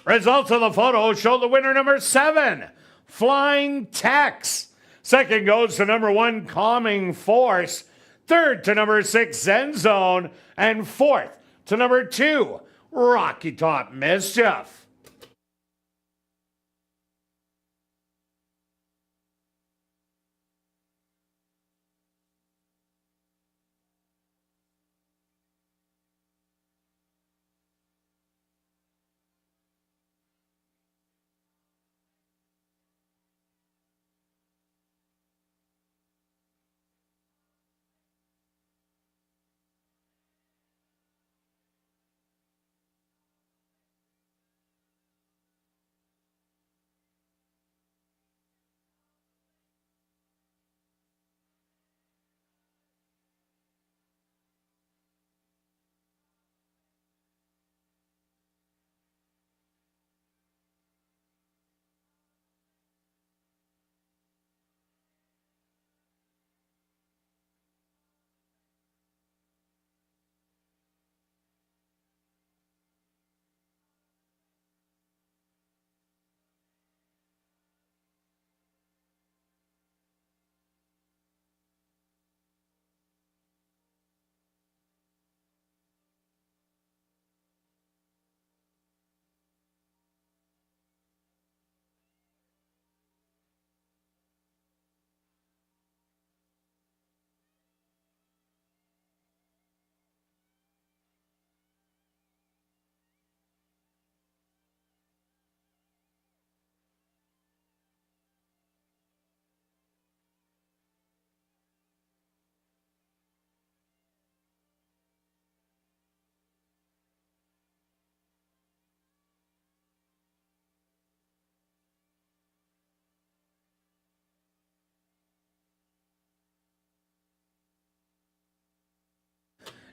Results of the photo show the winner, number 7, Flying Tex. 2nd goes to number 1, Calming Force. 3rd to number 6, Zen Zone. And 4th to number 2, Rocky Top Mischief.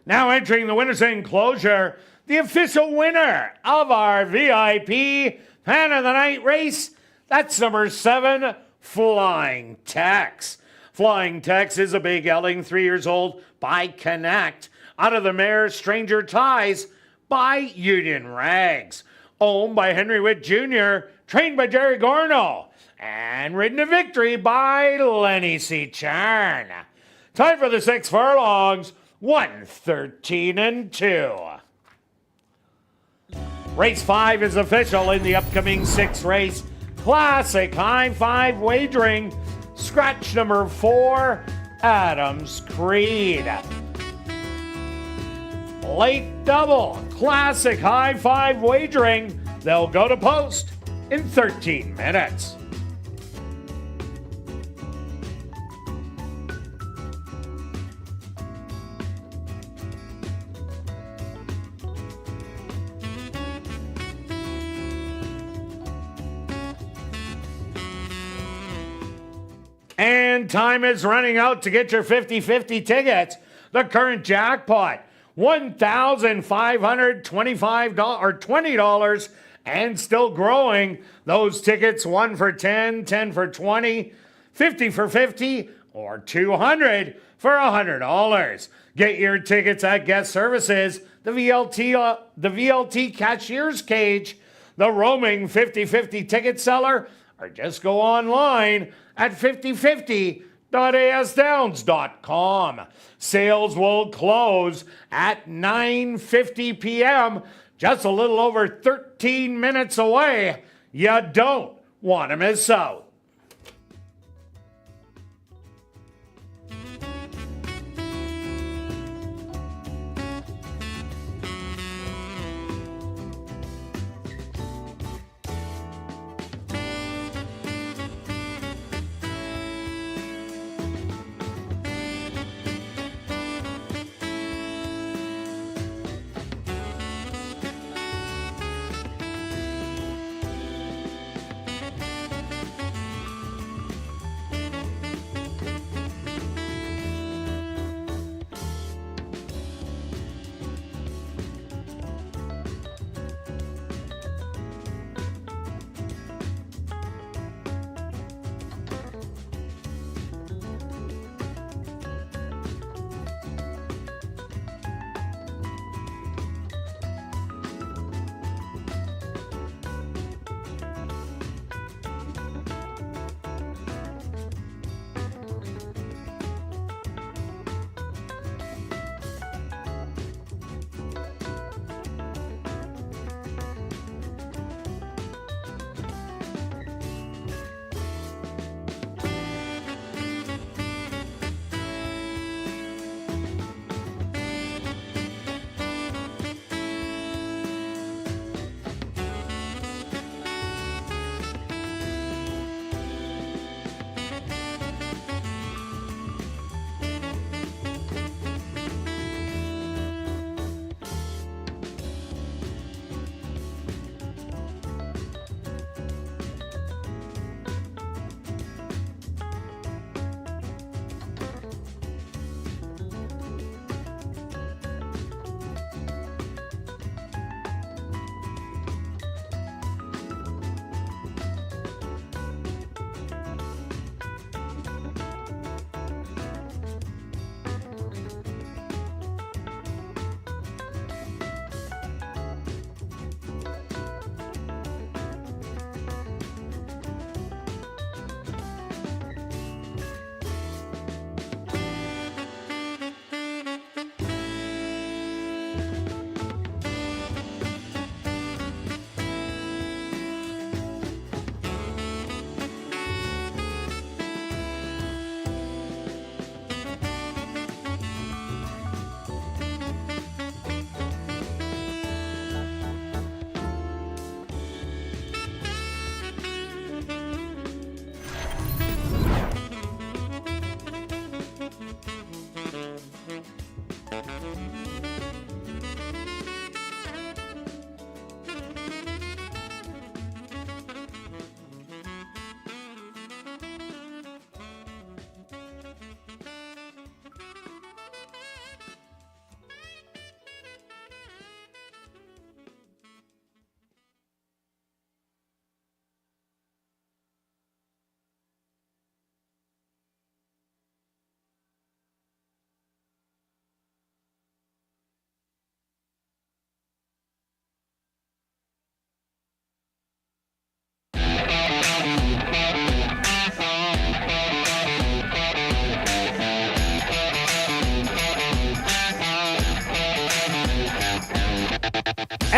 Now entering the winner's enclosure, the official winner of our VIP Fan of the Night race, that's number 7, Flying Tex. Flying Tex is a big gelding, 3 years old, by Connect. Out of the mare Stranger Ties by Union Rags. Owned by Henry Witt Jr., trained by Jerry Gorno, and ridden to victory by Lenny C. Charn. Time for the 6 furlongs, 1:13-2. Race 5 is official in the upcoming 6th race. Classic High Five Wagering. Scratch number 4, Adams Creed. Late double, Classic High Five Wagering. They'll go to post in 13 minutes. And time is running out to get your 50-50 tickets. The current jackpot, $1,525 or $20, and still growing. Those tickets, 1 for 10, 10 for 20, 50 for 50, or 200 for $100. Get your tickets at Guest Services, the VLT Cashier's Cage, the roaming 50-50 ticket seller, or just go online at 5050.asdowns.com. Sales will close at 9:50 p.m., just a little over 13 minutes away. You don't want to miss out.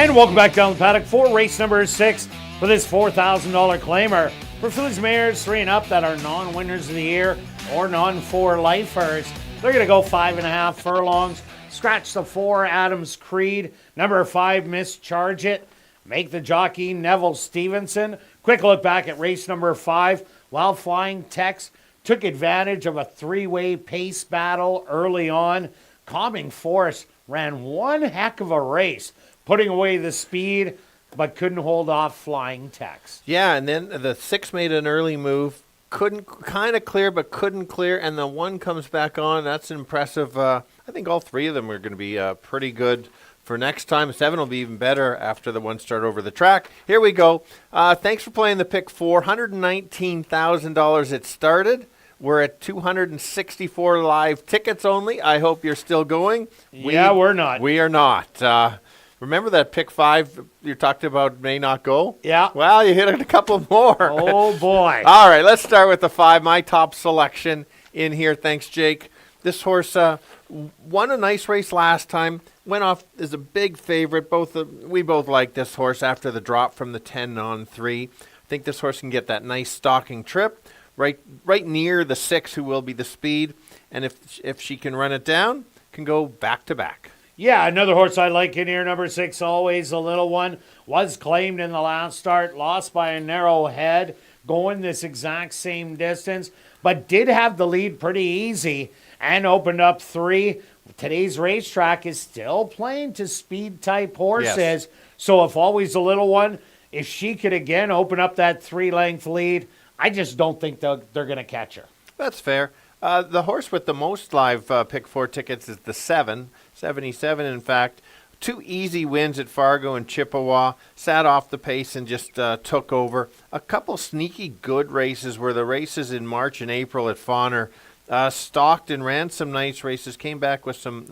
And welcome back down the paddock for race number 6 for this $4,000 claimer. For fillies, mares 3 and up that are non-winners of the year or non-4 lifers, they're going to go 5.5 furlongs. Scratch the 4, Adams Creed. Number 5, Mischarge It. Make the jockey, Neville Stevenson. Quick look back at race number 5. While Flying Tex took advantage of a 3-way pace battle early on, Calming Force ran one heck of a race, putting away the speed, but couldn't hold off Flying Tex. Yeah, and then the 6 made an early move. Couldn't kind of clear, but couldn't clear, and the 1 comes back on. That's impressive. I think all 3 of them are going to be pretty good for next time. 7 will be even better after the 1 start over the track. Here we go. Thanks for playing the pick 4. $119,000 it started. We're at 264 live tickets only. I hope you're still going. We're not. We are not. Remember that pick 5 you talked about may not go? Yeah. Well, you hit it a couple more. Oh, boy. All right, let's start with the 5. My top selection in here. Thanks, Jake. This horse won a nice race last time. Went off as a big favorite. We both like this horse after the drop from the 10 on 3. I think this horse can get that nice stalking trip right near the 6, who will be the speed. And if she can run it down, can go back to back. Yeah, another horse I like in here, number 6, Always a Little One, was claimed in the last start, lost by a narrow head, going this exact same distance, but did have the lead pretty easy and opened up 3. Today's racetrack is still playing to speed-type horses, Yes. So if Always a Little One, if she could again open up that 3-length lead, I just don't think they're going to catch her. That's fair. The horse with the most live pick 4 tickets is the 7, 77 in fact. 2 easy wins at Fargo and Chippewa, sat off the pace and just took over. A couple sneaky good races were the races in March and April at Fawner. Stalked and ran some nice races, came back with some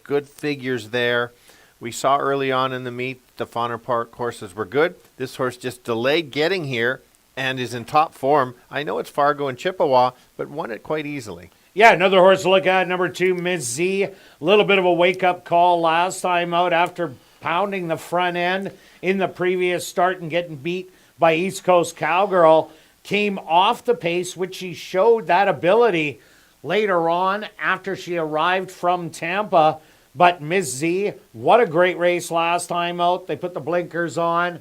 good figures there. We saw early on in the meet the Fawner Park horses were good. This horse just delayed getting here and is in top form. I know it's Fargo and Chippewa, but won it quite easily. Yeah, another horse to look at, number 2, Miss Z. A little bit of a wake-up call last time out after pounding the front end in the previous start and getting beat by East Coast Cowgirl. Came off the pace, which she showed that ability later on after she arrived from Tampa. But Miss Z, what a great race last time out. They put the blinkers on.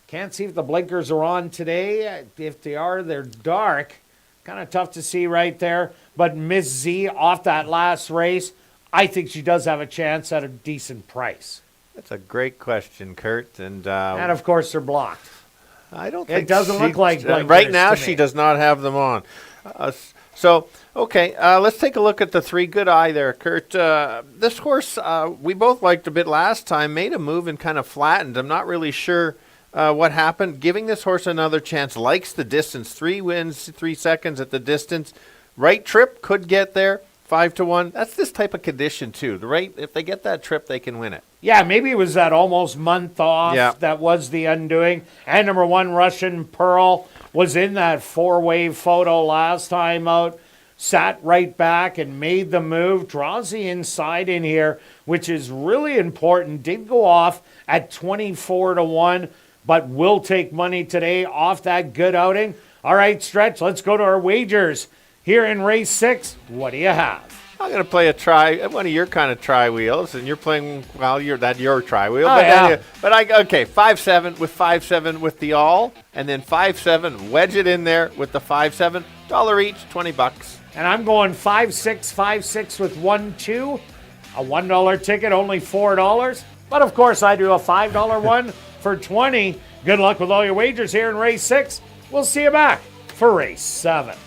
Can't see if the blinkers are on today. If they are, they're dark. Kind of tough to see right there. But Miss Z off that last race, I think she does have a chance at a decent price. That's a great question, Kirt. And of course, they're blocked. I don't think It doesn't look like blinkers right now to she me. does not have them on. Let's take a look at the 3. Good eye there, Kirt. This horse we both liked a bit last time, made a move and kind of flattened. I'm not really sure what happened. Giving this horse another chance. Likes the distance. 3 wins, 3 seconds at the distance. Right trip, could get there. 5-1. That's this type of condition too. If they get that trip, they can win it. Yeah, maybe it was that almost month off Yeah. that was the undoing. And number 1, Russian Pearl, was in that 4-way photo last time out. Sat right back and made the move. Draws the inside in here, which is really important. Did go off at 24-1, but will take money today off that good outing. All right, Stretch, let's go to our wagers. Here in race 6, what do you have? I'm going to play one of your kind of tri-wheels, and you're playing, well, your tri-wheel. Oh, but yeah. 5-7 with 5-7 with the all, and then 5-7, wedge it in there with the 5-7, $1 each, $20. And I'm going 5-6, 5-6 with 1-2. A $1 ticket, only $4. But of course, I do a $5 one for $20. Good luck with all your wagers here in race 6. We'll see you back for race 7.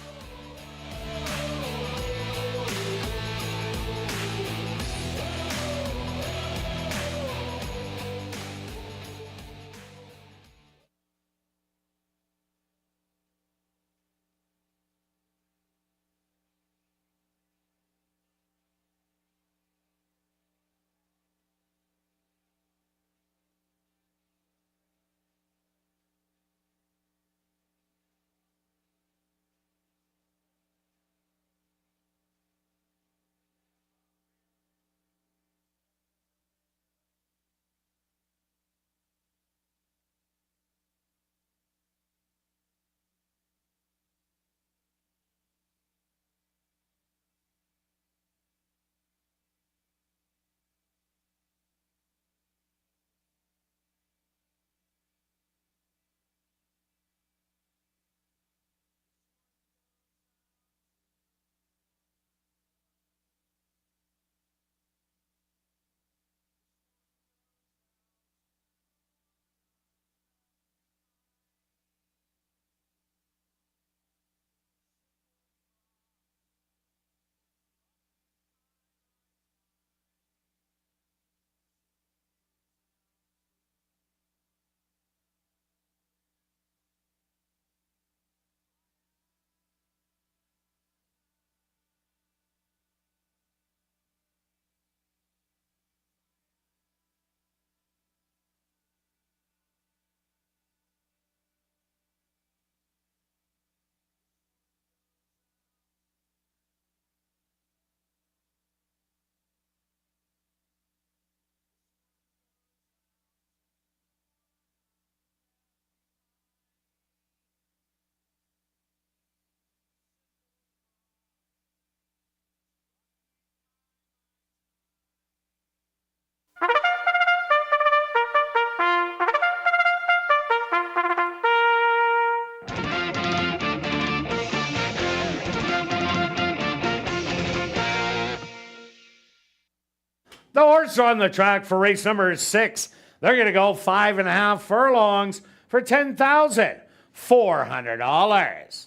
The horse on the track for race number 6. They're going to go 5.5 furlongs for $10,400.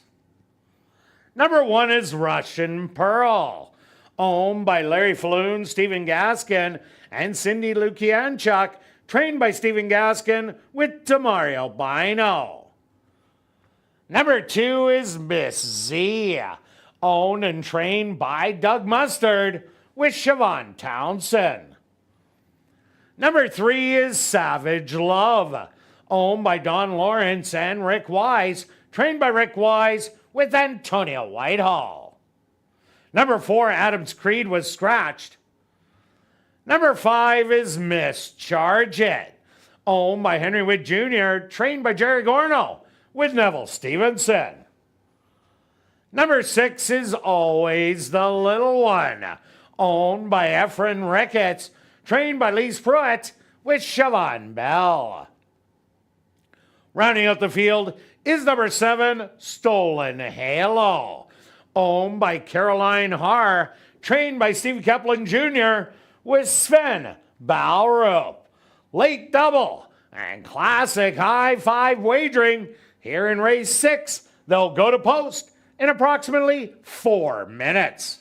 Number 1 is Russian Pearl, owned by Larry Falloon, Stephen Gaskin, and Cindy Lukianchuk, trained by Stephen Gaskin with Demario Bino. Number 2 is Miss Z, owned and trained by Doug Mustard with Siobhan Townsend. Number 3 is Savage Love, owned by Don Lawrence and Rick Wise, trained by Rick Wise with Antonio Whitehall. Number 4, Adams Creed, was scratched. Number 5 is Miss Charge It, owned by Henry Witt Jr., trained by Jerry Gorno with Neville Stevenson. Number 6 is Always the Little One, owned by Efren Ricketts, trained by Lise Pruitt with Siobhan Bell. Rounding out the field is number 7, Stolen Halo, owned by Caroline Haar, trained by Steve Kepling Jr. with Sven Balrup. Late double and classic high five wagering here in race 6. They'll go to post in approximately 4 minutes.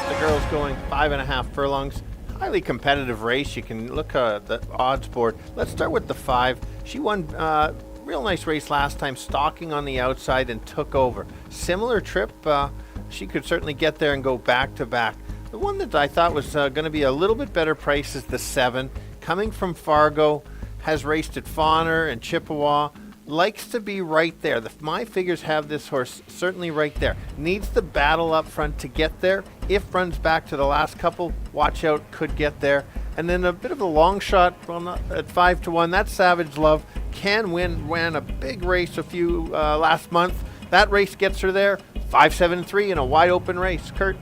The girls going 5.5 furlongs. Highly competitive race. You can look at the odds board. Let's start with the 5. She won real nice race last time, stalking on the outside and took over. Similar trip. She could certainly get there and go back to back. The one that I thought was going to be a little bit better price is the 7. Coming from Fargo, has raced at Fawner and Chippewa. Likes to be right there. My figures have this horse certainly right there. Needs the battle up front to get there. If runs back to the last couple, watch out, could get there. And then a bit of a long shot at 5-1. That's Savage Love. Can win. Ran a big race last month. That race gets her there. 5-7-3 in a wide open race. Kirt.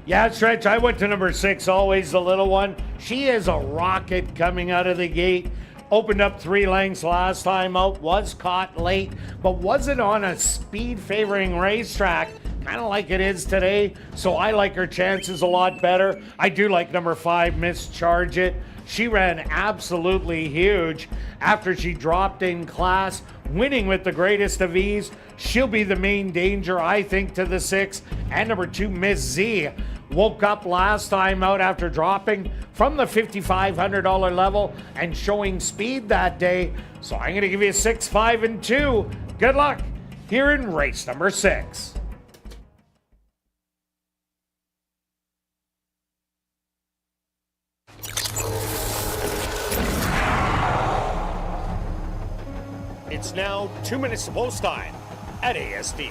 Yeah, Stretch. I went to number 6, Always the Little One. She is a rocket coming out of the gate. Opened up 3 lengths last time out, was caught late, but wasn't on a speed favoring racetrack, kind of like it is today, so I like her chances a lot better. I do like number 5, Miss Charge It. She ran absolutely huge after she dropped in class, winning with the greatest of ease. She'll be the main danger, I think, to the 6. And number 2, Miss Z. Woke up last time out after dropping from the $5,500 level and showing speed that day. So I'm going to give you a 6, 5, and 2. Good luck here in race number 6. It's now 2 minutes to post time at ASD.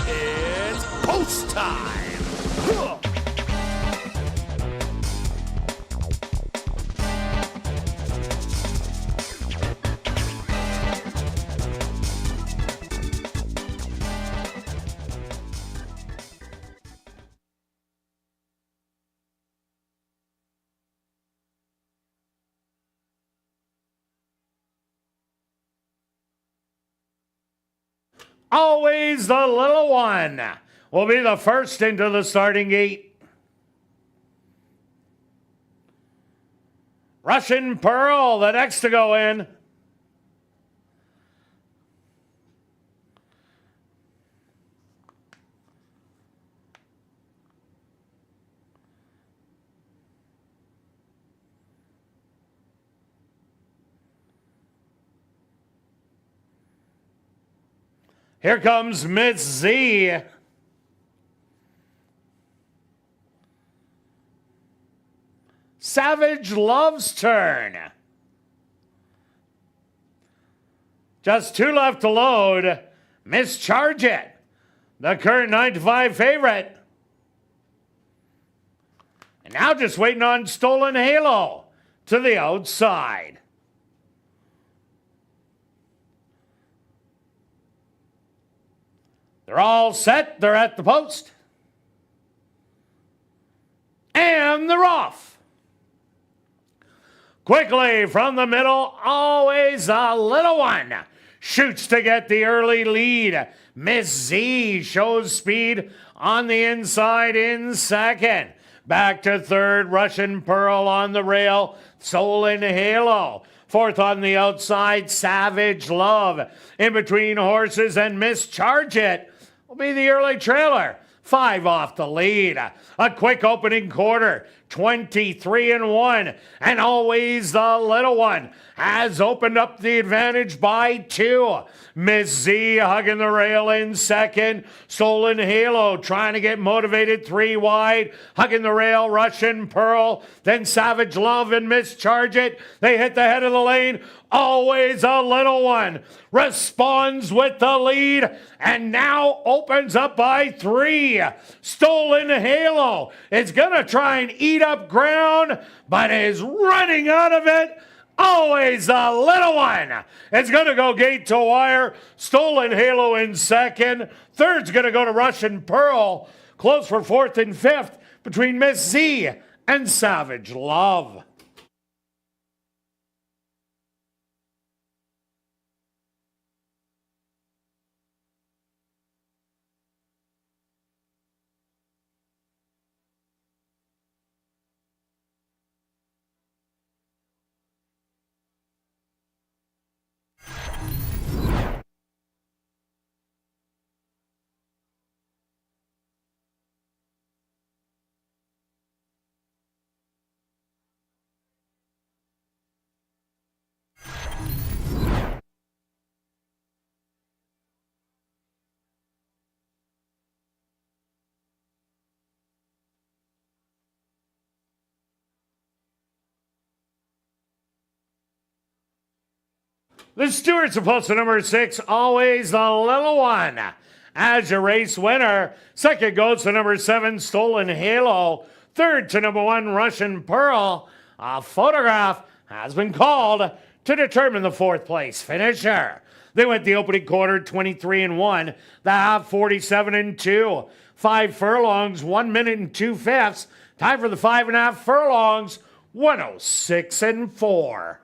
It's post time. Always the little one will be the first into the starting gate. Russian Pearl, the next to go in. Here comes Miss Z. Savage Love's turn. Just 2 left to load. Mischarge It, the current 9-5 favorite. And now just waiting on Stolen Halo to the outside. They're all set. They're at the post. And they're off. Quickly from the middle, always a little one. Shoots to get the early lead. Miss Z shows speed on the inside in second. Back to third, Russian Pearl on the rail. Stolen Halo. Fourth on the outside, Savage Love. In between horses and Mischarge It will be the early trailer. 5 off the lead. A quick opening quarter. 23-1. And always the little one has opened up the advantage by 2. Miss Z hugging the rail in second. Stolen Halo trying to get motivated 3 wide. Hugging the rail, Russian Pearl. Then Savage Love and Mischarge It. They hit the head of the lane. Always a little one responds with the lead and now opens up by 3. Stolen Halo is going to try and eat up ground, but is running out of it. Always a little one. It's going to go gate to wire. Stolen Halo in second. Third's going to go to Russian Pearl. Close for fourth and fifth between Miss Z and Savage Love. The Stewards are posted number 6, always the little one. As your race winner, second goes to number 7, Stolen Halo. Third to number 1, Russian Pearl. A photograph has been called to determine the fourth place finisher. They went the opening quarter 23-1, the half 47-2. 5 furlongs, 1 minute and 2 fifths. Time for the 5.5 furlongs, 106-4.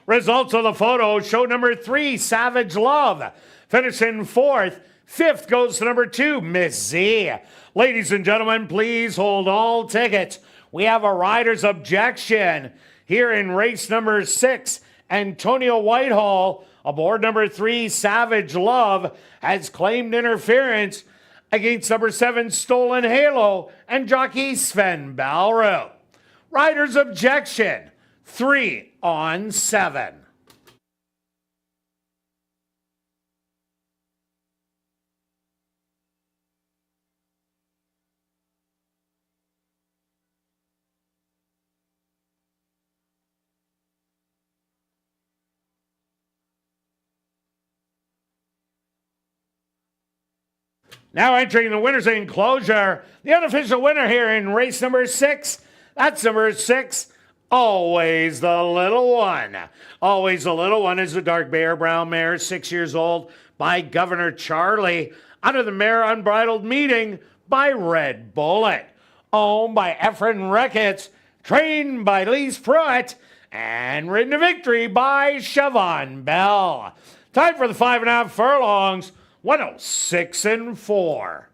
Results of the photo show number 3, Savage Love, finishing fourth. Fifth goes to number 2, Miss Z. Ladies and gentlemen, please hold all tickets. We have a rider's objection here in race number 6. Antonio Whitehall, aboard number 3, Savage Love, has claimed interference against number 7, Stolen Halo, and jockey Sven Balro. Rider's objection. 3 on 7. Now entering the winner's enclosure, the unofficial winner here in race number 6. That's number 6, Always the Little One. Always the Little One is the dark bear brown mare, 6 years old, by Governor Charlie, under the Mare Unbridled Meeting by Red Bullet. Owned by Efren Ricketts, trained by Lise Pruitt, and ridden to victory by Siobhan Bell. Time for the 5.5 furlongs. 106 and 4.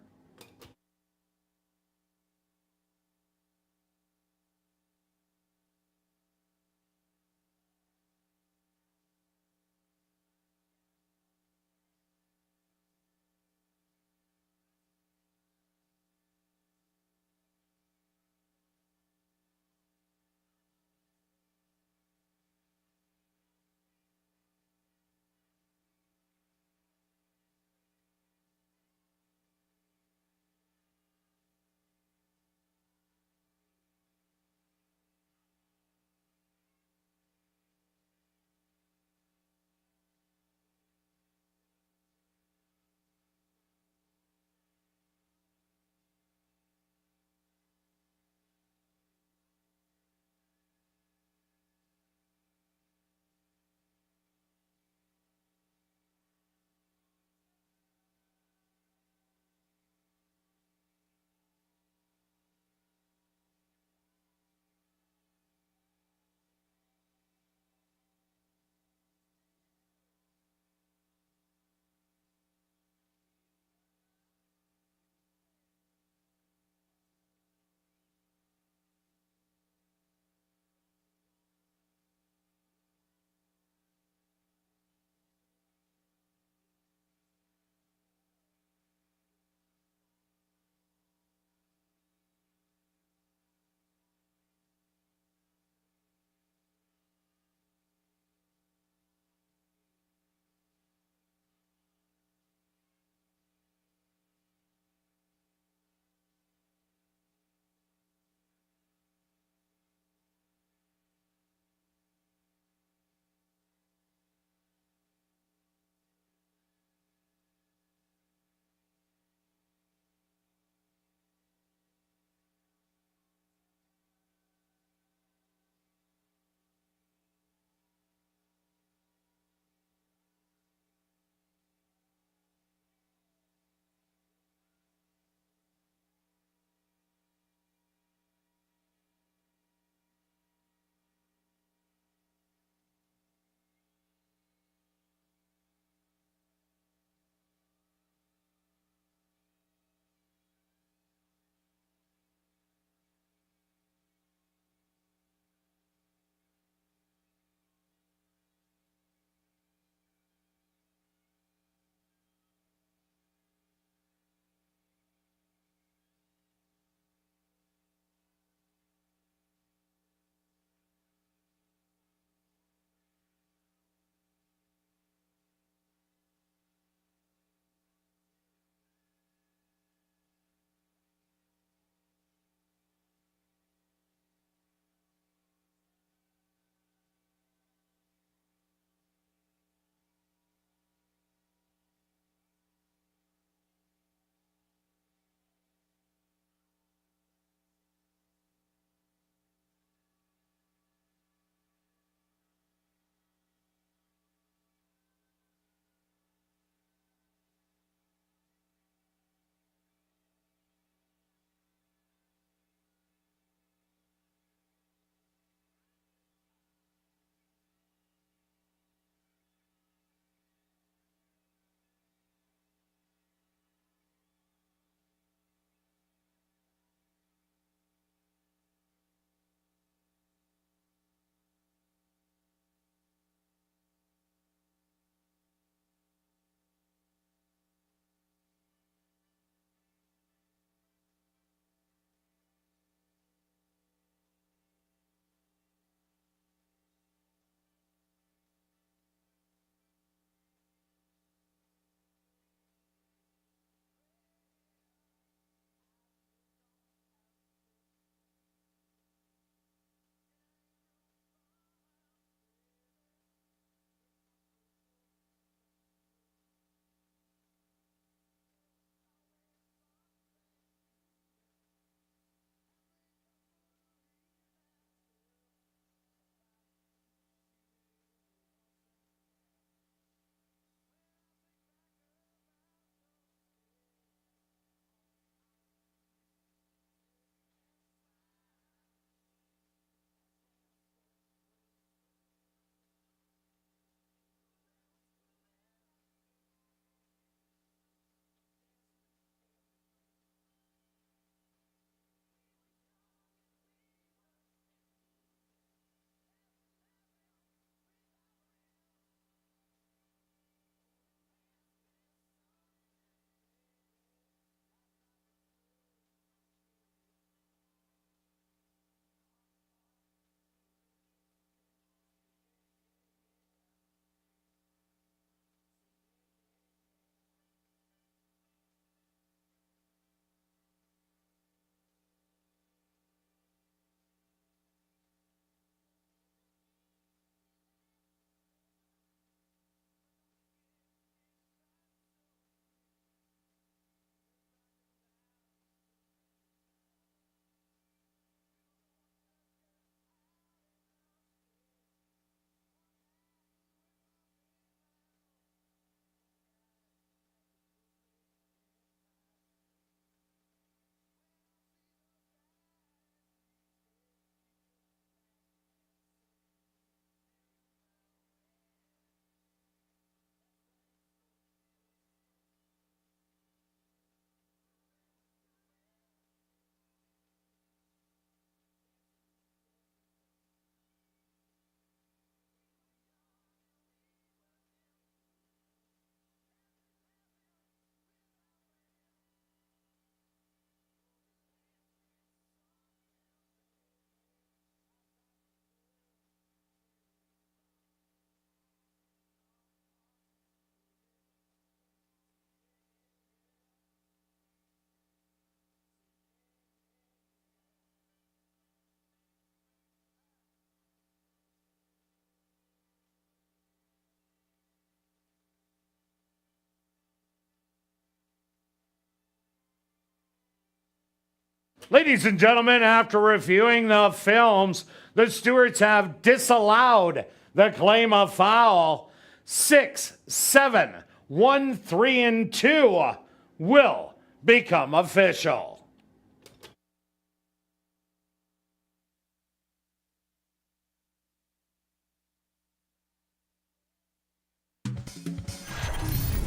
Ladies and gentlemen, after reviewing the films, the stewards have disallowed the claim of foul. 6, 7, 1, 3, and 2 will become official.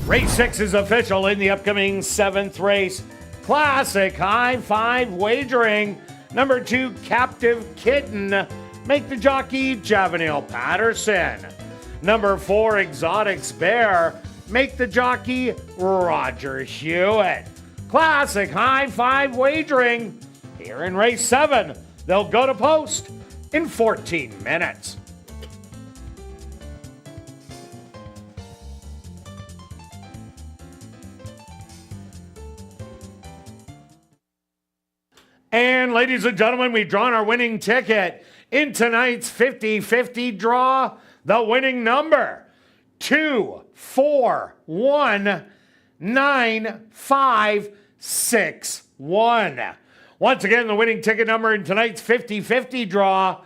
Race 6 is official in the upcoming 7th race. Classic High Five Wagering. Number 2, Captive Kitten. Make the jockey Javanil Patterson. Number 4, Exotics Bear. Make the jockey Roger Hewitt. Classic High Five Wagering. Here in race 7, they'll go to post in 14 minutes. And ladies and gentlemen, we've drawn our winning ticket in tonight's 50-50 draw. The winning number, 2419561. Once again, the winning ticket number in tonight's 50-50 draw,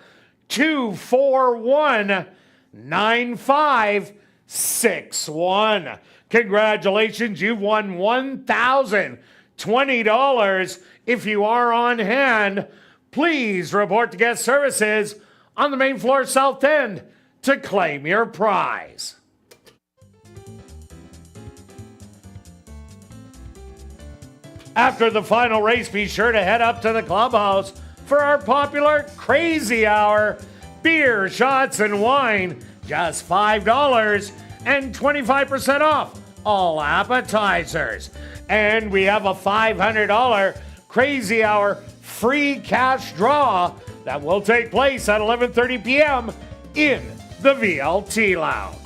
2419561. Congratulations, you've won $1,020. If you are on hand, please report to guest services on the main floor south end to claim your prize. After the final race, be sure to head up to the clubhouse for our popular Crazy Hour. Beer, shots, and wine, just $5 and 25% off all appetizers. And we have a $500 Crazy Hour free cash draw that will take place at 11:30 p.m. in the VLT Lounge.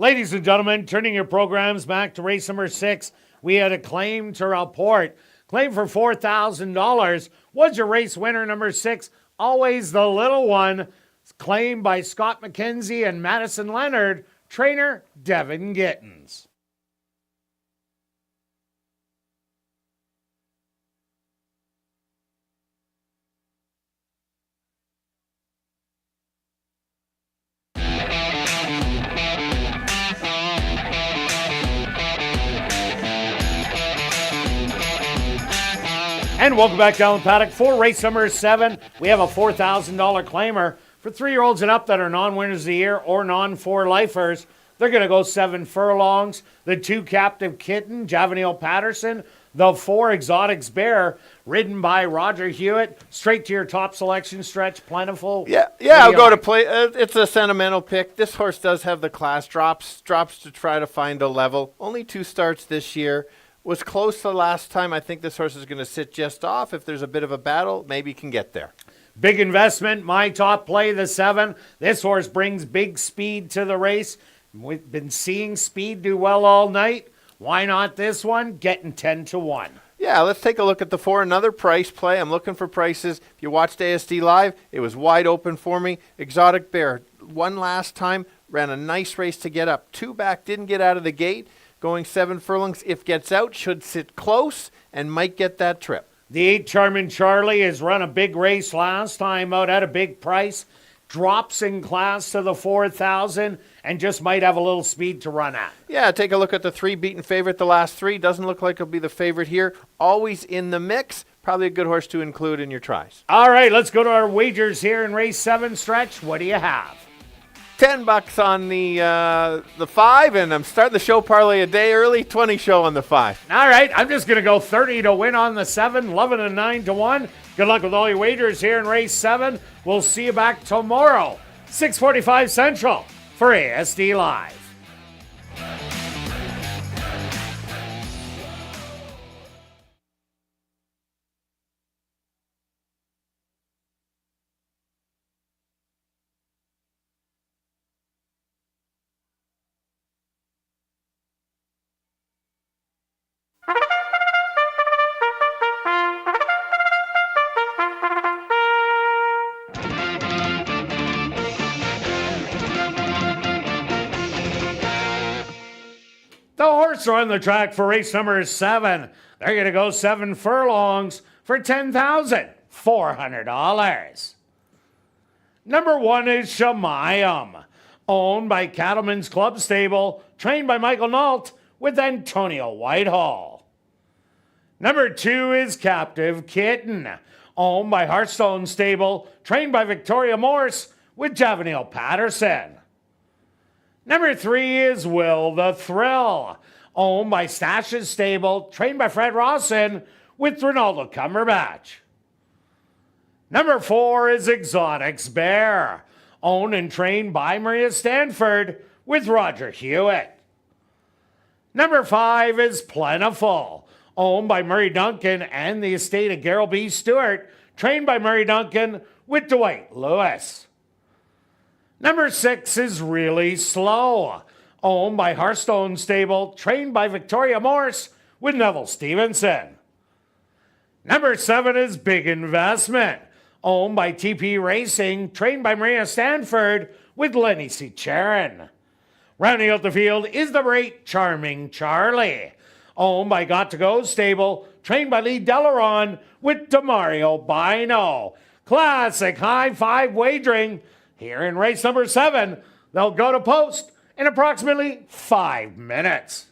Ladies and gentlemen, turning your programs back to race number 6, we had a claim to report. Claim for $4,000. Was your race winner number 6? Always the little one. Claimed by Scott McKenzie and Madison Leonard. Trainer Devin Gittins. And welcome back down the paddock for race number 7. We have a $4,000 claimer for 3-year-olds and up that are non-winners of the year or non-4-lifers. They're going to go 7 furlongs. The 2 Captive Kitten, Javanil Patterson. The 4 Exotics Bear, ridden by Roger Hewitt. Straight to your top selection stretch, Plentiful. Yeah, I'll go to play. It's a sentimental pick. This horse does have the class drops to try to find a level. Only 2 starts this year. Was close the last time. I think this horse is going to sit just off. If there's a bit of a battle, maybe he can get there. Big investment, my top play, the 7. This horse brings big speed to the race. We've been seeing speed do well all night. Why not this one? Getting 10-1. Yeah, let's take a look at the 4. Another price play. I'm looking for prices. If you watched ASD Live, it was wide open for me. Exotic Bear won last time, ran a nice race to get up. 2 back, didn't get out of the gate. Going 7 furlongs. If gets out, should sit close and might get that trip. The 8 Charming Charlie has run a big race last time out at a big price. Drops in class to the 4,000 and just might have a little speed to run at. Yeah, take a look at the 3 beaten favorite the last 3. Doesn't look like it'll be the favorite here. Always in the mix. Probably a good horse to include in your tries. All right, let's go to our wagers here in race 7 stretch. What do you have? $10 on the 5, and I'm starting the show parlay a day early. 20 show on the 5. All right, I'm just going to go 30 to win on the 7, 11 and 9-1. Good luck with all your wagers here in race 7. We'll see you back tomorrow, 6:45 Central for ASD Live. The horse are on the track for race number 7. They're going to go 7 furlongs for $10,400. Number 1 is Shemayim, owned by Cattleman's Club Stable, trained by Michael Nault with Antonio Whitehall. Number 2 is Captive Kitten, owned by Hearthstone Stable, trained by Victoria Morse with Javanil Patterson. Number 3 is Will the Thrill, owned by Stash's Stable, trained by Fred Rawson with Ronaldo Cumberbatch. Number 4 is Exotics Bear, owned and trained by Maria Stanford with Roger Hewitt. Number 5 is Plentiful, owned by Murray Duncan and the estate of Gerald B. Stewart, trained by Murray Duncan with Dwight Lewis. Number 6 is Really Slow, owned by Hearthstone Stable, trained by Victoria Morse with Neville Stevenson. Number 7 is Big Investment, owned by TP Racing, trained by Maria Stanford with Lenny C. Charon. Rounding out the field is the 8 Charming Charlie, owned by Got to Go Stable, trained by Lee Delaron with Demario Bino. Classic high 5 wagering. Here in race number 7, they'll go to post in approximately 5 minutes.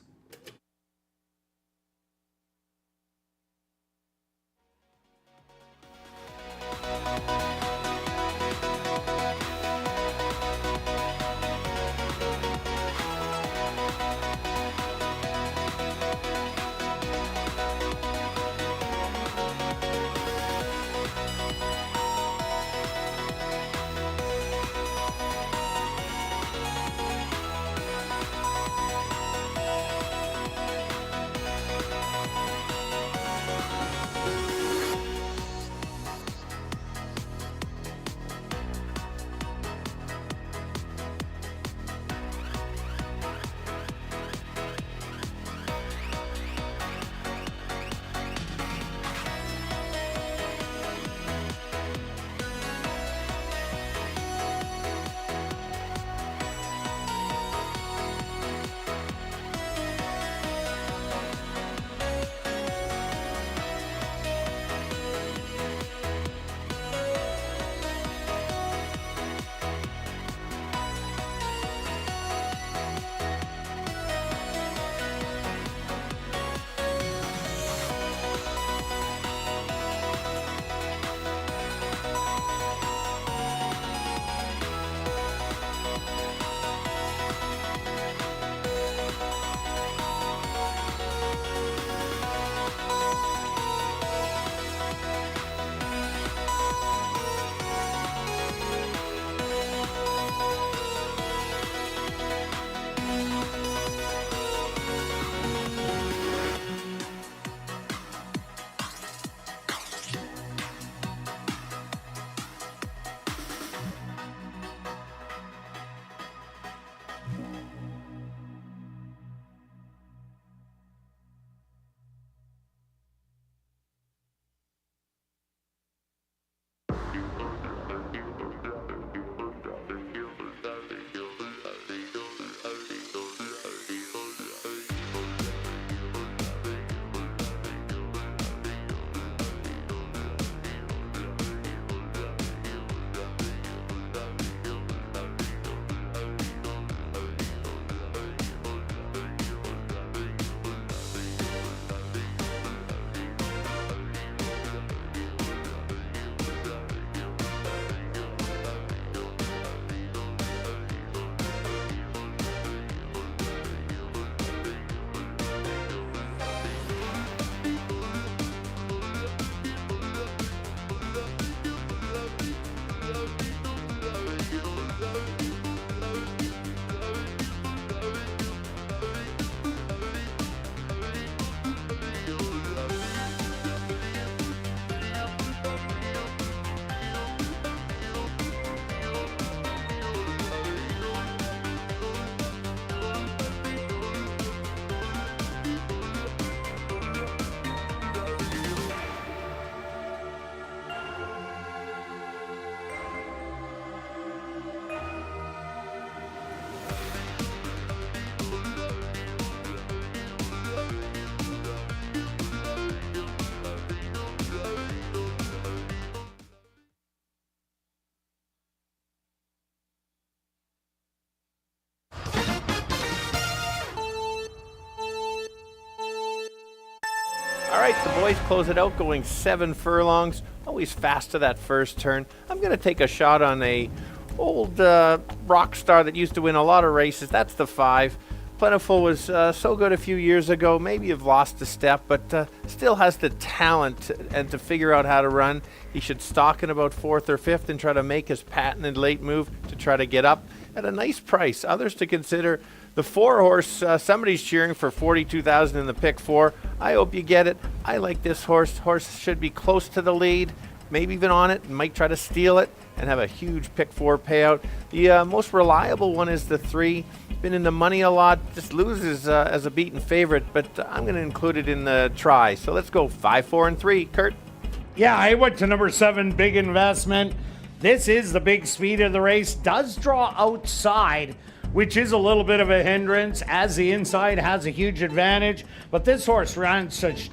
All right, the boys close it out going 7 furlongs. Always fast to that first turn. I'm going to take a shot on a old rock star that used to win a lot of races. That's the 5. Plentiful was so good a few years ago. Maybe you've lost a step, but still has the talent and to figure out how to run. He should stalk in about 4th or 5th and try to make his patented late move to try to get up at a nice price. Others to consider. The 4-horse, somebody's cheering for $42,000 in the pick 4. I hope you get it. I like this horse. Horse should be close to the lead, maybe even on it, might try to steal it and have a huge pick 4 payout. The most reliable one is the 3. Been in the money a lot, just loses as a beaten favorite, but I'm going to include it in the try. So let's go 5, 4, and 3. Kirt? Yeah, I went to number 7, Big Investment. This is the big speed of the race. Does draw outside, which is a little bit of a hindrance, as the inside has a huge advantage. But this horse ran such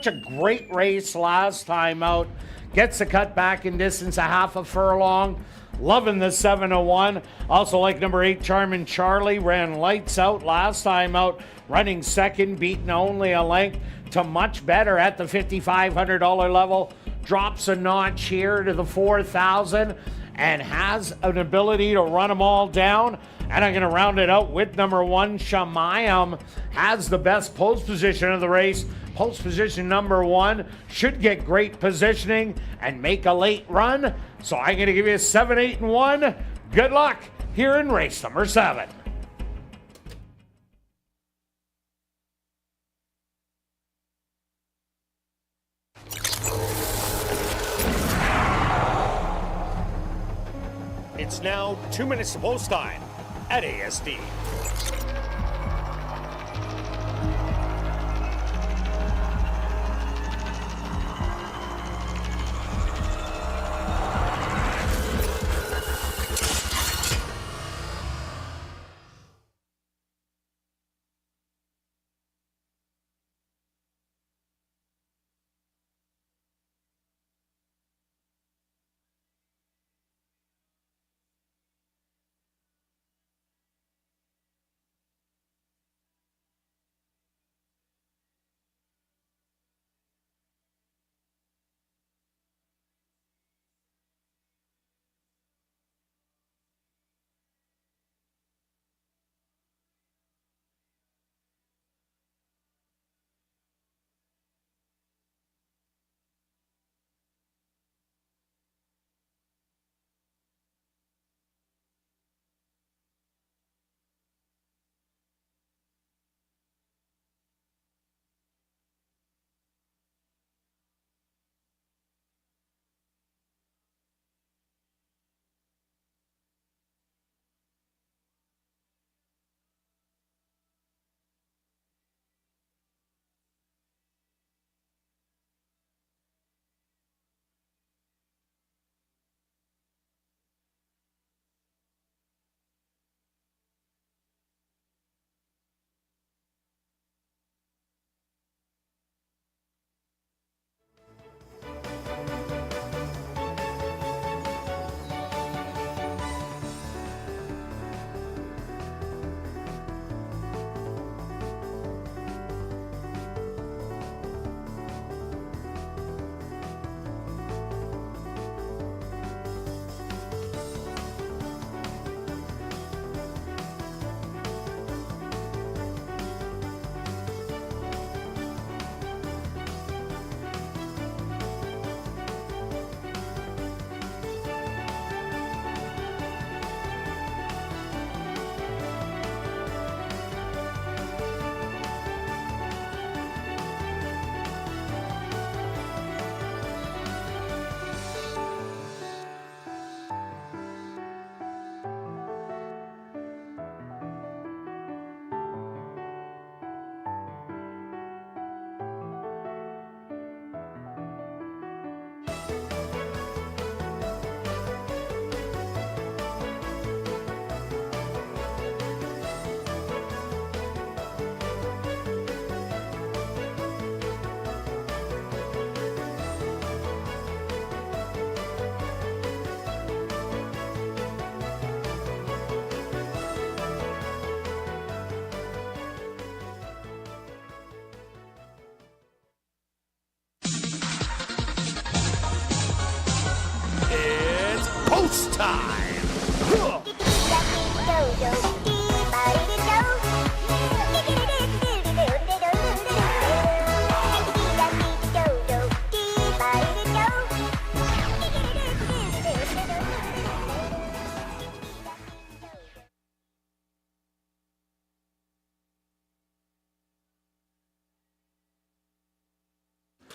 a great race last time out. Gets the cut back in distance, a half a furlong. Loving the 7-1. Also like number 8, Charmin Charlie. Ran lights out last time out. Running second, beaten only a length to much better at the $5,500 level. Drops a notch here to the 4,000 and has an ability to run them all down. And I'm going to round it out with number 1, Shamayam. Has the best post position of the race. Post position number 1 should get great positioning and make a late run. So I'm going to give you a 7, 8, and 1. Good luck here in race number 7. It's now 2 minutes to post time at ASD.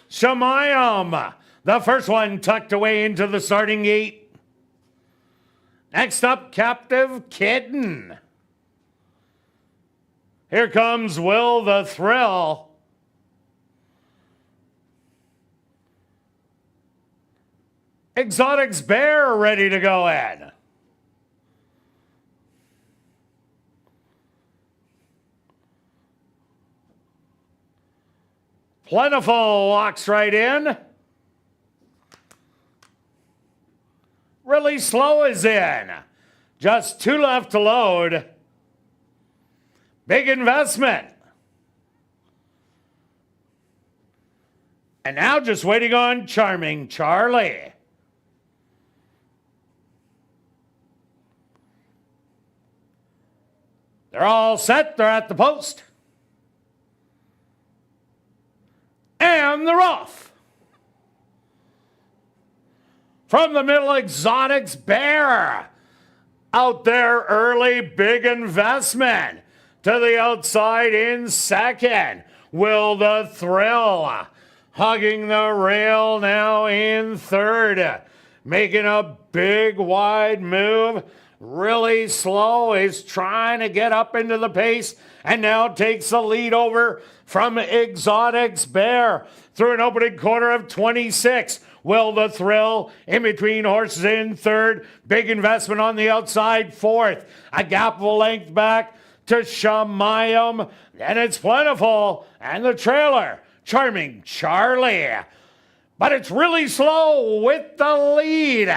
Shemayim. The first one tucked away into the starting gate. Next up, Captive Kitten. Here comes Will the Thrill. Exotics Bear ready to go in. Plentiful walks right in. Really Slow is in. Just 2 left to load. Big Investment. And now just waiting on Charming Charlie. They're all set. They're at the post. And they're off. From the middle, Exotics Bear. Out there early, Big Investment. To the outside in second. Will the Thrill. Hugging the rail now in third. Making a big wide move. Really Slow is trying to get up into the pace and now takes the lead over from Exotics Bear through an opening quarter of 26. Will the Thrill in between horses in third. Big Investment on the outside fourth. A gap of a length back to Shemayim. And it's Plentiful and the trailer, Charming Charlie. But it's Really Slow with the lead.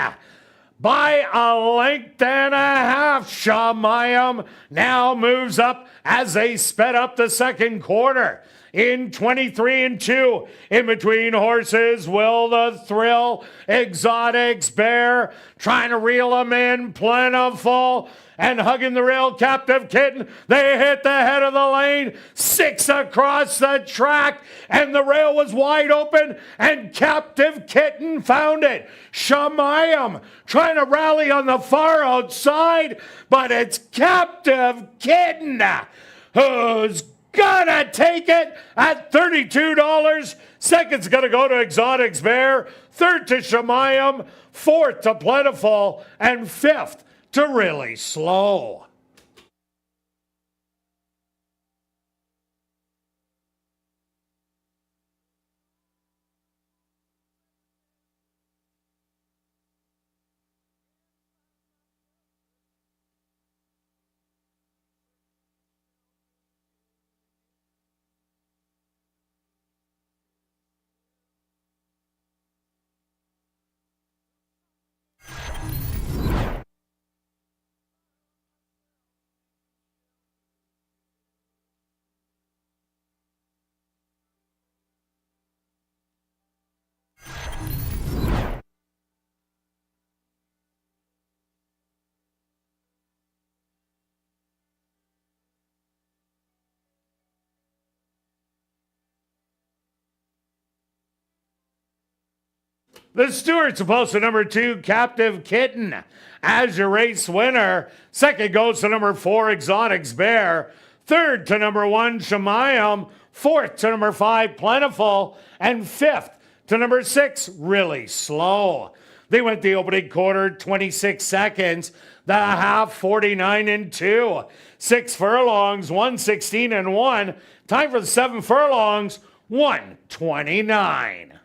By a length and a half, Shemayim now moves up as they sped up the second quarter. In 23 and 2, in between horses, Will the Thrill, Exotics Bear, trying to reel them in, Plentiful, and hugging the rail, Captive Kitten. They hit the head of the lane, 6 across the track, and the rail was wide open, and Captive Kitten found it. Shemayim trying to rally on the far outside, but it's Captive Kitten who's gonna take it at $32. Second's gonna go to Exotics Bear, third to Shemayim, fourth to Plentiful, and fifth to Really Slow. The Stewart's opposed to number 2, Captive Kitten, as your race winner. Second goes to number 4, Exotics Bear. Third to number 1, Shemayim. Fourth to number 5, Plentiful. And fifth to number 6, Really Slow. They went the opening quarter, 26 seconds. The half, 49 and 2. 6 furlongs, 116 and 1. Time for the 7 furlongs, 129.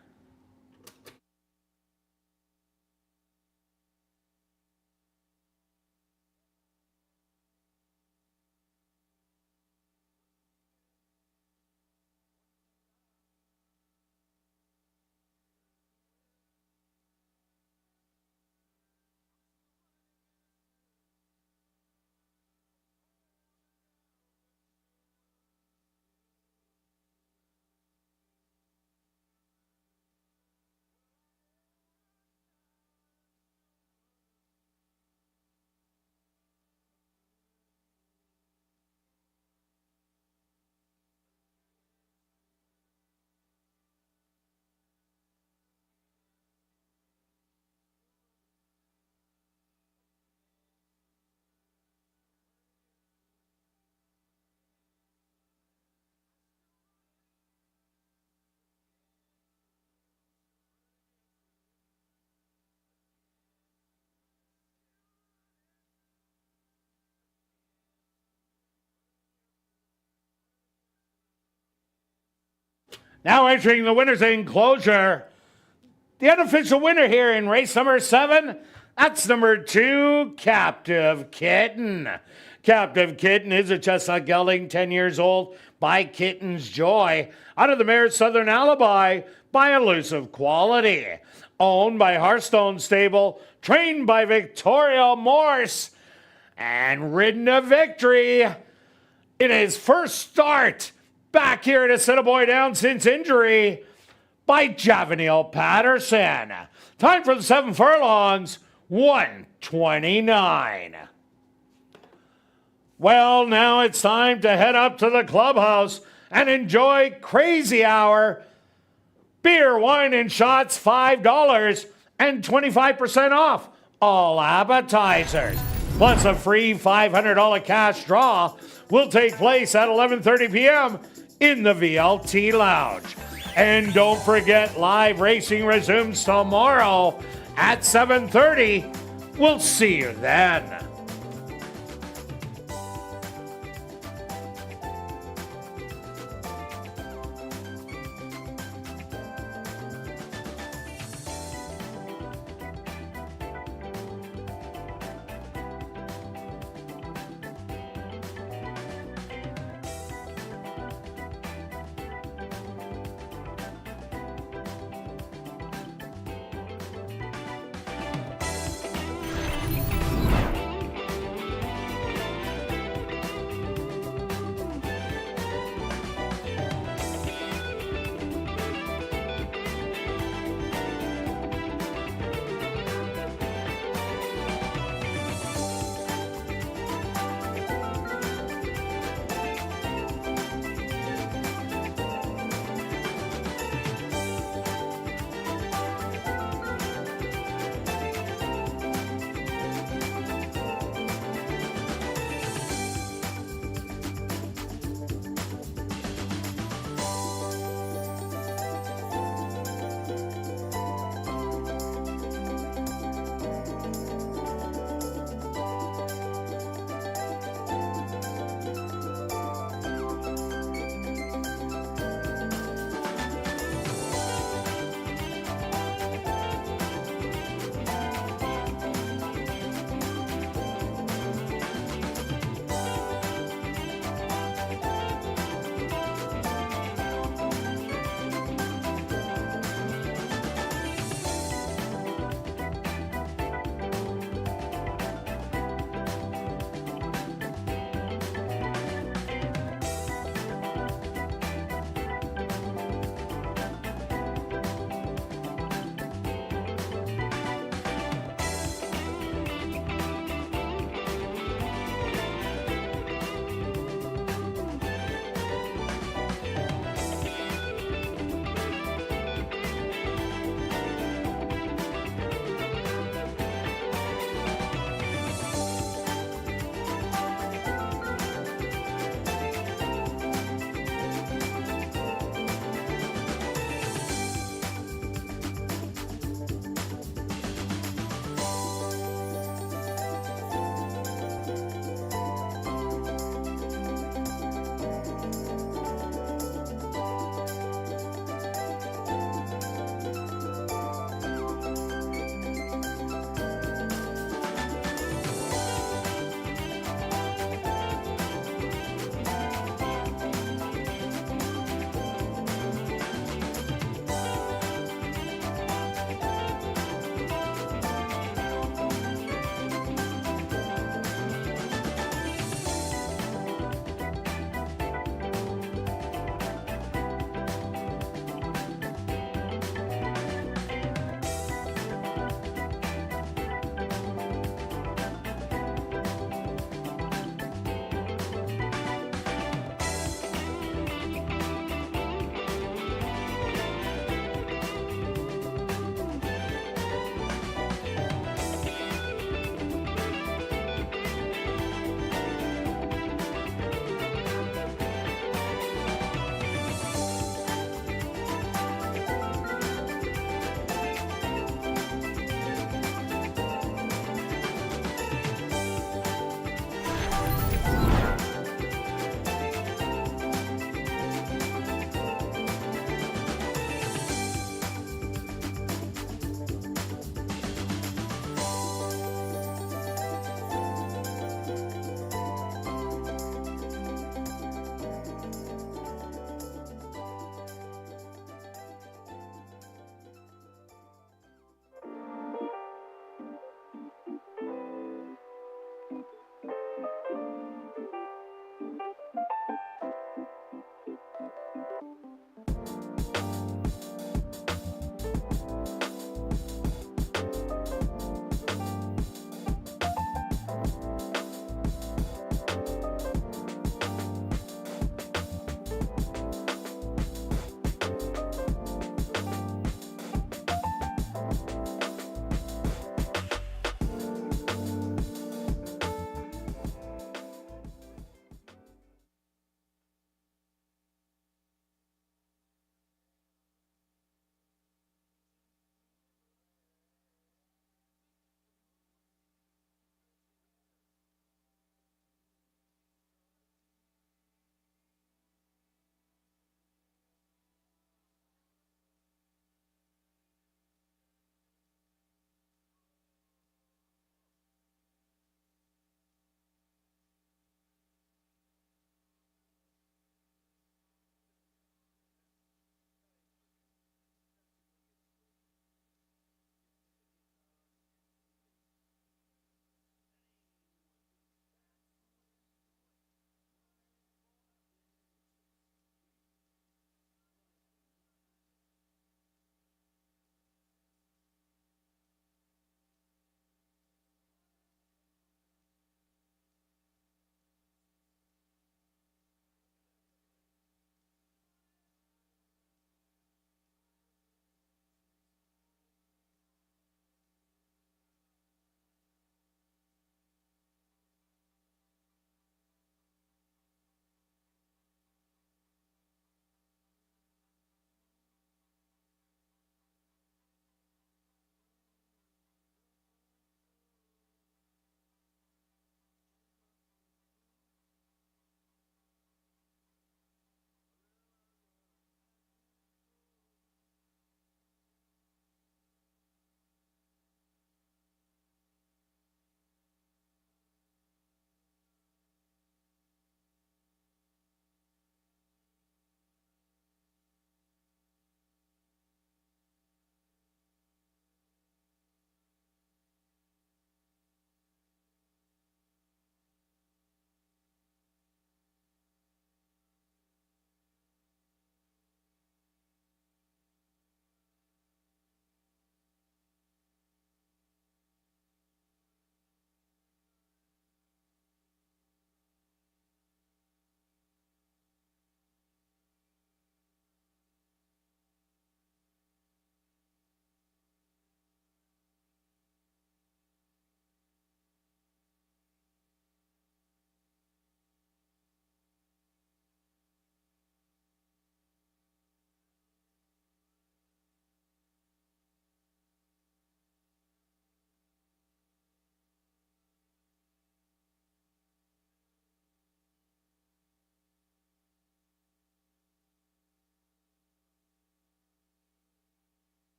Now entering the winner's enclosure, the unofficial winner here in race number 7, that's number 2, Captive Kitten. Captive Kitten is a chestnut gelding, 10 years old, by Kitten's Joy, out of the mare Southern Alibi by Elusive Quality. Owned by Hearthstone Stable, trained by Victoria Morse, and ridden to victory in his first start back here at Assiniboia down since injury by Javanil Patterson. Time for the 7 furlongs, 1:29. Well, now it's time to head up to the clubhouse and enjoy Crazy Hour. Beer, wine, and shots, $5 and 25% off all appetizers. Plus a free $500 cash draw will take place at 11:30 p.m. in the VLT Lounge. And don't forget, live racing resumes tomorrow at 7:30. We'll see you then.